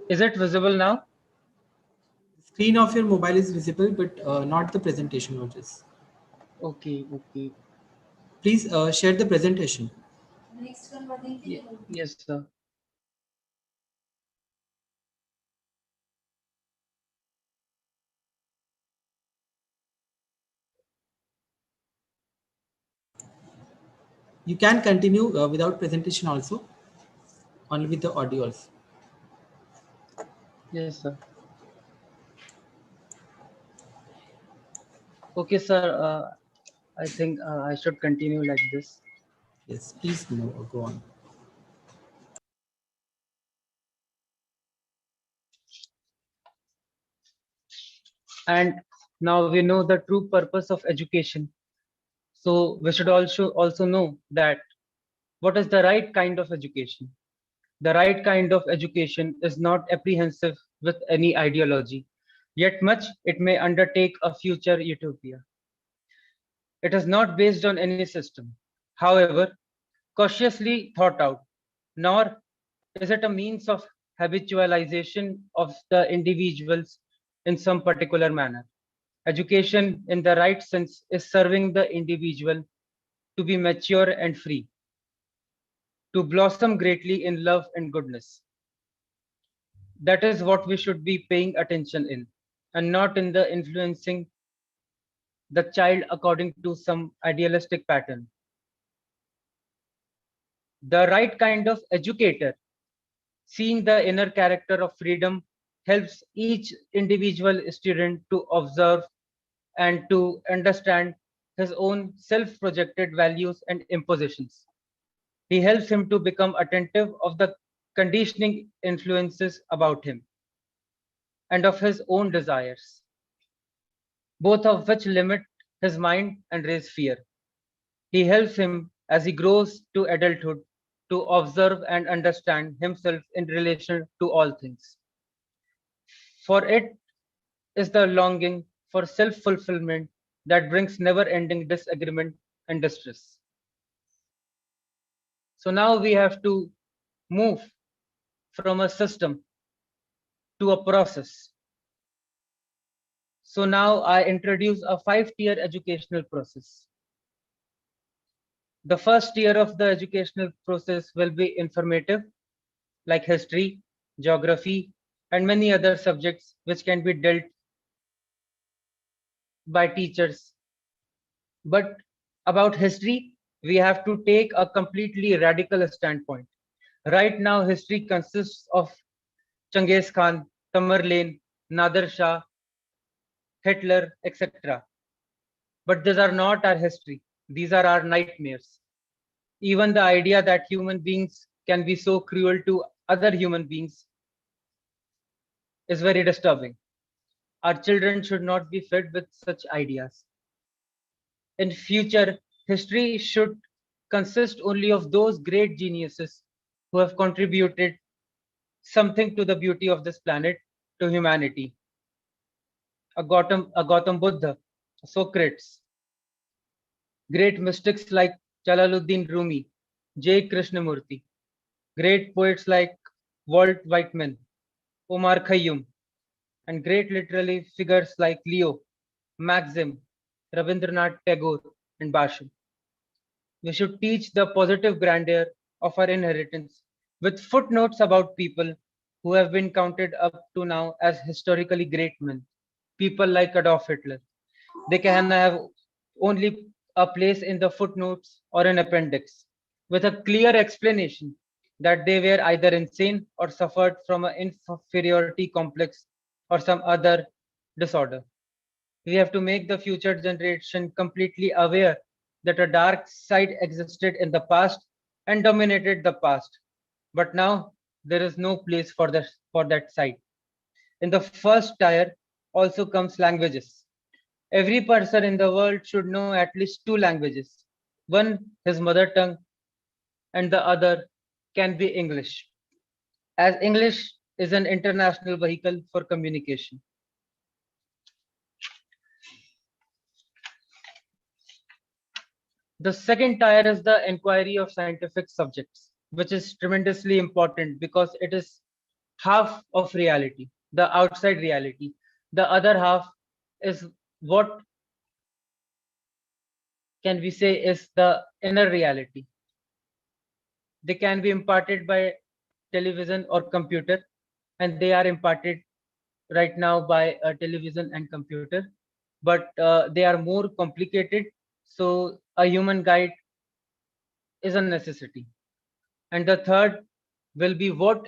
Is it visible now? The screen of your mobile is visible, but not the presentation, Ojis. Okay, okay. Please share the presentation. Yes, sir. You can continue without presentation also, only with the audio also. Yes, sir. Okay, sir. I think I should continue like this. Yes, please go on. And now we know the true purpose of education. So we should also know that what is the right kind of education. The right kind of education is not apprehensive with any ideology, yet much it may undertake a future utopia. It is not based on any system, however, cautiously thought out, nor is it a means of habitualization of the individuals in some particular manner. Education, in the right sense, is serving the individual to be mature and free, to blossom greatly in love and goodness. That is what we should be paying attention in, and not in the influencing the child according to some idealistic pattern. The right kind of educator, seeing the inner character of freedom, helps each individual student to observe and to understand his own self-projected values and impositions. He helps him to become attentive of the conditioning influences about him and of his own desires, both of which limit his mind and raise fear. He helps him as he grows to adulthood to observe and understand himself in relation to all things. For it is the longing for self fulfillment that brings never ending disagreement and distress. So now we have to move from a system to a process. So now I introduce a 5-tier educational process. The first tier of the educational process will be informative, like history, geography, and many other subjects which can be dealt by teachers. But about history, we have to take a completely radical standpoint. Right now, history consists of Genghis Khan, Tamerlane, Nader Shah, Hitler, etc. But these are not our history. These are our nightmares. Even the idea that human beings can be so cruel to other human beings is very disturbing. Our children should not be fed with such ideas. In future, history should consist only of those great geniuses who have contributed something to the beauty of this planet, to humanity. A Gautam Buddha, a Socrates, great mystics like Jalaluddin Rumi, J. Krishnamurti, great poets like Walt Whitman, Omar Khayyam, and great literary figures like Leo, Maxim, Rabindranath Tagore, and Basho. We should teach the positive grandeur of our inheritance with footnotes about people who have been counted up to now as historically great men. People like Adolf Hitler. They can have only a place in the footnotes or an appendix with a clear explanation that they were either insane or suffered from an inferiority complex or some other disorder. We have to make the future generation completely aware that a dark side existed in the past and dominated the past. But now there is no place for that side. In the first tier, also comes languages. Every person in the world should know at least 2 languages. One, his mother tongue, and the other can be English, as English is an international vehicle for communication. The second tier is the inquiry of scientific subjects, which is tremendously important because it is half of reality, the outside reality. The other half is what can we say is the inner reality. They can be imparted by television or computer, and they are imparted right now by television and computer, but they are more complicated. So a human guide is a necessity. And the third will be what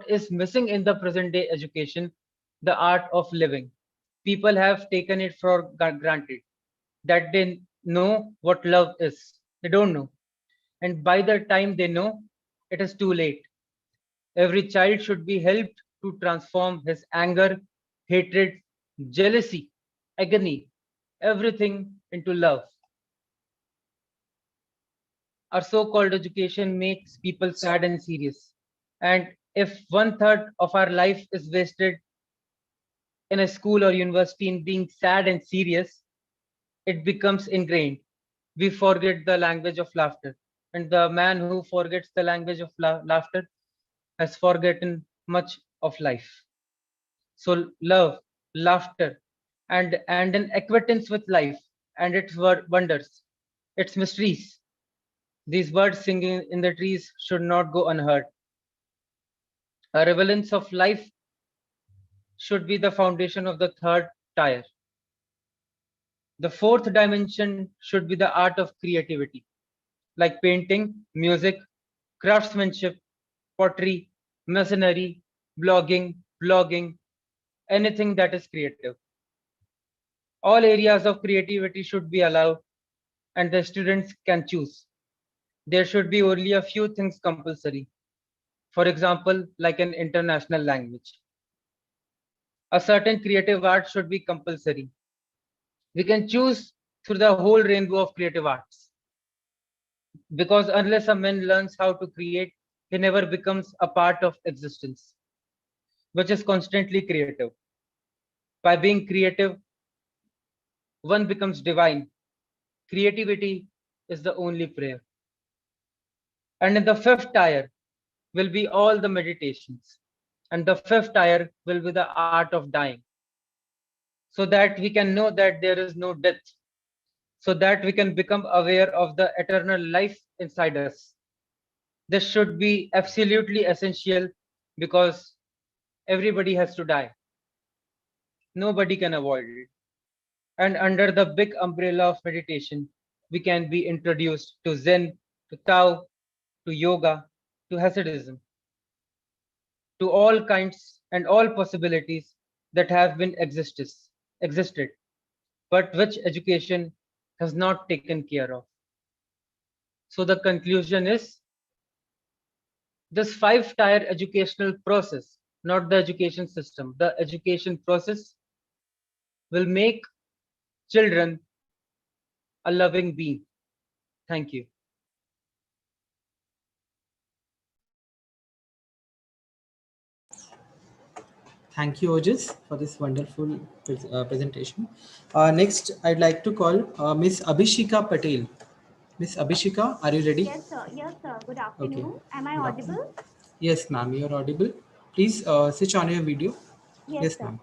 is missing in the present day education, the art of living. People have taken it for granted that they know what love is. They don't know. And by the time they know, it is too late. Every child should be helped to transform his anger, hatred, jealousy, agony, everything into love. Our so-called education makes people sad and serious. And if 1/3 of our life is wasted in a school or university in being sad and serious, it becomes ingrained. We forget the language of laughter. And the man who forgets the language of laughter has forgotten much of life. So love, laughter, and an acquaintance with life and its wonders, its mysteries. These birds singing in the trees should not go unheard. A relevance of life should be the foundation of the third tier. The fourth dimension should be the art of creativity, like painting, music, craftsmanship, pottery, masonry, blogging, vlogging, anything that is creative. All areas of creativity should be allowed and the students can choose. There should be only a few things compulsory. For example, like an international language. A certain creative art should be compulsory. We can choose through the whole rainbow of creative arts. Because unless a man learns how to create, he never becomes a part of existence, which is constantly creative. By being creative, one becomes divine. Creativity is the only prayer. And in the fifth tier will be all the meditations. And the fifth tier will be the art of dying. So that we can know that there is no death. So that we can become aware of the eternal life inside us. This should be absolutely essential because everybody has to die. Nobody can avoid it. And under the big umbrella of meditation, we can be introduced to Zen, to Tao, to yoga, to Hasidism, to all kinds and all possibilities that have been existed, but which education has not taken care of. So the conclusion is this 5-tier educational process, not the education system, the education process will make children a loving being. Thank you. Thank you, Ojis, for this wonderful presentation. Next, I'd like to call Miss Abhishika Patel. Miss Abhishika, are you ready? Yes, sir. Yes, sir. Good afternoon. Okay. Am I Good audible? afternoon. Yes, ma'am, you're audible. Please switch on your video. Yes, Yes, sir. ma'am.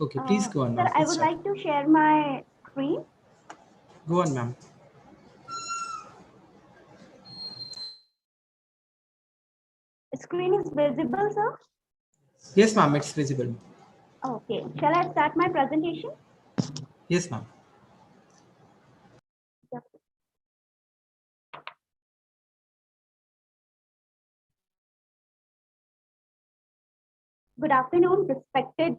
Okay, please go on, Sir, ma'am. I Please would start. like to share my screen. Go on, ma'am. Screen is visible, sir? Yes, ma'am, it's visible. Okay. Shall I start my presentation? Yes, ma'am. Yep. Good afternoon, respected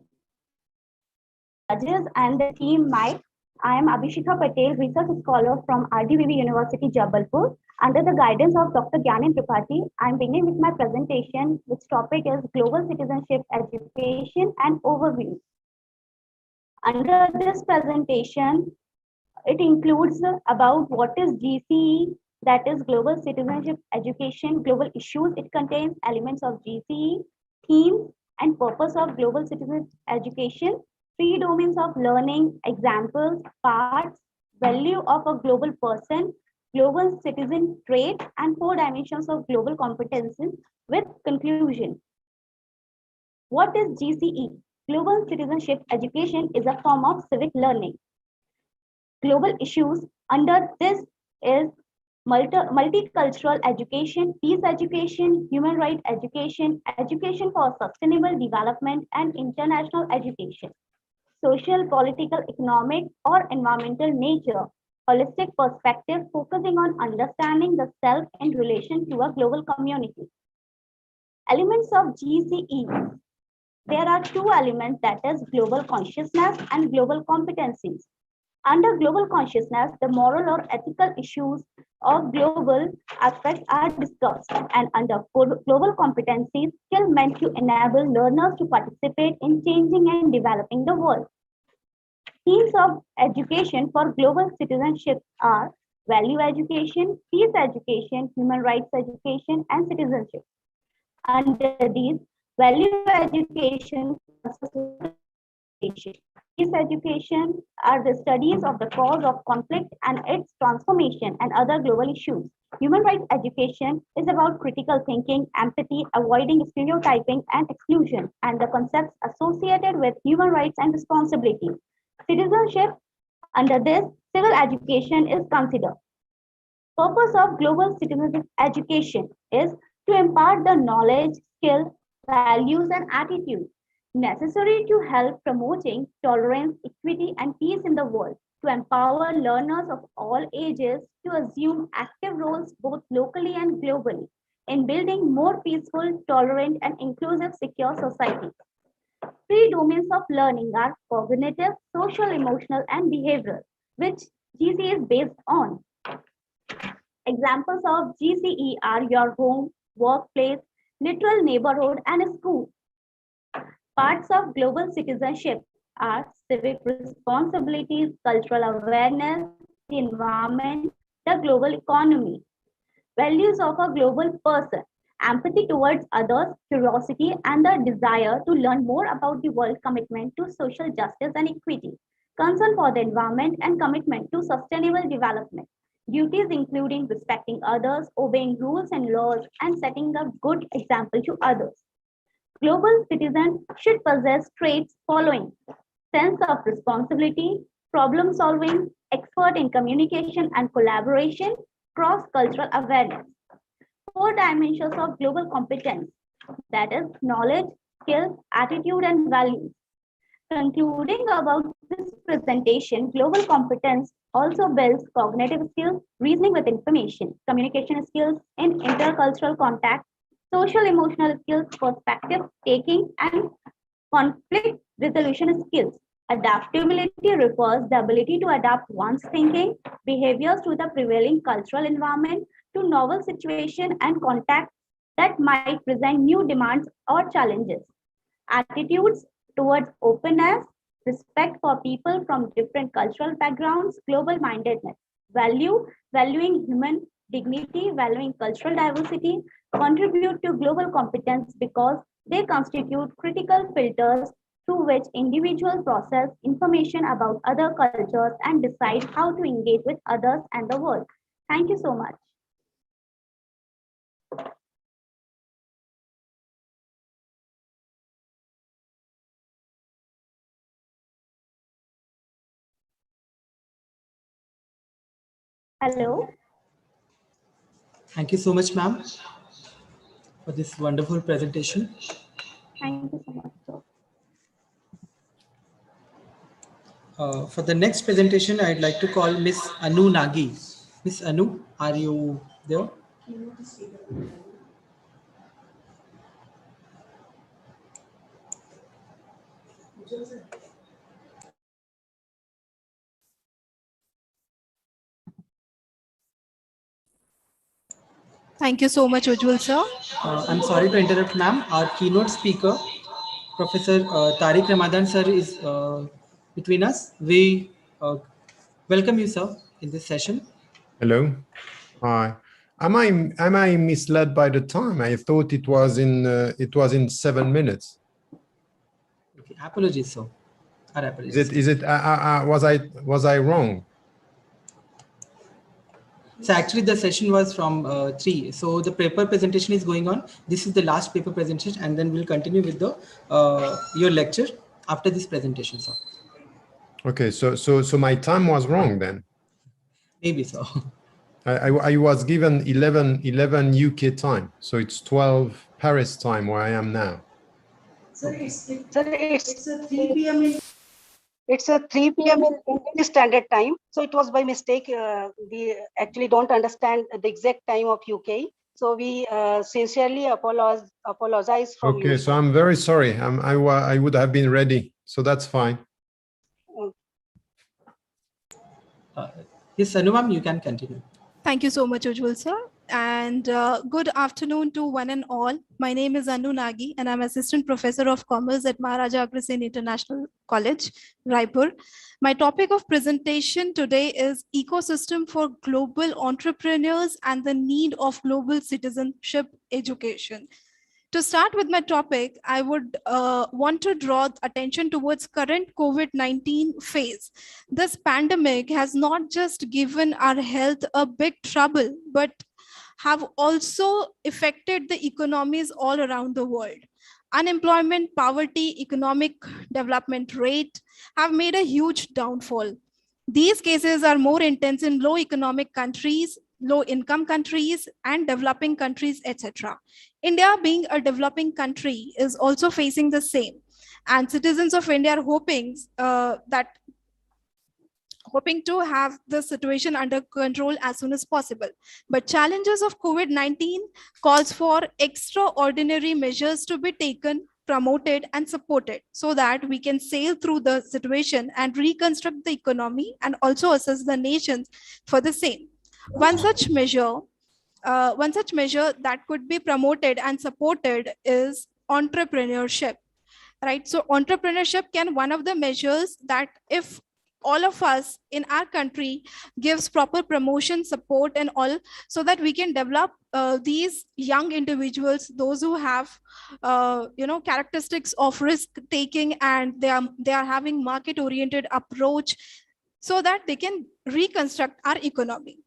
judges and the team Mike. I am Abhishika Patel, research scholar from RDVV University, Jabalpur. Under the guidance of Dr. Gyanin Tripathi, I am beginning with my presentation, which topic is Global Citizenship Education and Overview. Under this presentation, it includes about what is GCE, that is Global Citizenship Education, global issues. It contains elements of GCE, themes and purpose of Global Citizenship Education, 3 domains of learning, examples, parts, value of a global person, global citizen trait, and 4 dimensions of global competency with conclusion. What is GCE? Global Citizenship Education is a form of civic learning. Global issues under this is multicultural education, peace education, human rights education, education for sustainable development, and international education. Social, political, economic, or environmental nature, holistic perspective focusing on understanding the self in relation to a global community. Elements of GCE. There are 2 elements, that is global consciousness and global competencies. Under global consciousness, the moral or ethical issues of global aspects are discussed, and under global competencies, skill meant to enable learners to participate in changing and developing the world. Themes of education for global citizenship are value education, peace education, human rights education, and citizenship. Under these, value education, peace education are the studies of the cause of conflict and its transformation and other global issues. Human rights education is about critical thinking, empathy, avoiding stereotyping and exclusion, and the concepts associated with human rights and responsibility. Citizenship, under this, civil education is considered. Purpose of global citizenship education is to impart the knowledge, skill, values, and attitudes necessary to help promoting tolerance, equity, and peace in the world, to empower learners of all ages to assume active roles both locally and globally in building more peaceful, tolerant, and inclusive, secure societies. 3 domains of learning are cognitive, social, emotional, and behavioral, which GCE is based on. Examples of GCE are your home, workplace, literal neighborhood, and a school. Parts of global citizenship are civic responsibilities, cultural awareness, the environment, the global economy. Values of a global person, empathy towards others, curiosity, and the desire to learn more about the world, commitment to social justice and equity, concern for the environment, and commitment to sustainable development. Duties including respecting others, obeying rules and laws, and setting a good example to others. Global citizens should possess traits following: sense of responsibility, problem solving, expert in communication and collaboration, cross-cultural awareness. 4 dimensions of global competence, that is knowledge, skill, attitude, and values. Concluding about this presentation, global competence also builds cognitive skills, reasoning with information, communication skills in intercultural contact, social emotional skills, perspective taking, and conflict resolution skills. Adaptability refers the ability to adapt one's thinking, behaviors to the prevailing cultural environment, to novel situations and contexts that might present new demands or challenges. Attitudes towards openness, respect for people from different cultural backgrounds, global mindedness. Valuing human dignity, valuing cultural diversity, contribute to global competence because they constitute critical filters through which individuals process information about other cultures and decide how to engage with others and the world. Thank you so much. Hello. Thank you so much, ma'am, for this wonderful presentation. Thank you so much, sir. For the next presentation, I'd like to call Miss Anu Nagi. Miss Anu, are you there? Thank you so much, Ujjwal sir. I'm sorry to interrupt, ma'am. Our keynote speaker, Professor Tariq Ramadan sir, is between us. We welcome you, sir, in this session. Hello. Hi. Am I misled by the time? I thought it was in 7 minutes. Okay, apologies, sir. Our apologies. Is it was I wrong? So actually the session was from 3. So the paper presentation is going on. This is the last paper presentation, and then we'll continue with the your lecture after this presentation, sir. Okay, so my time was wrong then. Maybe so. I was given 11 UK time, so it's 12 Paris time where I am now. Sir, it's a 3 p.m. It's a 3 p.m. in Indian Standard Time. So it was by mistake. We actually don't understand the exact time of UK. So we sincerely apologize from you. Okay, so I'm very sorry. I would have been ready, so that's fine. Yes, Anupam, you can continue. Thank you so much, Ujjwal sir. And good afternoon to one and all. My name is Anu Nagi, and I'm Assistant Professor of Commerce at Maharaja Agrissean International College, Raipur. My topic of presentation today is Ecosystem for Global Entrepreneurs and the Need of Global Citizenship Education. To start with my topic, I would want to draw attention towards current COVID-19 phase. This pandemic has not just given our health a big trouble, but have also affected the economies all around the world. Unemployment, poverty, economic development rate have made a huge downfall. These cases are more intense in low economic countries, low income countries, and developing countries, etc. India, being a developing country, is also facing the same. And citizens of India are hoping to have the situation under control as soon as possible. But challenges of COVID-19 calls for extraordinary measures to be taken, promoted, and supported so that we can sail through the situation and reconstruct the economy and also assess the nations for the same. One such measure that could be promoted and supported is entrepreneurship, right? So entrepreneurship can one of the measures that if all of us in our country gives proper promotion, support, and all, so that we can develop these young individuals, those who have characteristics of risk taking, and they are having market oriented approach, so that they can reconstruct our economy.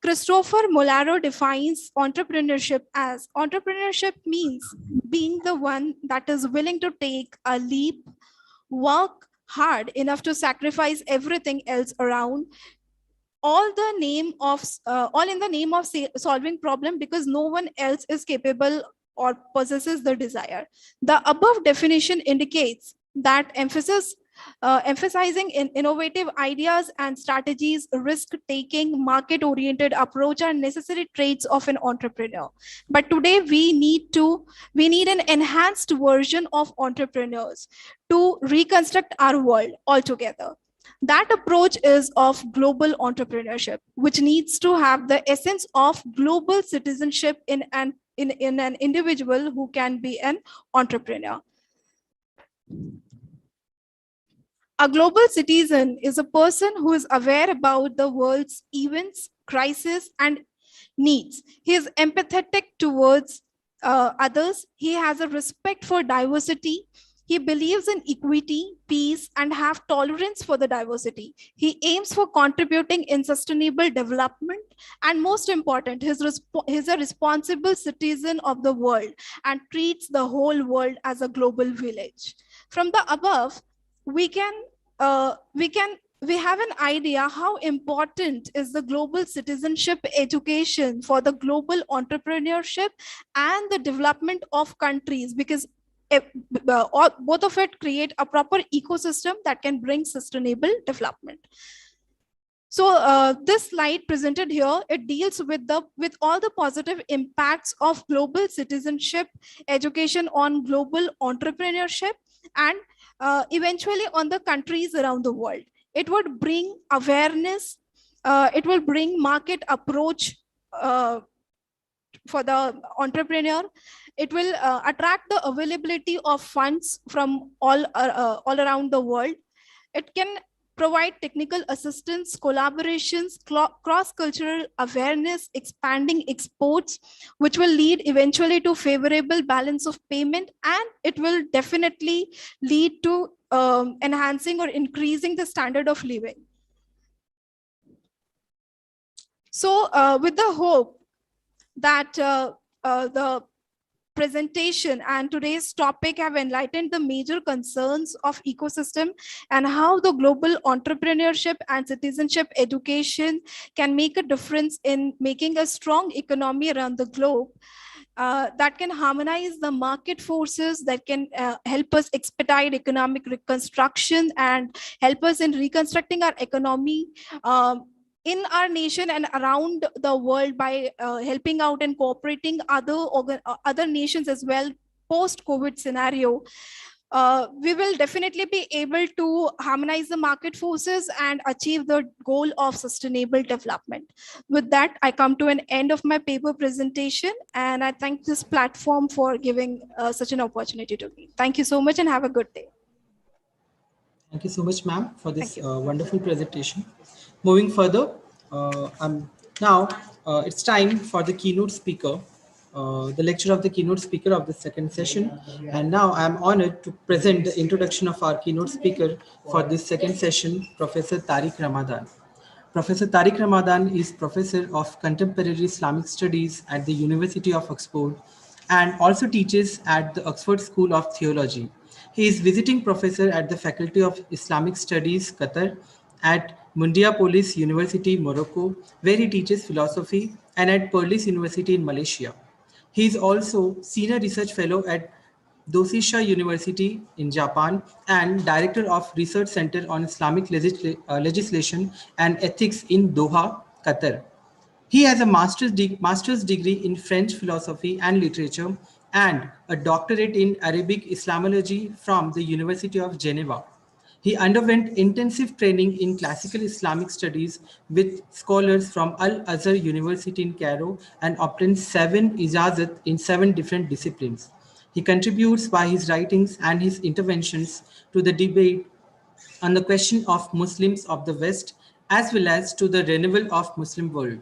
Christopher Molaro defines entrepreneurship as entrepreneurship means being the one that is willing to take a leap, work hard enough to sacrifice everything else around, all in the name of solving problem because no one else is capable or possesses the desire. The above definition indicates that emphasizing in innovative ideas and strategies, risk-taking, market-oriented approach are necessary traits of an entrepreneur. But today we need an enhanced version of entrepreneurs to reconstruct our world altogether. That approach is of global entrepreneurship, which needs to have the essence of global citizenship in an individual who can be an entrepreneur. A global citizen is a person who is aware about the world's events, crises, and needs. He is empathetic towards others. He has a respect for diversity. He believes in equity, peace, and have tolerance for the diversity. He aims for contributing in sustainable development. And most important, he's a responsible citizen of the world and treats the whole world as a global village. From the above, we have an idea how important is the global citizenship education for the global entrepreneurship and the development of countries, because both of it create a proper ecosystem that can bring sustainable development. So this slide presented here, it deals with all the positive impacts of global citizenship education on global entrepreneurship and eventually on the countries around the world. It would bring awareness, it will bring market approach for the entrepreneur. It will attract the availability of funds from all around the world. It can provide technical assistance, collaborations, cross-cultural awareness, expanding exports, which will lead eventually to favorable balance of payment, and it will definitely lead to enhancing or increasing the standard of living. So with the hope that the presentation and today's topic have enlightened the major concerns of ecosystem and how the global entrepreneurship and citizenship education can make a difference in making a strong economy around the globe, that can harmonize the market forces, that can help us expedite economic reconstruction and help us in reconstructing our economy in our nation and around the world by helping out and cooperating other nations as well post-COVID scenario. We will definitely be able to harmonize the market forces and achieve the goal of sustainable development. With that, I come to an end of my paper presentation, and I thank this platform for giving such an opportunity to me. Thank you so much and have a good day. Thank you so much, ma'am, for this wonderful presentation. Moving further, it's time for the keynote speaker, the lecture of the keynote speaker of the second session. And now I'm honored to present the introduction of our keynote speaker for this second session, Professor Tariq Ramadan. Professor Tariq Ramadan is Professor of Contemporary Islamic Studies at the University of Oxford and also teaches at the Oxford School of Theology. He is visiting professor at the Faculty of Islamic Studies, Qatar, at Mundiapolis University, Morocco, where he teaches philosophy, and at Perlis University in Malaysia. He is also Senior Research Fellow at Doshisha University in Japan and Director of Research Center on Islamic Legislation and Ethics in Doha, Qatar. He has a master's degree in French philosophy and literature and a doctorate in Arabic Islamology from the University of Geneva. He underwent intensive training in classical Islamic studies with scholars from Al-Azhar University in Cairo and obtained 7 ijazat in 7 different disciplines. He contributes by his writings and his interventions to the debate on the question of Muslims of the West as well as to the renewal of Muslim world.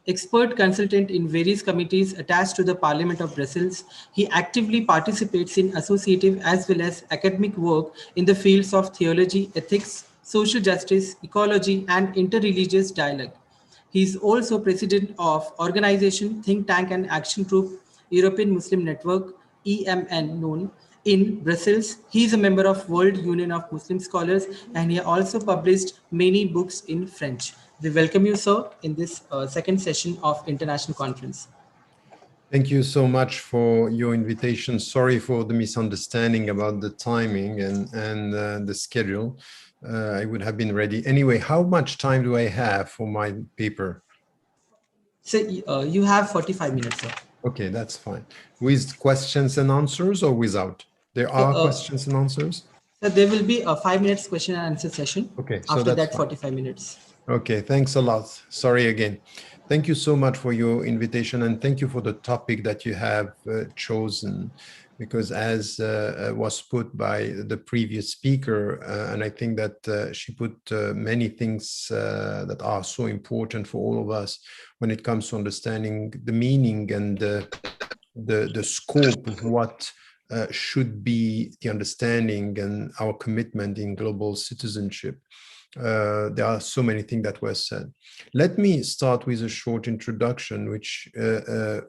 Expert consultant in various committees attached to the Parliament of Brussels, he actively participates in associative as well as academic work in the fields of theology, ethics, social justice, ecology, and interreligious dialogue. He is also president of organization, think tank and action group, European Muslim Network, EMN known, in Brussels. He is a member of World Union of Muslim Scholars and he also published many books in French. We welcome you, sir, in this second session of International Conference. Thank you so much for your invitation. Sorry for the misunderstanding about the timing and the schedule. I would have been ready. Anyway, how much time do I have for my paper? So you have 45 minutes, sir. Okay, that's fine. With questions and answers or without? There are questions and answers? So there will be a 5 minutes question and answer session. Okay, so after that's that, 45 minutes. Okay, thanks a lot. Sorry again. Thank you so much for your invitation and thank you for the topic that you have chosen, because as was put by the previous speaker, and I think that she put many things that are so important for all of us when it comes to understanding the meaning and the scope of what should be the understanding and our commitment in global citizenship. There are so many things that were said. Let me start with a short introduction, which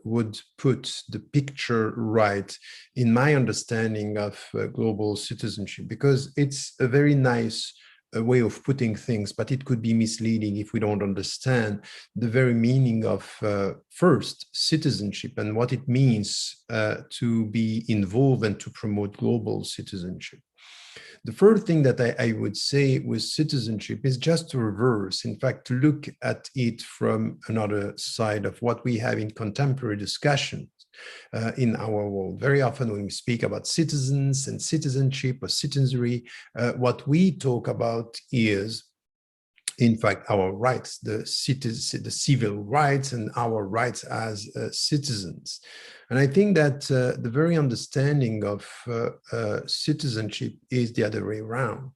would put the picture right in my understanding of global citizenship, because it's a very nice way of putting things, but it could be misleading if we don't understand the very meaning of first citizenship and what it means to be involved and to promote global citizenship. The first thing that I would say with citizenship is just to reverse, in fact, to look at it from another side of what we have in contemporary discussions in our world. Very often when we speak about citizens and citizenship or citizenry, what we talk about is, in fact, our rights, the civil rights and our rights as citizens. And I think that the very understanding of citizenship is the other way around.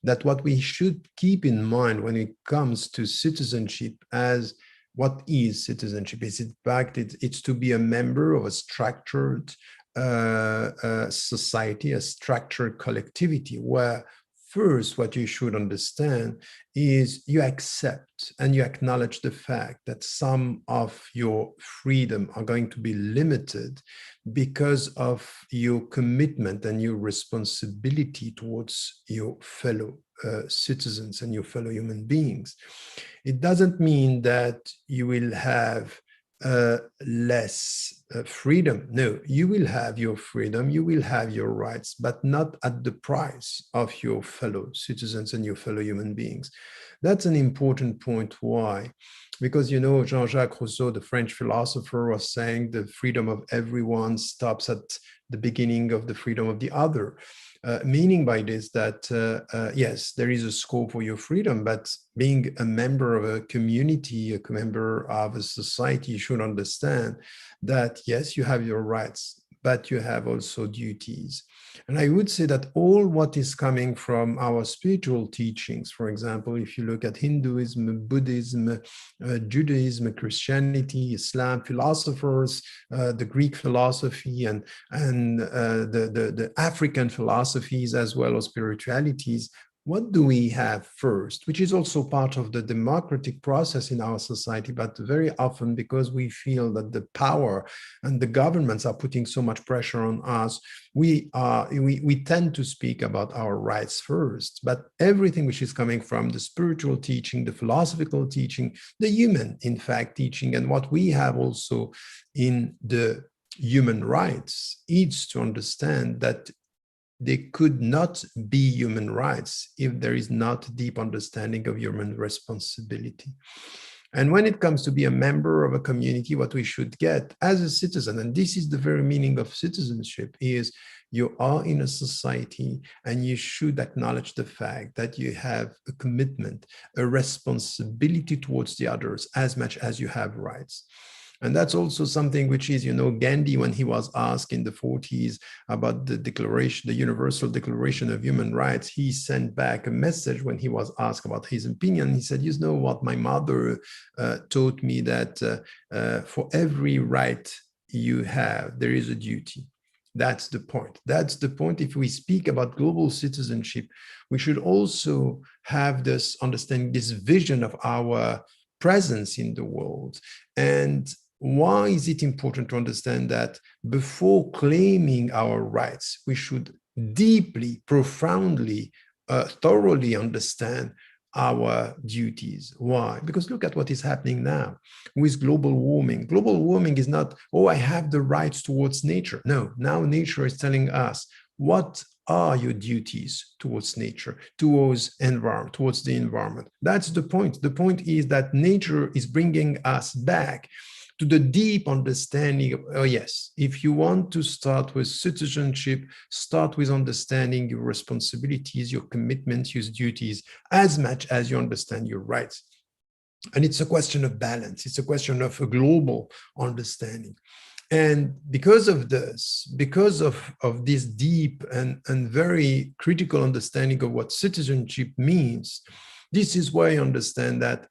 that what we should keep in mind when it comes to citizenship as what is citizenship? Is in fact it's to be a member of a structured society, a structured collectivity, where first what you should understand is you accept and you acknowledge the fact that some of your freedom are going to be limited because of your commitment and your responsibility towards your fellow citizens and your fellow human beings. It doesn't mean that you will have less freedom. No, you will have your freedom, you will have your rights, but not at the price of your fellow citizens and your fellow human beings. That's an important point. Why? Because, you know, Jean-Jacques Rousseau, the French philosopher, was saying the freedom of everyone stops at the beginning of the freedom of the other. Meaning by this that, yes, there is a scope for your freedom, but being a member of a community, a member of a society, you should understand that, yes, you have your rights, but you have also duties. And I would say that all what is coming from our spiritual teachings, for example, if you look at Hinduism, Buddhism, Judaism, Christianity, Islam, philosophers, the Greek philosophy and the African philosophies, as well as spiritualities, what do we have first, which is also part of the democratic process in our society, but very often because we feel that the power and the governments are putting so much pressure on us, we tend to speak about our rights first. But everything which is coming from the spiritual teaching, the philosophical teaching, the human, in fact, teaching, and what we have also in the human rights, is to understand that they could not be human rights if there is not a deep understanding of human responsibility. And when it comes to be a member of a community, what we should get as a citizen, and this is the very meaning of citizenship, is you are in a society and you should acknowledge the fact that you have a commitment, a responsibility towards the others as much as you have rights. And that's also something which is, you know, Gandhi, when he was asked in the 40s about the declaration, the Universal Declaration of Human Rights, he sent back a message when he was asked about his opinion. He said, you know what, my mother taught me that for every right you have, there is a duty. That's the point. That's the point. If we speak about global citizenship, we should also have this understanding, this vision of our presence in the world. And why is it important to understand that before claiming our rights, we should deeply, profoundly, thoroughly understand our duties? Why? Because look at what is happening now with global warming. Global warming is not, oh, I have the rights towards nature. No, now nature is telling us what are your duties towards nature, towards the environment. That's the point. The point is that nature is bringing us back to the deep understanding of, oh yes, if you want to start with citizenship, start with understanding your responsibilities, your commitments, your duties, as much as you understand your rights. And it's a question of balance. It's a question of a global understanding. And because of this, because of this deep and very critical understanding of what citizenship means, this is why I understand that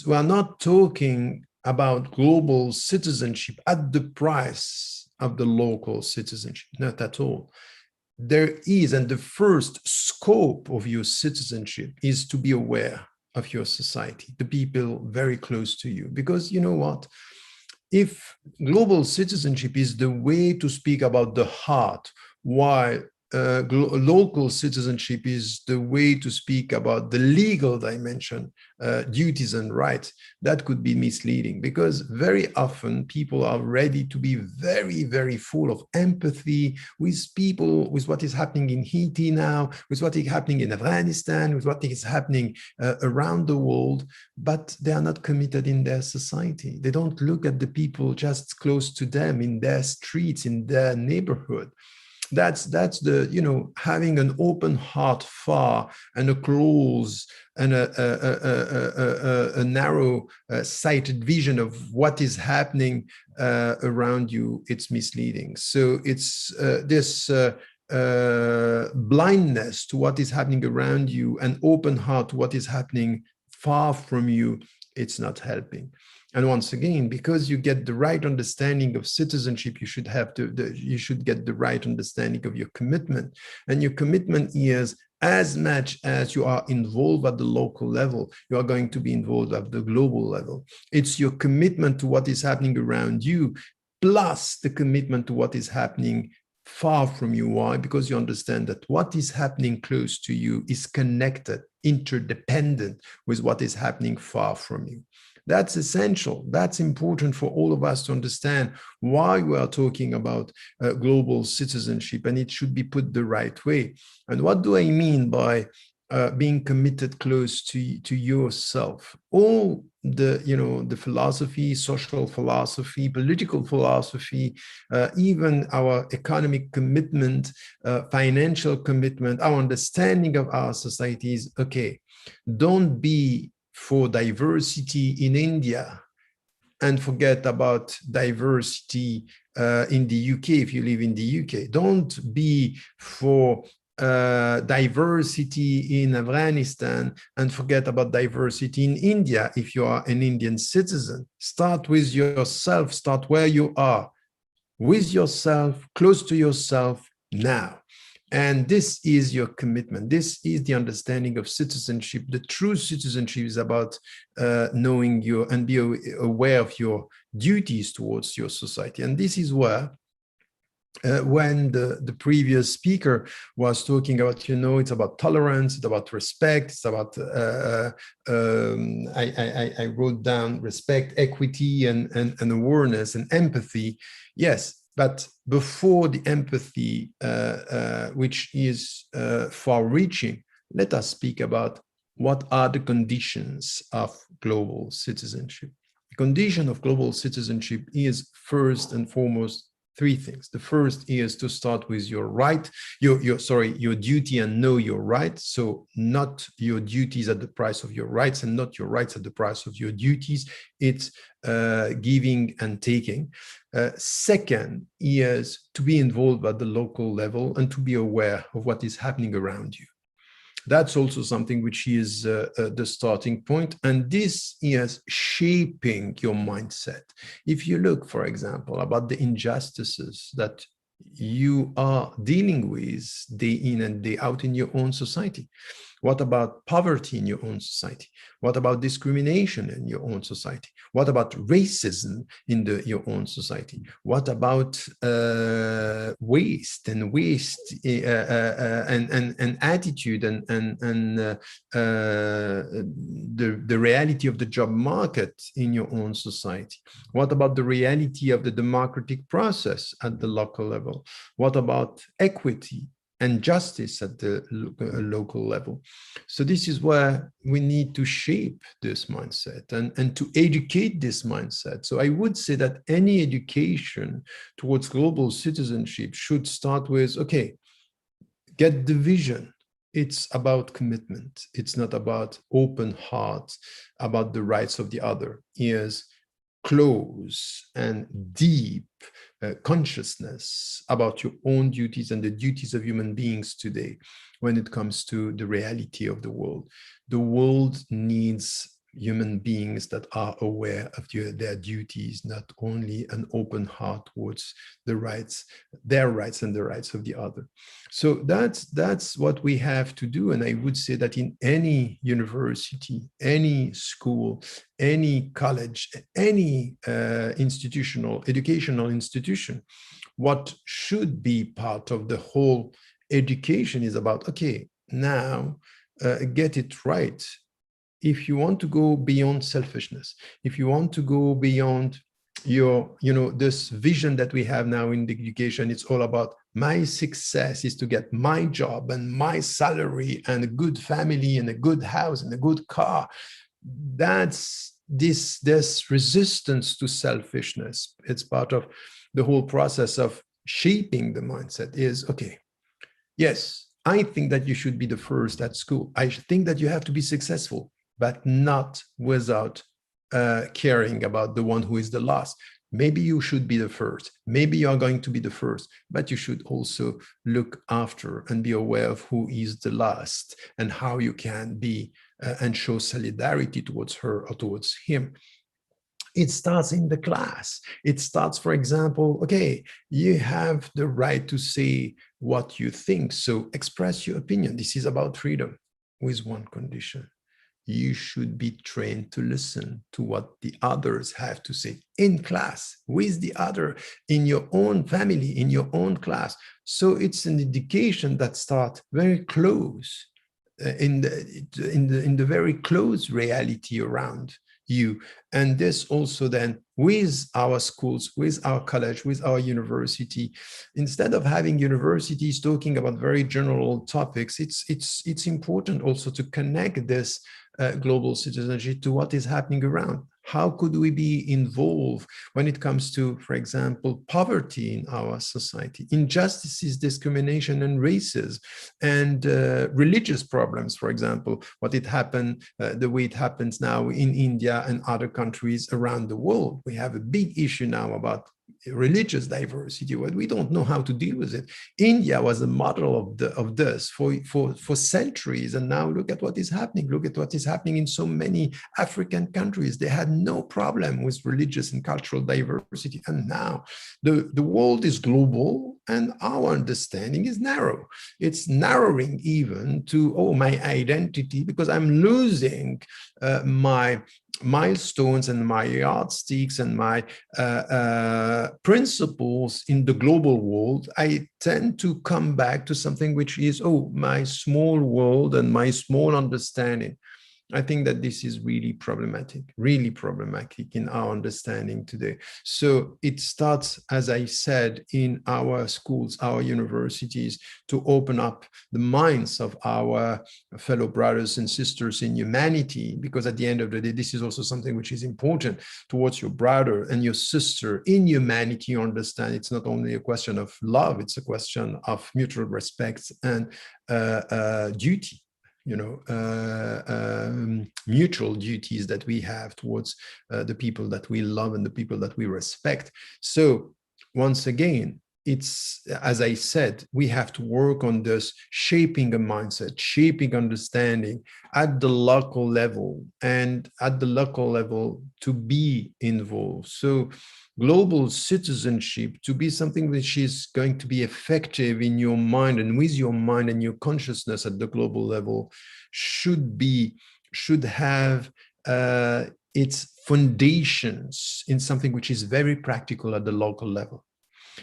we're not talking about global citizenship at the price of the local citizenship, not at all. There is, and the first scope of your citizenship is to be aware of your society, the people very close to you, because you know what? If global citizenship is the way to speak about the heart, while local citizenship is the way to speak about the legal dimension, duties and rights, that could be misleading, because very often people are ready to be very, very full of empathy with people, with what is happening in Haiti now, with what is happening in Afghanistan, with what is happening around the world, but they are not committed in their society. They don't look at the people just close to them in their streets, in their neighborhood. That's the, you know, having an open heart far and a close and a narrow sighted vision of what is happening around you. It's misleading. So it's this blindness to what is happening around you and open heart to what is happening far from you, it's not helping. And once again, because you get the right understanding of citizenship, you should have you should get the right understanding of your commitment. And your commitment is, as much as you are involved at the local level, you are going to be involved at the global level. It's your commitment to what is happening around you, plus the commitment to what is happening far from you. Why? Because you understand that what is happening close to you is connected, interdependent with what is happening far from you. That's essential. That's important for all of us to understand why we are talking about global citizenship, and it should be put the right way. And what do I mean by being committed close to yourself? All the, the philosophy, social philosophy, political philosophy, even our economic commitment, financial commitment, our understanding of our societies. Okay, don't be for diversity in India and forget about diversity in the UK if you live in the UK. Don't be for diversity in Afghanistan and forget about diversity in India if you are an Indian citizen. Start with yourself, start where you are, with yourself, close to yourself now. And this is your commitment. This is the understanding of citizenship. The true citizenship is about knowing your and be aware of your duties towards your society. And this is where when the previous speaker was talking about, it's about tolerance, it's about respect, it's about, I wrote down respect, equity, and awareness and empathy. Yes, but before the empathy, which is far-reaching, let us speak about what are the conditions of global citizenship. The condition of global citizenship is first and foremost three things. The first is to start with your right, your duty, and know your rights. So not your duties at the price of your rights, and not your rights at the price of your duties. It's giving and taking. Second is to be involved at the local level and to be aware of what is happening around you. That's also something which is the starting point. And this is shaping your mindset. If you look, for example, about the injustices that you are dealing with day in and day out in your own society. What about poverty in your own society? What about discrimination in your own society? What about racism in your own society? What about waste and attitude and the reality of the job market in your own society? What about the reality of the democratic process at the local level? What about equity and justice at the local level? So this is where we need to shape this mindset and to educate this mindset. So I would say that any education towards global citizenship should start with, okay, get the vision. It's about commitment. It's not about open heart, about the rights of the other. Is close and deep consciousness about your own duties and the duties of human beings today when it comes to the reality of the world. The world needs human beings that are aware of their duties, not only an open heart towards the rights, their rights and the rights of the other. So that's what we have to do. And I would say that in any university, any school, any college, any educational institution, what should be part of the whole education is about, okay, now get it right. If you want to go beyond selfishness, if you want to go beyond your, this vision that we have now in the education, it's all about my success is to get my job and my salary and a good family and a good house and a good car. That's this resistance to selfishness. It's part of the whole process of shaping the mindset is, okay, yes, I think that you should be the first at school. I think that you have to be successful, but not without caring about the one who is the last. Maybe you should be the first. Maybe you are going to be the first, but you should also look after and be aware of who is the last and how you can be and show solidarity towards her or towards him. It starts in the class. It starts, for example, okay, you have the right to say what you think, so express your opinion. This is about freedom, with one condition. You should be trained to listen to what the others have to say in class, with the other, in your own family, in your own class. So it's an education that starts very close, in the very close reality around you. And this also then with our schools, with our college, with our university, instead of having universities talking about very general topics, it's important also to connect this global citizenship to what is happening around. How could we be involved when it comes to, for example, poverty in our society, injustices, discrimination, and racism, and religious problems, for example, what it happened, the way it happens now in India and other countries around the world. We have a big issue now about religious diversity, but we don't know how to deal with it. India was a model of this for centuries, and now look at what is happening. Look at what is happening in so many African countries. They had no problem with religious and cultural diversity, and now the world is global and our understanding is narrow. It's narrowing even to, oh, my identity, because I'm losing my milestones and my yardsticks and my principles in the global world. I tend to come back to something which is, oh, my small world and my small understanding. I think that this is really problematic in our understanding today. So it starts, as I said, in our schools, our universities, to open up the minds of our fellow brothers and sisters in humanity, because at the end of the day, this is also something which is important towards your brother and your sister in humanity. You understand it's not only a question of love, it's a question of mutual respect and duty. Mutual duties that we have towards the people that we love and the people that we respect. So once again, it's, as I said, we have to work on this, shaping a mindset, shaping understanding at the local level, and at the local level to be involved. So global citizenship to be something which is going to be effective in your mind and with your mind and your consciousness at the global level should have its foundations in something which is very practical at the local level.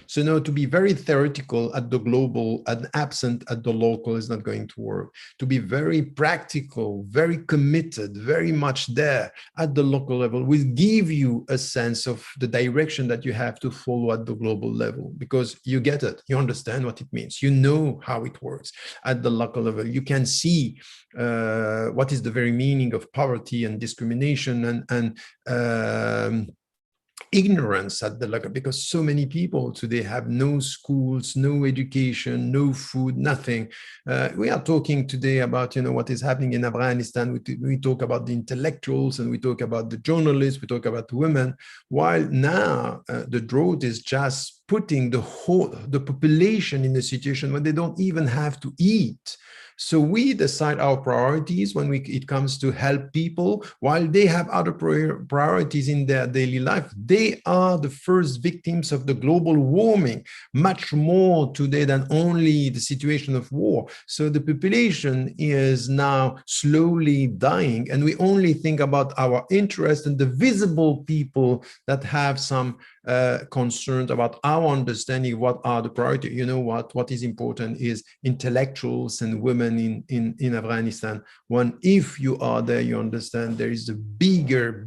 So no, to be very theoretical at the global and absent at the local is not going to work. To be very practical, very committed, very much there at the local level will give you a sense of the direction that you have to follow at the global level, because you get it, you understand what it means, you know how it works at the local level. You can see what is the very meaning of poverty and discrimination and ignorance at the level, because so many people today have no schools, no education, no food, nothing. We are talking today about, what is happening in Afghanistan. We talk about the intellectuals and we talk about the journalists, we talk about women, while now the drought is just putting the population in a situation where they don't even have to eat. So we decide our priorities when it comes to help people, while they have other priorities in their daily life. They are the first victims of the global warming, much more today than only the situation of war. So the population is now slowly dying, and we only think about our interest and the visible people that have some concerns about our understanding what are the priorities. You know what is important is intellectuals and women in Afghanistan. If you are there, you understand there is a bigger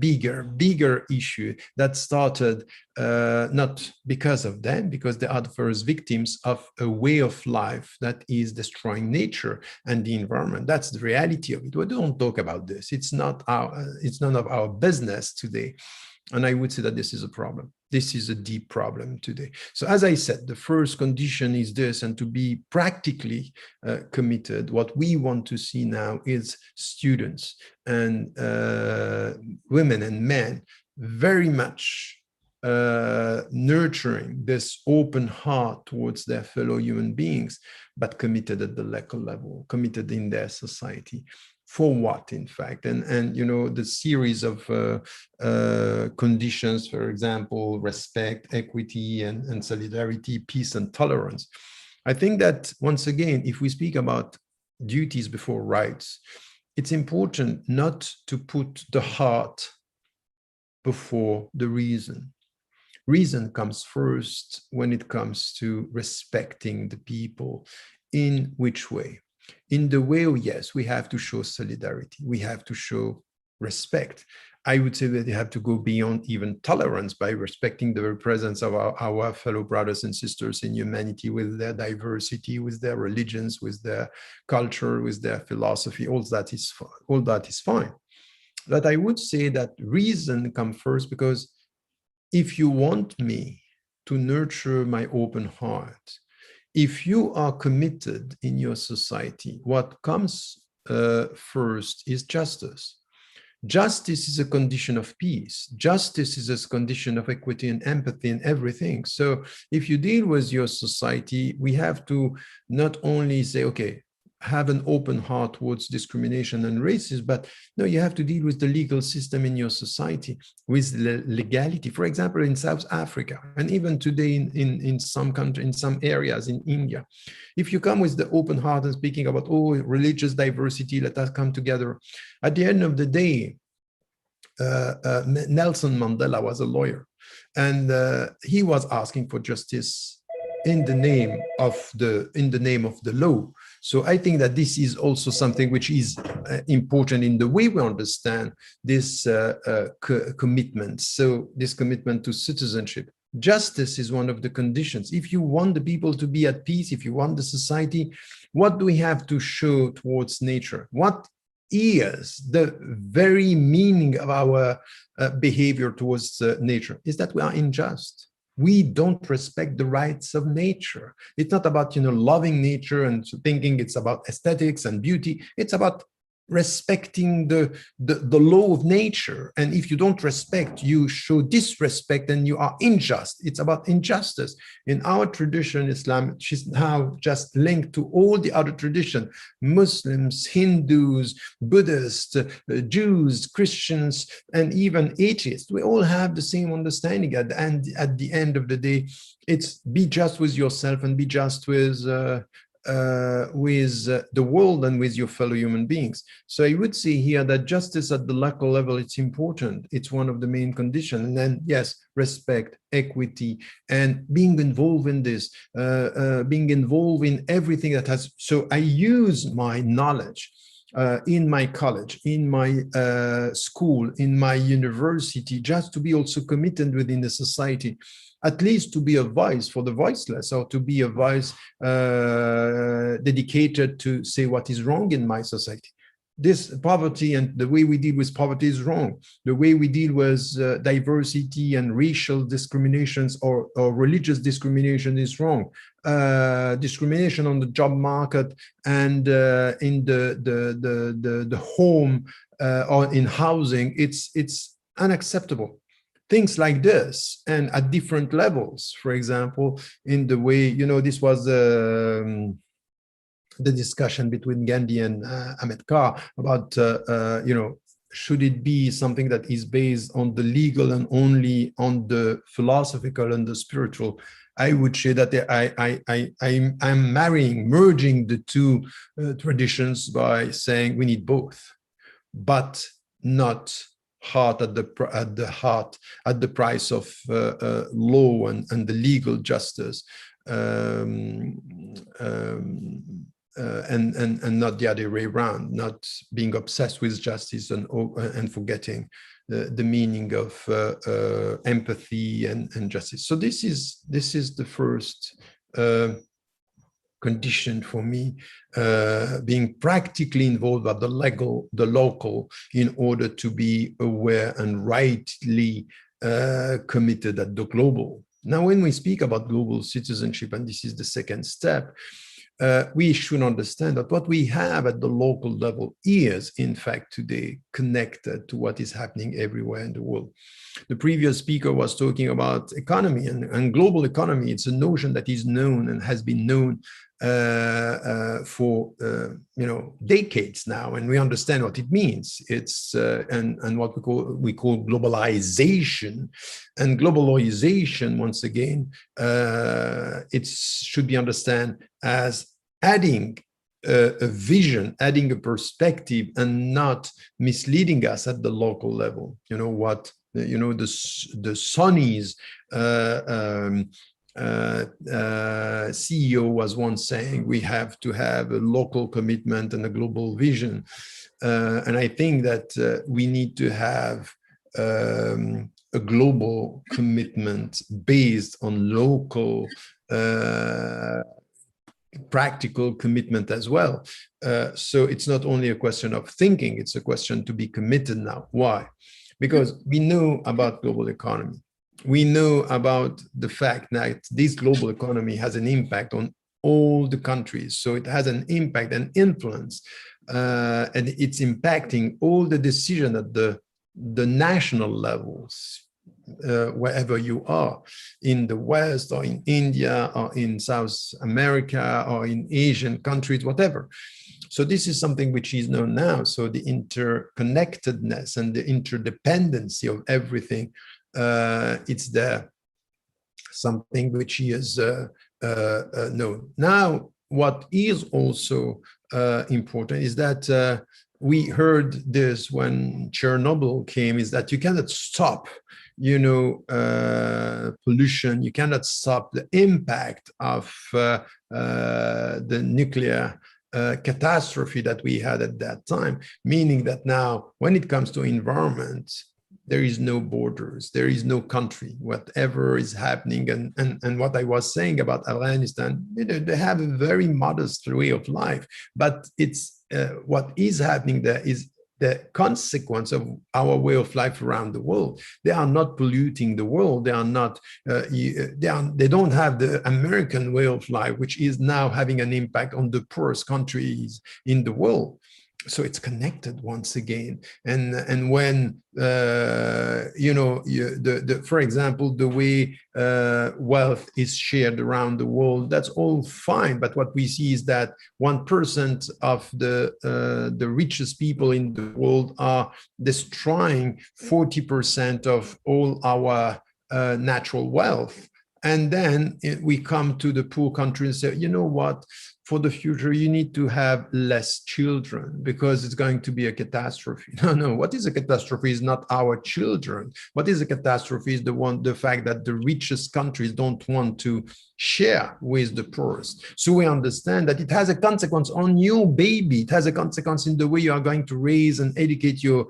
issue that started not because of them, because they are the first victims of a way of life that is destroying nature and the environment. That's the reality of it. We don't talk about this. It's none of our business today. And I would say that this is a problem. This is a deep problem today. So as I said, the first condition is this, and to be practically committed, what we want to see now is students and women and men very much nurturing this open heart towards their fellow human beings, but committed at the local level, committed in their society. For what, in fact? And you know, the series of conditions, for example, respect, equity, and solidarity, peace, and tolerance. I think that, once again, if we speak about duties before rights, it's important not to put the heart before the reason. Reason comes first when it comes to respecting the people. In which way? In the way, oh yes, we have to show solidarity. We have to show respect. I would say that you have to go beyond even tolerance by respecting the presence of our fellow brothers and sisters in humanity, with their diversity, with their religions, with their culture, with their philosophy. All that is fine. But I would say that reason comes first, because if you want me to nurture my open heart, if you are committed in your society, what comes first is justice. Justice is a condition of peace. Justice is a condition of equity and empathy and everything. So if you deal with your society, we have to not only say, okay, have an open heart towards discrimination and racism, but no, you have to deal with the legal system in your society, with legality. For example, in South Africa, and even today in some countries, in some areas in India, if you come with the open heart and speaking about, oh, religious diversity, let us come together. At the end of the day, Nelson Mandela was a lawyer, and he was asking for justice in the name of the law. So I think that this is also something which is important in the way we understand this commitment. So this commitment to citizenship. Justice is one of the conditions. If you want the people to be at peace, if you want the society, what do we have to show towards nature? What is the very meaning of our behavior towards nature? Is that we are unjust. We don't respect the rights of nature. It's not about, loving nature and thinking it's about aesthetics and beauty. It's about respecting the law of nature. And if you don't respect, you show disrespect and you are unjust. It's about injustice. In our tradition, Islam, which is now just linked to all the other traditions, Muslims, Hindus, Buddhists, Jews, Christians, and even atheists, we all have the same understanding. And at the end of the day, it's be just with yourself and be just with the world and with your fellow human beings. So I would say here that justice at the local level, it's important. It's one of the main conditions. And then, yes, respect, equity, and being involved in this, being involved in everything that has. So I use my knowledge in my college, in my school, in my university, just to be also committed within the society, at least to be a voice for the voiceless, or to be a voice dedicated to say what is wrong in my society. This poverty and the way we deal with poverty is wrong. The way we deal with diversity and racial discriminations or religious discrimination is wrong. Discrimination on the job market and in the home or in housing, it's unacceptable. Things like this, and at different levels, for example, in the way, this was the discussion between Gandhi and Ahmed Kar about, should it be something that is based on the legal and only on the philosophical and the spiritual? I would say that I'm merging the two traditions by saying we need both, but not heart at the price of law and the legal justice, and not the other way around, not being obsessed with justice and forgetting the meaning of empathy and justice. So this is the first condition for me, being practically involved at the local, in order to be aware and rightly committed at the global. Now, when we speak about global citizenship, and this is the second step, we should understand that what we have at the local level is, in fact, today connected to what is happening everywhere in the world. The previous speaker was talking about economy and global economy. It's a notion that is known and has been known for decades now, and we understand what it means. It's and what we call globalization, and globalization, once again, it should be understood as adding a vision, adding a perspective, and not misleading us at the local level. You know what? You know, the Sony's CEO was once saying we have to have a local commitment and a global vision, and I think that we need to have a global commitment based on local practical commitment as well. So it's not only a question of thinking, it's a question to be committed now. Why? Because we know about global economy. We know about the fact that this global economy has an impact on all the countries. So it has an impact and influence, and it's impacting all the decisions at the national levels, wherever you are, in the West or in India or in South America or in Asian countries, whatever. So this is something which is known now. So the interconnectedness and the interdependency of everything, it's there, something which is known. Now, what is also important is that we heard this when Chernobyl came, is that you cannot stop, pollution. You cannot stop the impact of the nuclear catastrophe that we had at that time, meaning that now when it comes to environment, there is no borders, there is no country. Whatever is happening, and what I was saying about Afghanistan, they have a very modest way of life, but it's what is happening there is the consequence of our way of life around the world. They are not polluting the world. They are not. They don't have the American way of life, which is now having an impact on the poorest countries in the world. So it's connected once again. And when for example, the way wealth is shared around the world, that's all fine. But what we see is that 1% of the richest people in the world are destroying 40% of all our natural wealth. And then we come to the poor countries and say, you know what? For the future, you need to have less children because it's going to be a catastrophe. No, what is a catastrophe is not our children. What is a catastrophe is the fact that the richest countries don't want to share with the poorest. So we understand that it has a consequence on your baby. It has a consequence in the way you are going to raise and educate your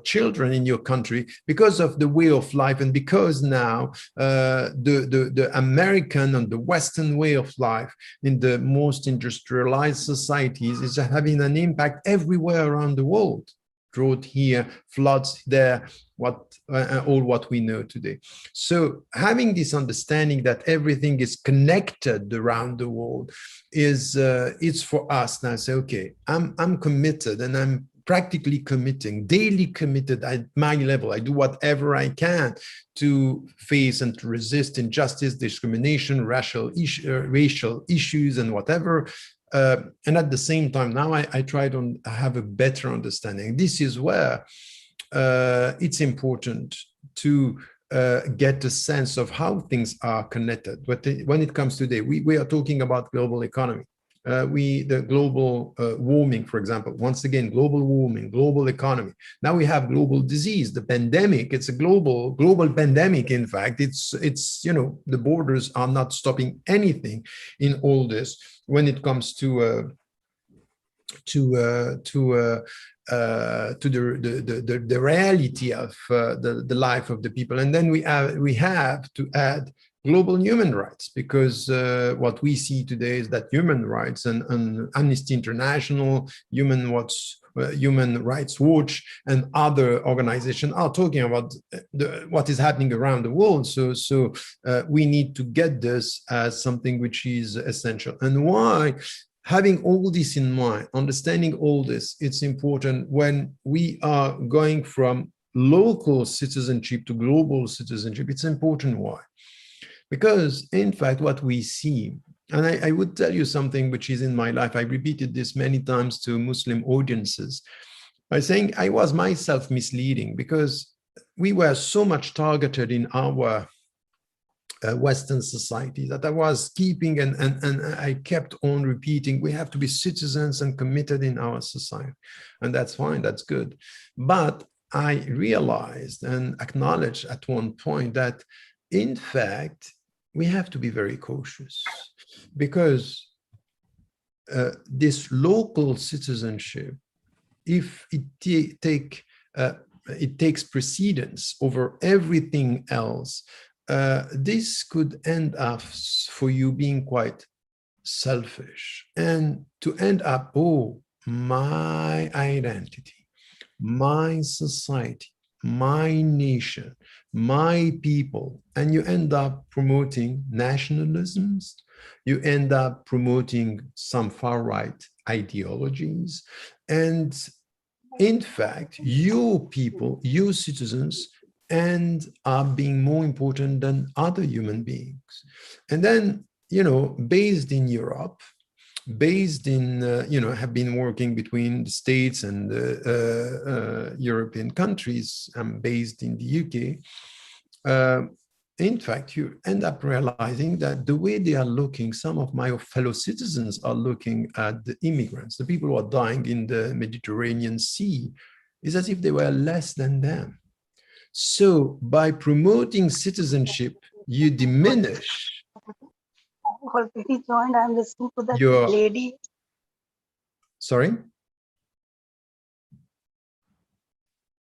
children in your country because of the way of life, and because now the American and the Western way of life in the most industrialized societies is having an impact everywhere around the world. Drought here, floods there, all what we know today. So having this understanding that everything is connected around the world is it's for us now. Say, okay, I'm committed, and I'm practically committing, daily committed at my level. I do whatever I can to face and to resist injustice, discrimination, racial issues, and whatever. And at the same time, now I try to have a better understanding. This is where it's important to get a sense of how things are connected. But when it comes today, we are talking about global economy. The global warming, for example, once again, global warming, global economy. Now we have global disease, the pandemic. It's a global pandemic. In fact, it's the borders are not stopping anything in all this when it comes to the reality of the life of the people. And then we have to add global human rights, because what we see today is that human rights and Amnesty International, Human Rights Human Rights Watch and other organizations are talking about what is happening around the world. So we need to get this as something which is essential. And why? Having all this in mind, understanding all this, it's important when we are going from local citizenship to global citizenship. It's important. Why? Because in fact, what we see, and I would tell you something which is in my life, I repeated this many times to Muslim audiences by saying I was myself misleading because we were so much targeted in our Western society that I was keeping and I kept on repeating, we have to be citizens and committed in our society. And that's fine, that's good. But I realized and acknowledged at one point that in fact, we have to be very cautious because this local citizenship, if it takes precedence over everything else, this could end up for you being quite selfish and to end up, oh, my identity, my society, my nation, my people, and you end up promoting nationalisms, you end up promoting some far-right ideologies, and in fact, you people, you citizens, end up being more important than other human beings. And then, you know, based in Europe, based in, you know, have been working between the States and European countries. I'm based in the UK. In fact, you end up realizing that the way they are looking, some of my fellow citizens are looking at the immigrants, the people who are dying in the Mediterranean Sea, is as if they were less than them. So by promoting citizenship, you diminish Already joined. I'm listening to that your lady. Sorry?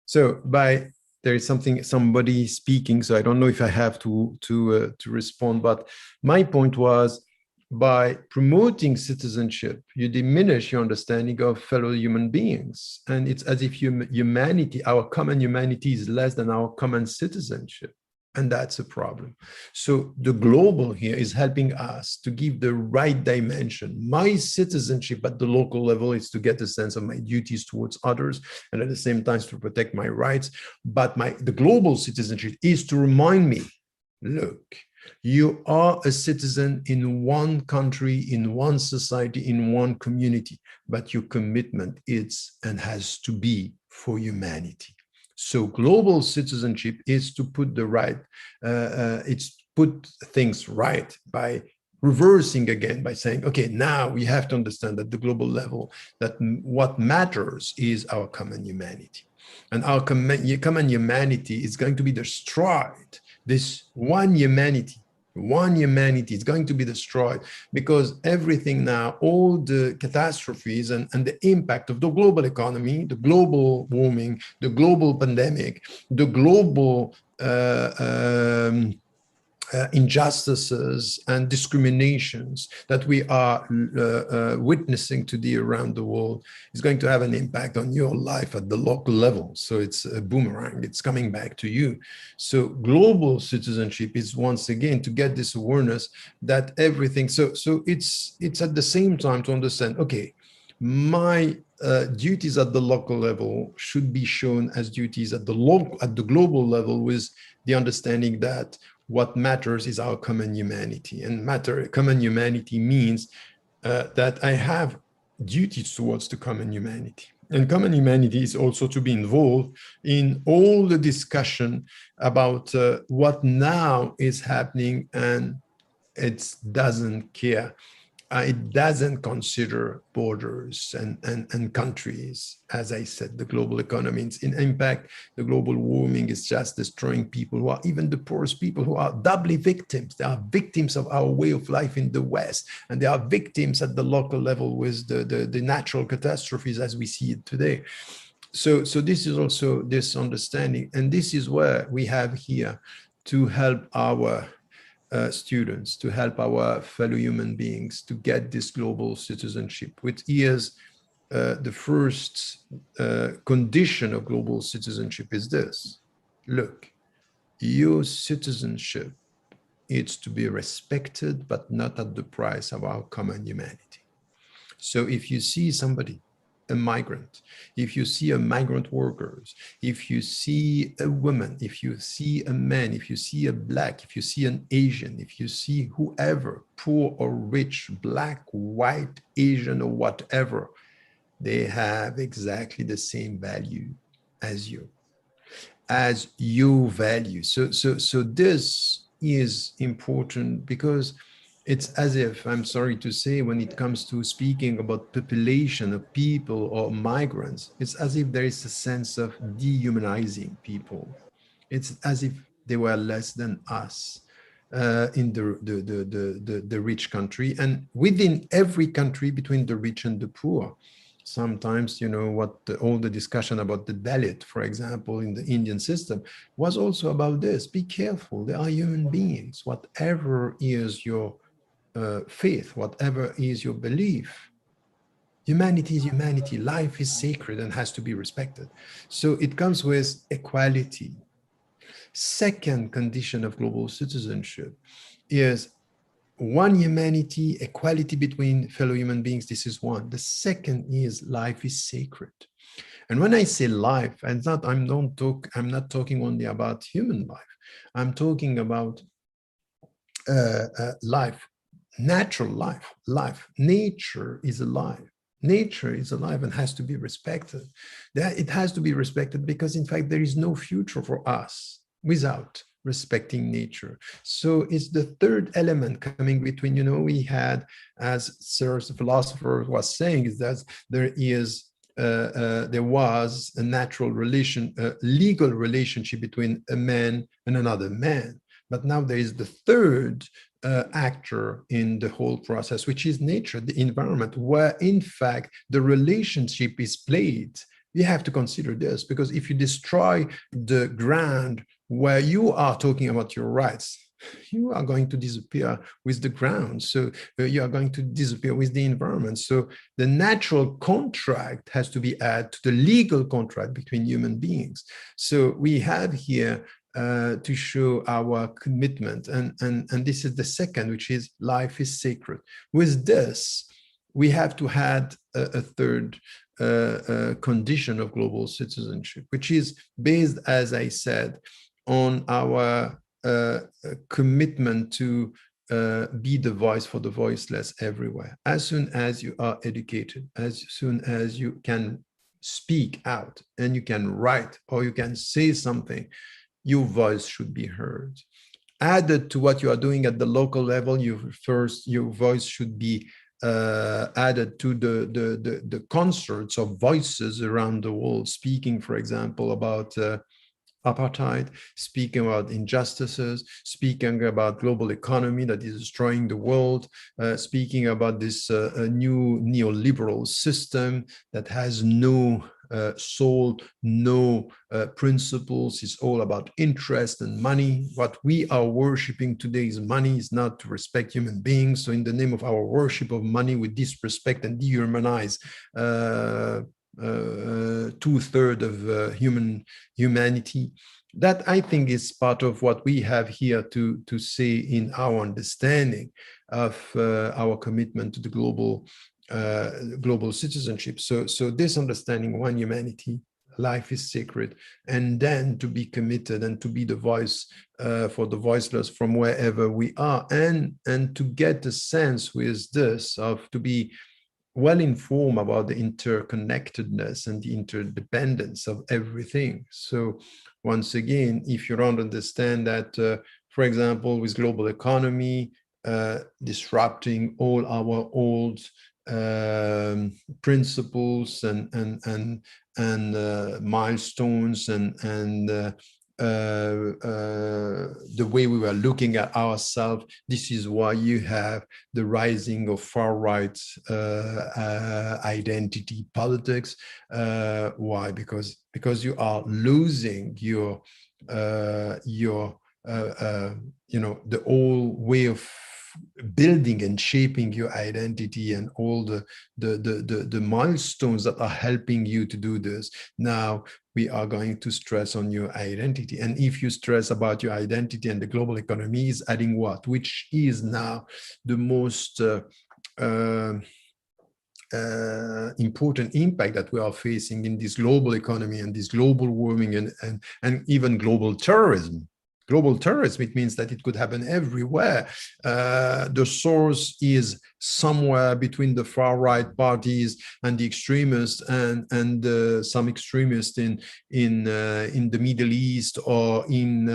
So there is somebody speaking, so I don't know if I have to respond, but my point was, by promoting citizenship, you diminish your understanding of fellow human beings. And it's as if humanity, our common humanity, is less than our common citizenship. And that's a problem. So the global here is helping us to give the right dimension. My citizenship at the local level is to get a sense of my duties towards others, and at the same time to protect my rights. But the global citizenship is to remind me, look, you are a citizen in one country, in one society, in one community, but your commitment is and has to be for humanity. So global citizenship is to put it's put things right by reversing again, by saying, okay, now we have to understand at the global level that what matters is our common humanity. And our common humanity is going to be destroyed. This one humanity is going to be destroyed because everything now, all the catastrophes and the impact of the global economy, the global warming, the global pandemic, the global injustices and discriminations that we are witnessing today around the world is going to have an impact on your life at the local level. So it's a boomerang, it's coming back to you. So global citizenship is once again to get this awareness that everything, so it's at the same time to understand, okay, my duties at the local level should be shown as duties at the global level, with the understanding that what matters is our common humanity. And common humanity means that I have duties towards the common humanity. And common humanity is also to be involved in all the discussion about what now is happening, and it doesn't care. It doesn't consider borders and countries. As I said, the global economy is in impact. The global warming is just destroying people who are even the poorest people, who are doubly victims. They are victims of our way of life in the West, and they are victims at the local level with the natural catastrophes as we see it today. So this is also this understanding, and this is where we have here to help our students, to help our fellow human beings to get this global citizenship, which is the first condition of global citizenship is this. Look, your citizenship is to be respected, but not at the price of our common humanity. So if you see somebody, a migrant, if you see a migrant workers, if you see a woman, if you see a man, if you see a black, if you see an Asian, if you see whoever, poor or rich, black, white, Asian, or whatever, they have exactly the same value as you, as your value. So this is important, because it's as if, I'm sorry to say, when it comes to speaking about population of people or migrants, it's as if there is a sense of dehumanizing people. It's as if they were less than us in the rich country, and within every country, between the rich and the poor. Sometimes, you know, all the discussion about the Dalit, for example, in the Indian system, was also about this. Be careful, they are human beings. Whatever is your faith, whatever is your belief, humanity is humanity. Life is sacred and has to be respected. So it comes with equality. Second condition of global citizenship is one, humanity, equality between fellow human beings. This is one. The second is life is sacred. And when I say life, I'm not talking only about human life. I'm talking about life, natural life. Nature is alive. Nature is alive and has to be respected. It has to be respected because, in fact, there is no future for us without respecting nature. So it's the third element coming between, you know, we had, as Searle, the philosopher, was saying, is that there was a natural relation, legal relationship between a man and another man. But now there is the third actor in the whole process, which is nature, the environment, where in fact the relationship is played. You have to consider this, because if you destroy the ground where you are talking about your rights, you are going to disappear with the ground. So you are going to disappear with the environment. So the natural contract has to be added to the legal contract between human beings. So we have here to show our commitment. And this is the second, which is life is sacred. With this, we have to add a third condition of global citizenship, which is based, as I said, on our commitment to be the voice for the voiceless everywhere. As soon as you are educated, as soon as you can speak out and you can write or you can say something, your voice should be heard. Added to what you are doing at the local level, your voice should be added to the concerts of voices around the world, speaking, for example, about apartheid, speaking about injustices, speaking about global economy that is destroying the world, speaking about this new neoliberal system that has no soul, no principles. It's all about interest and money. What we are worshiping today is money, is not to respect human beings. So in the name of our worship of money, we disrespect and dehumanize two-thirds of humanity. That, I think, is part of what we have here to say in our understanding of our commitment to the global citizenship. So this understanding, one humanity, life is sacred, and then to be committed and to be the voice for the voiceless from wherever we are, and to get a sense with this of to be well informed about the interconnectedness and the interdependence of everything. So once again, if you don't understand that, for example, with global economy, disrupting all our old principles and milestones and the way we were looking at ourselves. This is why you have the rising of far-right identity politics. Why? Because you are losing your the old way of building and shaping your identity and all the milestones that are helping you to do this. Now we are going to stress on your identity. And if you stress about your identity, and the global economy is adding what, which is now the most important impact that we are facing in this global economy and this global warming and even global terrorism. Global terrorism, it means that it could happen everywhere. The source is somewhere between the far right parties and the extremists and some extremists in the Middle East or in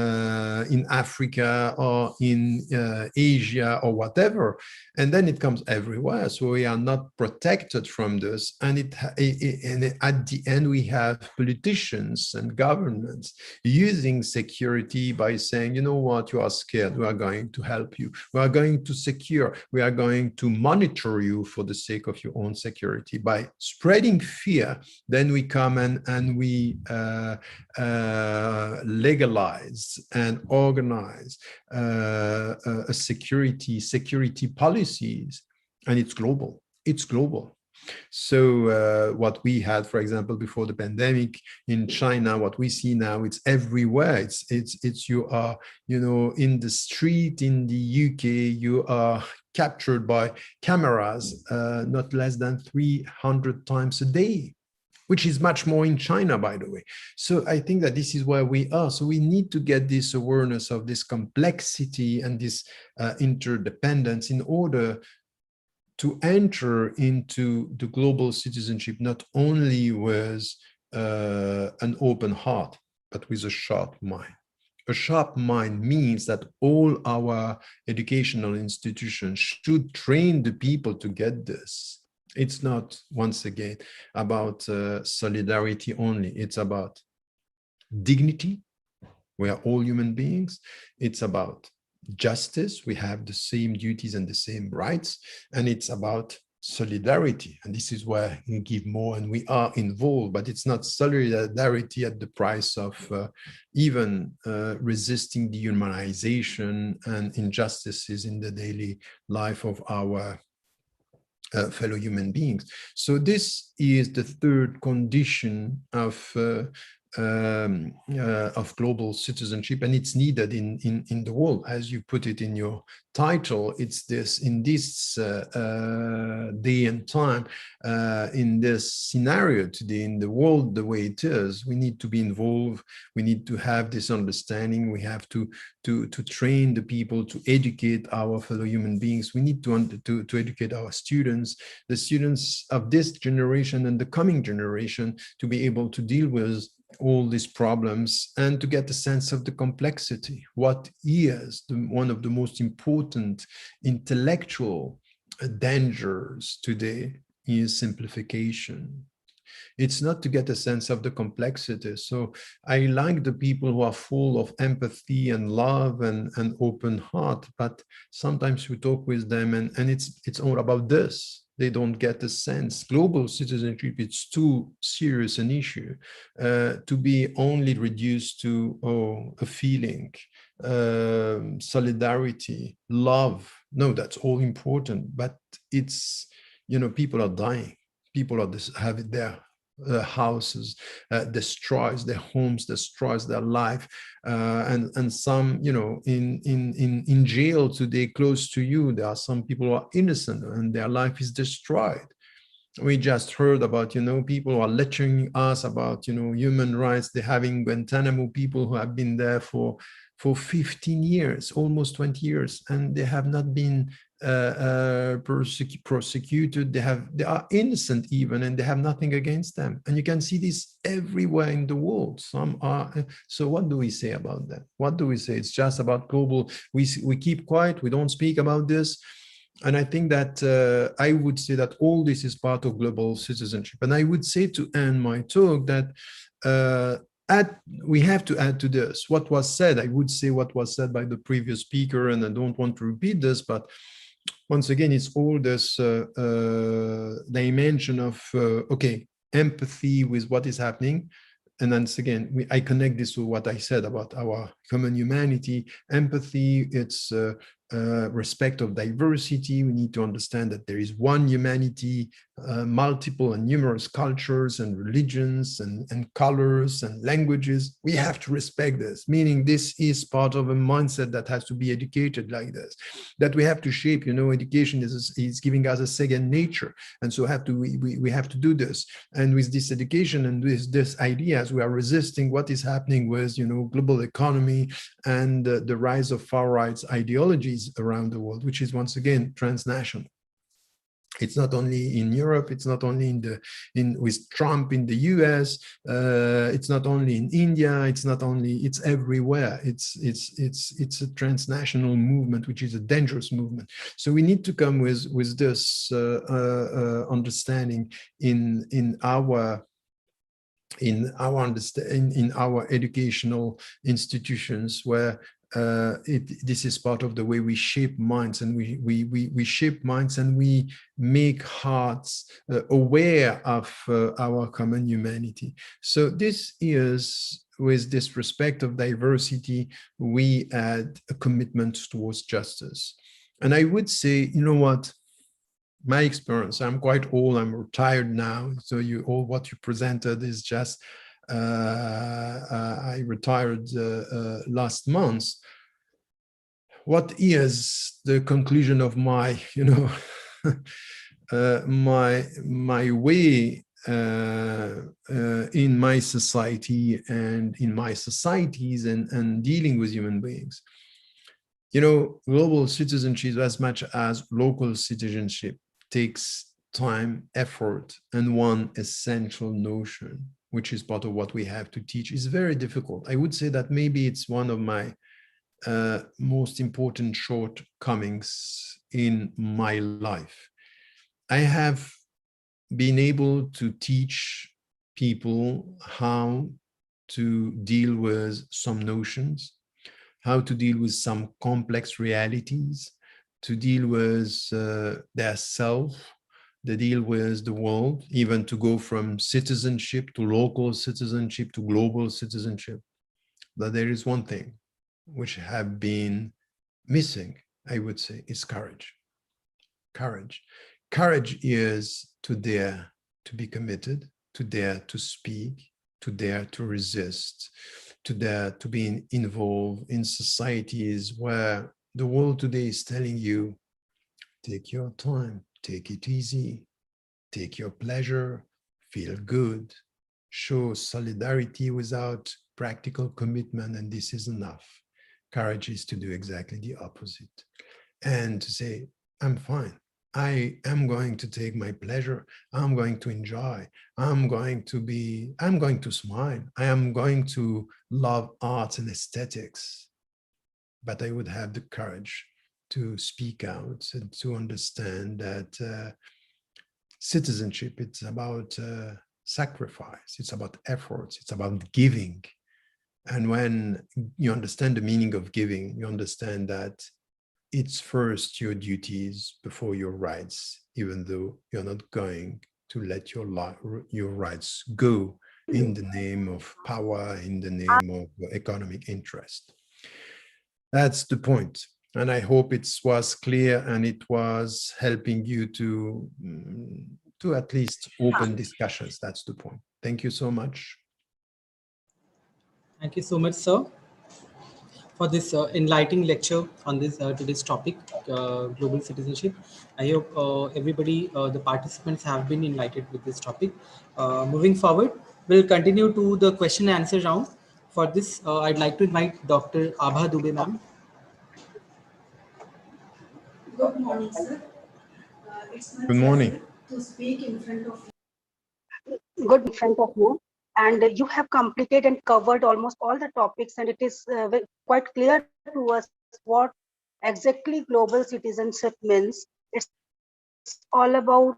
Africa or in Asia or whatever. And then it comes everywhere. So we are not protected from this. And and at the end, we have politicians and governments using security by saying, you know what, you are scared. We are going to help you. We are going to secure. We are going to monitor you for the sake of your own security. By spreading fear, then we come and we legalize and organize a security policies, and it's global. It's global. So what we had, for example, before the pandemic in China, what we see now, it's everywhere. It's you are, you know, in the street in the UK, you are captured by cameras not less than 300 times a day, which is much more in China, by the way. So I think that this is where we are. So we need to get this awareness of this complexity and this interdependence in order to enter into the global citizenship, not only with an open heart, but with a sharp mind. A sharp mind means that all our educational institutions should train the people to get this. It's not, once again, about solidarity only. It's about dignity. We are all human beings. It's about justice. We have the same duties and the same rights. And it's about solidarity. And this is where we give more and we are involved, but it's not solidarity at the price of even resisting dehumanization and injustices in the daily life of our fellow human beings. So this is the third condition of global citizenship, and it's needed in the world, as you put it in your title. It's this, in this day and time, in this scenario today in the world the way it is, we need to be involved. We need to have this understanding. We have to train the people, to educate our fellow human beings. We need to educate our students, the students of this generation and the coming generation, to be able to deal with all these problems and to get a sense of the complexity. What is one of the most important intellectual dangers today is simplification. It's not to get a sense of the complexity. So I like the people who are full of empathy and love and open heart, but sometimes we talk with them and it's all about this. They don't get a sense. Global citizenship, it's too serious an issue to be only reduced to a feeling, solidarity, love. No, that's all important, but it's, you know, people are dying. People are having their houses destroys, their homes destroys, their life, and some, you know, in jail today close to you, there are some people who are innocent and their life is destroyed. We just heard about, you know, people who are lecturing us about, you know, human rights. They're having Guantanamo people who have been there for 15 years, almost 20 years, and they have not been prosecuted. They are innocent even, and they have nothing against them. And you can see this everywhere in the world. Some are. So what do we say about that? What do we say? It's just about global. We keep quiet. We don't speak about this. And I think that I would say that all this is part of global citizenship. And I would say, to end my talk, that we have to add to this what was said. I would say what was said by the previous speaker, and I don't want to repeat this, but once again, it's all this dimension of, okay, empathy with what is happening. And once again, I connect this to what I said about our common humanity. Empathy, it's respect of diversity. We need to understand that there is one humanity, multiple and numerous cultures and religions and colors and languages. We have to respect this, meaning this is part of a mindset that has to be educated like this, that we have to shape. Education is giving us a second nature. And so we have to do this. And with this education and with this ideas, we are resisting what is happening with, global economy and the rise of far right ideologies around the world, which is once again transnational. It's not only in Europe, it's not only with Trump in the US, it's not only in India, it's everywhere. It's a transnational movement, which is a dangerous movement. So we need to come with this understanding in our educational institutions, where this is part of the way we shape minds, and we shape minds and we make hearts aware of our common humanity. So this is, with this respect of diversity, we add a commitment towards justice. And I would say, what? My experience, I'm quite old, I'm retired now. So what you presented is just, I retired last month. What is the conclusion of my, my way in my society and in my societies and dealing with human beings? Global citizenship, as much as local citizenship, takes time, effort, and one essential notion, which is part of what we have to teach, is very difficult. I would say that maybe it's one of my most important shortcomings in my life. I have been able to teach people how to deal with some notions, how to deal with some complex realities, to deal with their self, to deal with the world, even to go from citizenship to local citizenship to global citizenship. But there is one thing which have been missing, I would say, is courage. Courage. Courage is to dare to be committed, to dare to speak, to dare to resist, to dare to be involved in societies where the world today is telling you, take your time, take it easy, take your pleasure, feel good, show solidarity without practical commitment, and this is enough. Courage is to do exactly the opposite and to say, I'm fine. I am going to take my pleasure. I'm going to enjoy. I'm going to smile. I am going to love arts and aesthetics. But I would have the courage to speak out and to understand that citizenship, it's about sacrifice, it's about efforts, it's about giving. And when you understand the meaning of giving, you understand that it's first your duties before your rights, even though you're not going to let your rights go in the name of power, in the name of economic interest. That's the point. And I hope it was clear and it was helping you to at least open discussions. That's the point. Thank you so much. Thank you so much, sir, for this enlightening lecture on this today's topic, global citizenship. I hope everybody, the participants, have been enlightened with this topic. Moving forward, we'll continue to the question and answer round. For this, I'd like to invite Dr. Abha Dubey, ma'am. Good morning, sir. It's my Good morning. pleasure to speak in front of you. Good in front of you. And you have completed and covered almost all the topics, and it is quite clear to us what exactly global citizenship means. It's all about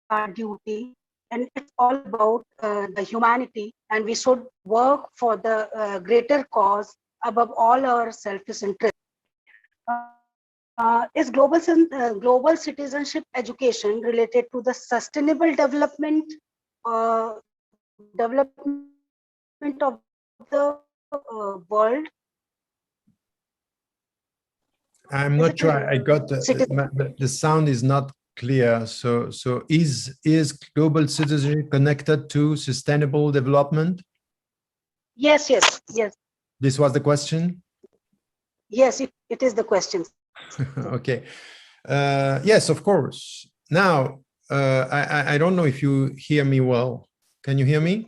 our duty, and it's all about the humanity, and we should work for the greater cause above all our selfish interests. Is global citizenship education related to the sustainable development, development of the world. I'm not sure I got the sound is not clear. So is global citizenship connected to sustainable development? Yes, yes, yes. This was the question? Yes, it is the question. Okay. Yes, of course. Now, I don't know if you hear me well. Can you hear me?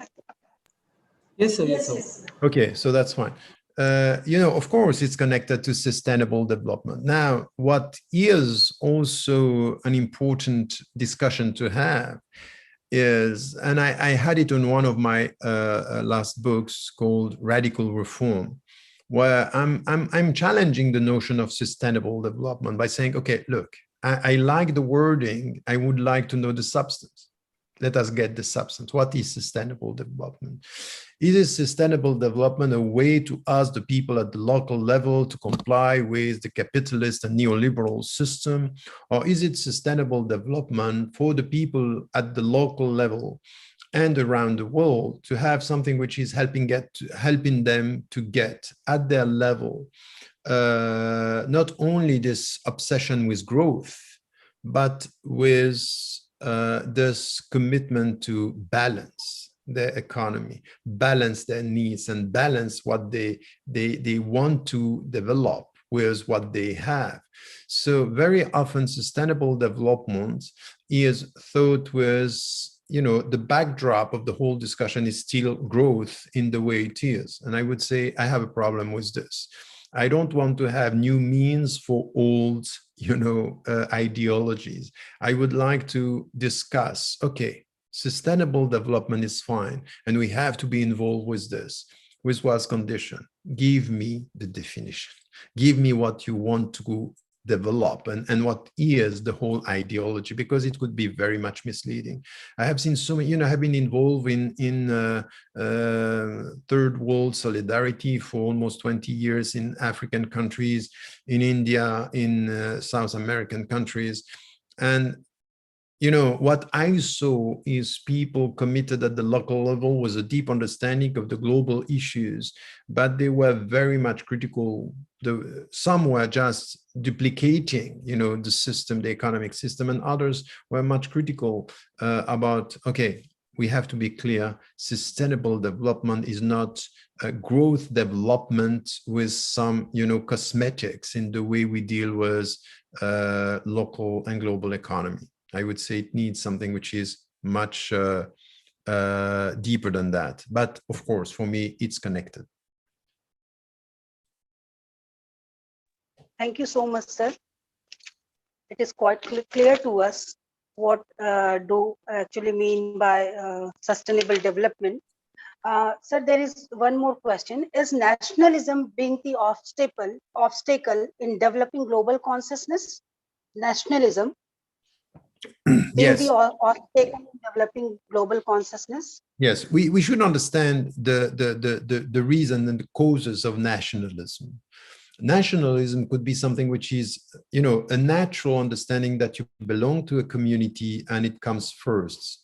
Yes, sir. Yes, sir. Okay, so that's fine. You know, of course, it's connected to sustainable development. Now, what is also an important discussion to have is, and I had it on one of my last books called Radical Reform, where I'm challenging the notion of sustainable development by saying, okay, look, I like the wording. I would like to know the substance. Let us get the substance. What is sustainable development? Is sustainable development a way to ask the people at the local level to comply with the capitalist and neoliberal system? Or is it sustainable development for the people at the local level and around the world to have something which is helping them to get at their level not only this obsession with growth, but with this commitment to balance their economy, balance their needs, and balance what they want to develop with what they have. So very often sustainable development is thought with, you know, the backdrop of the whole discussion is still growth in the way it is. And I would say I have a problem with this. I don't want to have new means for old, you know, ideologies. I would like to discuss, okay, sustainable development is fine, and we have to be involved with this. With what condition? Give me the definition. Give me what you want to develop and what is the whole ideology, because it could be very much misleading. I have seen so many, you know, I have been involved in third world solidarity for almost 20 years in African countries, in India, in South American countries. And you know, what I saw is people committed at the local level with a deep understanding of the global issues, but they were very much critical. Some were just duplicating, you know, the system, the economic system, and others were much critical about, okay, we have to be clear, sustainable development is not a growth development with some, you know, cosmetics in the way we deal with local and global economy. I would say it needs something which is much deeper than that. But of course, for me, it's connected. Thank you so much, sir. It is quite clear to us what do actually mean by sustainable development. Sir, there is one more question. Is nationalism being the obstacle in developing global consciousness? Nationalism being the obstacle in developing global consciousness? Yes, we should understand the reason and the causes of nationalism. Nationalism could be something which is, you know, a natural understanding that you belong to a community and it comes first.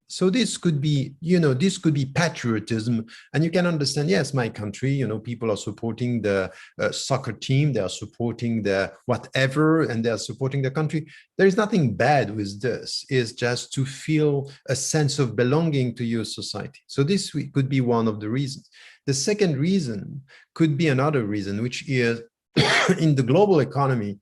So this could be, you know, this could be patriotism, and you can understand, yes, my country, you know, people are supporting the soccer team, they are supporting the whatever, and they are supporting the country. There is nothing bad with this. It's just to feel a sense of belonging to your society. So this could be one of the reasons. The second reason could be another reason, which is in the global economy,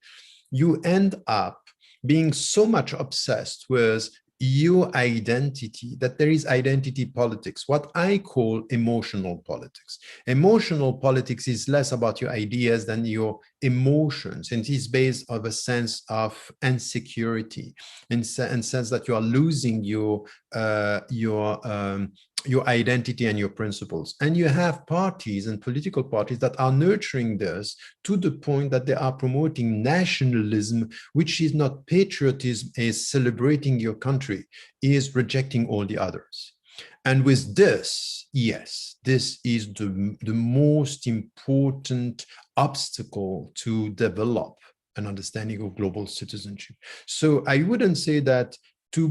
you end up being so much obsessed with your identity that there is identity politics, what I call emotional politics. Emotional politics is less about your ideas than your emotions, and it is based on a sense of insecurity, and sense that you are losing your identity and your principles. And you have parties and political parties that are nurturing this to the point that they are promoting nationalism, which is not patriotism, is celebrating your country, is rejecting all the others. And with this, yes, this is the most important obstacle to develop an understanding of global citizenship. So I wouldn't say that to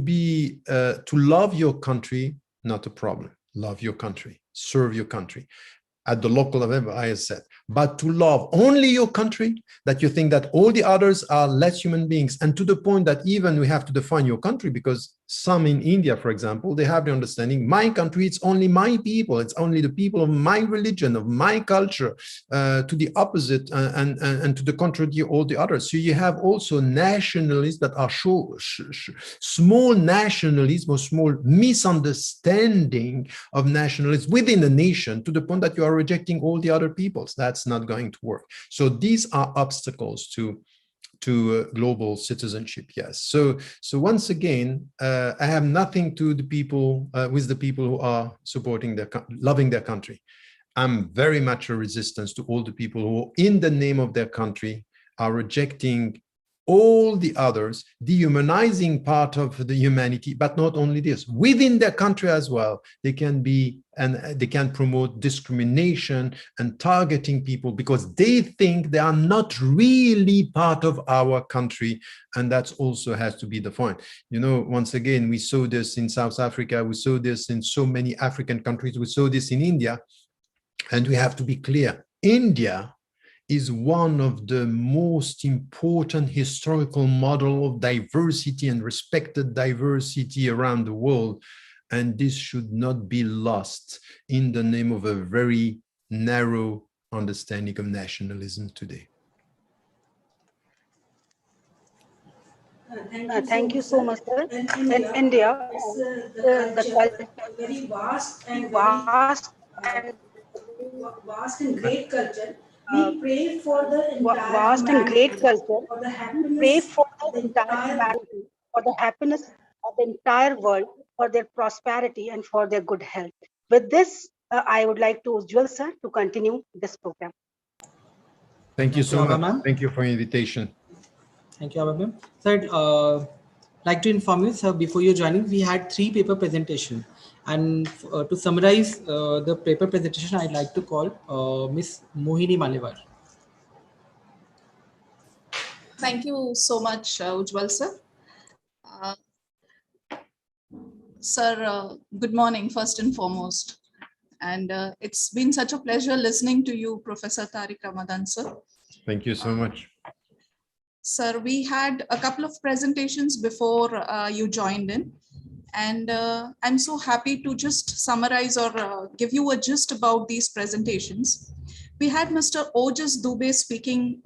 love your country, not a problem. Love your country. serve your country at the local level, I said, but to love only your country, that you think that all the others are less human beings, and to the point that even we have to define your country, because some in India, for example, they have the understanding, my country, it's only my people, it's only the people of my religion, of my culture, to the opposite, and to the contrary, all the others. So you have also nationalists that are small nationalism or small misunderstanding of nationalism within a nation, to the point that you are rejecting all the other peoples. That's not going to work. So these are obstacles to global citizenship. Yes. So once again, I have nothing to the people with the people who are supporting loving their country. I'm very much a resistance to all the people who, in the name of their country, are rejecting all the others, dehumanizing part of the humanity, but not only this, within their country as well, they can be, and they can promote discrimination and targeting people because they think they are not really part of our country. And that also has to be defined. You know, once again, we saw this in South Africa, we saw this in so many African countries, we saw this in India, and we have to be clear, India is one of the most important historical model of diversity and respected diversity around the world. And this should not be lost in the name of a very narrow understanding of nationalism today. Thank you so much, sir. In India, the culture is very vast and great culture. We pray for the entire Vast and great humanity, culture. for the We pray happiness for of the the entire entire world. humanity, for the happiness of the entire world, for their prosperity and for their good health. With this, I would like to Ujjwal sir to continue this program. Thank you so Abha, much. ma'am. Thank you for your invitation. Thank you, Abha, ma'am. Sir, like to inform you, sir, before you joining, we had 3 paper presentation. And to summarize the paper presentation, I'd like to call Miss Mohini Malevar. Thank you so much, Ujjwal sir. Sir, good morning, first and foremost. And it's been such a pleasure listening to you, Professor Tariq Ramadan, sir. Thank you so much. Sir, we had a couple of presentations before you joined in. And I'm so happy to just summarize or give you a gist about these presentations. We had Mr. Ojas Dubey speaking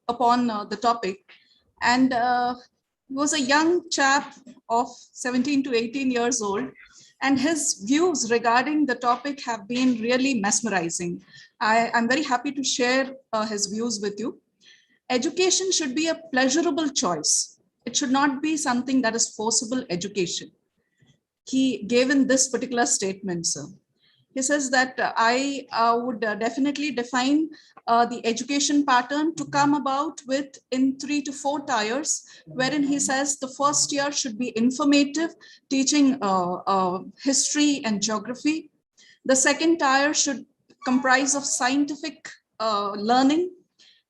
upon the topic, and he was a young chap of 17 to 18 years old, and his views regarding the topic have been really mesmerizing. I'm very happy to share his views with you. Education should be a pleasurable choice. It should not be something that is forcible education. He gave in this particular statement, sir. He says that I would definitely define the education pattern to come about with in 3 to 4 tiers, wherein he says the first year should be informative, teaching history and geography. The second tier should comprise of scientific learning,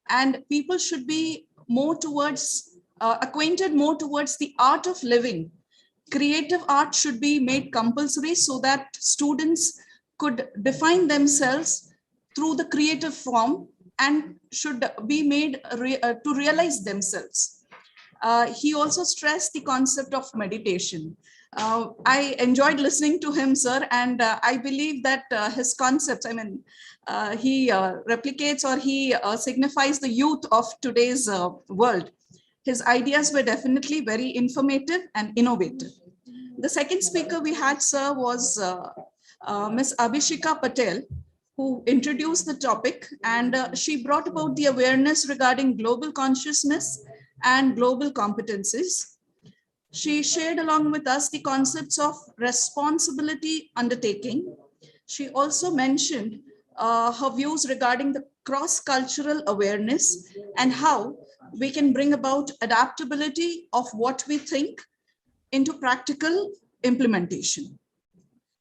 and people should be more towards acquainted more towards the art of living. Creative art should be made compulsory so that students could define themselves through the creative form and should be made to realize themselves. He also stressed the concept of meditation. I enjoyed listening to him, sir, and I believe that his concepts, he replicates or he signifies the youth of today's world. His ideas were definitely very informative and innovative. The second speaker we had, sir, was Ms. Abhishika Patel, who introduced the topic, and she brought about the awareness regarding global consciousness and global competencies. She shared along with us the concepts of responsibility undertaking. She also mentioned her views regarding the cross-cultural awareness and how we can bring about adaptability of what we think into practical implementation.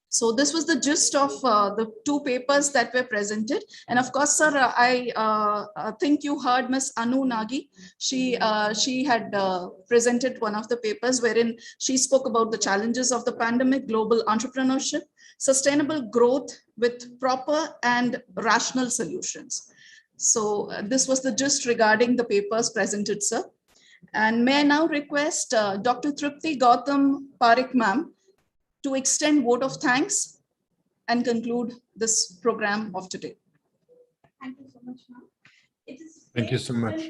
So this was the gist of the 2 papers that were presented. And of course, sir, I think you heard Ms. Anu Nagi. She had presented one of the papers wherein she spoke about the challenges of the pandemic, global entrepreneurship. sustainable growth with proper and rational solutions. So this was the gist regarding the papers presented, sir. And may I now request Dr. Tripti Gautam Parekh ma'am to extend vote of thanks and conclude this program of today. Thank you so much, ma'am. Thank you so much.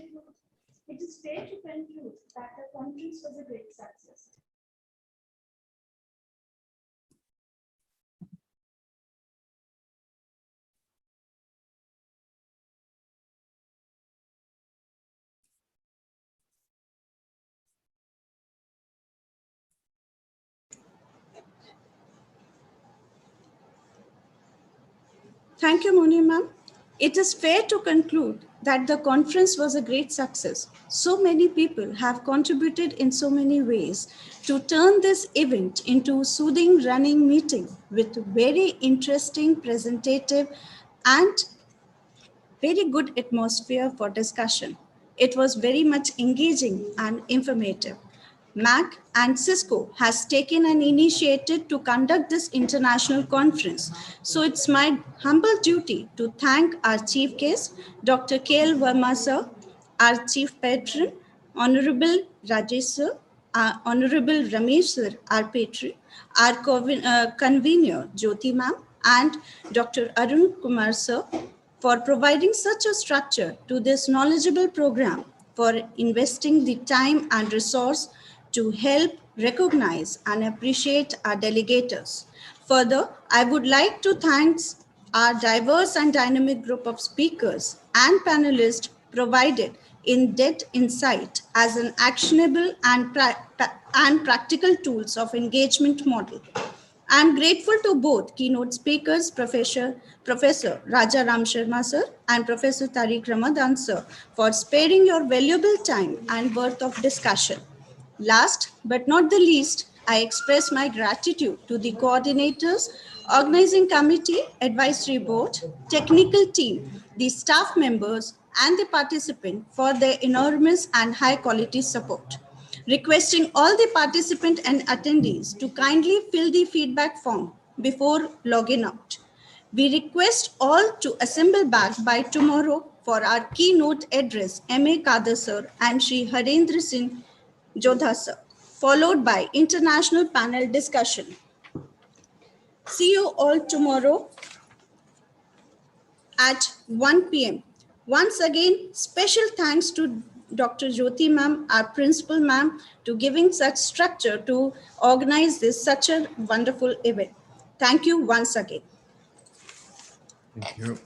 It is fair to conclude that the conference was a great success. Thank you, Moni ma'am. It is fair to conclude that the conference was a great success. So many people have contributed in so many ways to turn this event into a soothing running meeting with very interesting, presentative, and very good atmosphere for discussion. It was very much engaging and informative. MAC and Cisco has taken an initiative to conduct this international conference. So it's my humble duty to thank our chief guest, Dr. K.L. Verma sir, our chief patron, Honorable Rajesh sir, Honorable Ramesh sir, our patron, our convener, Jyoti ma'am, and Dr. Arun Kumar sir, for providing such a structure to this knowledgeable program, for investing the time and resource to help recognize and appreciate our delegators. Further, I would like to thank our diverse and dynamic group of speakers and panelists provided in-depth insight as an actionable and practical tools of engagement model. I am grateful to both keynote speakers, Professor Raja Ram Sharma sir and Professor Tariq Ramadan sir, for sparing your valuable time and worth of discussion. Last but not the least, I express my gratitude to the coordinators, organizing committee, advisory board, technical team, the staff members, and the participants for their enormous and high quality support. Requesting all the participants and attendees to kindly fill the feedback form before logging out. We request all to assemble back by tomorrow for our keynote address, M.A. Kadir sir and Shri Harendra Singh Jodha sir, followed by international panel discussion. See you all tomorrow at 1 p.m. Once again, special thanks to Dr. Jyoti ma'am, our principal ma'am, to giving such structure to organize this such a wonderful event. Thank you once again. Thank you.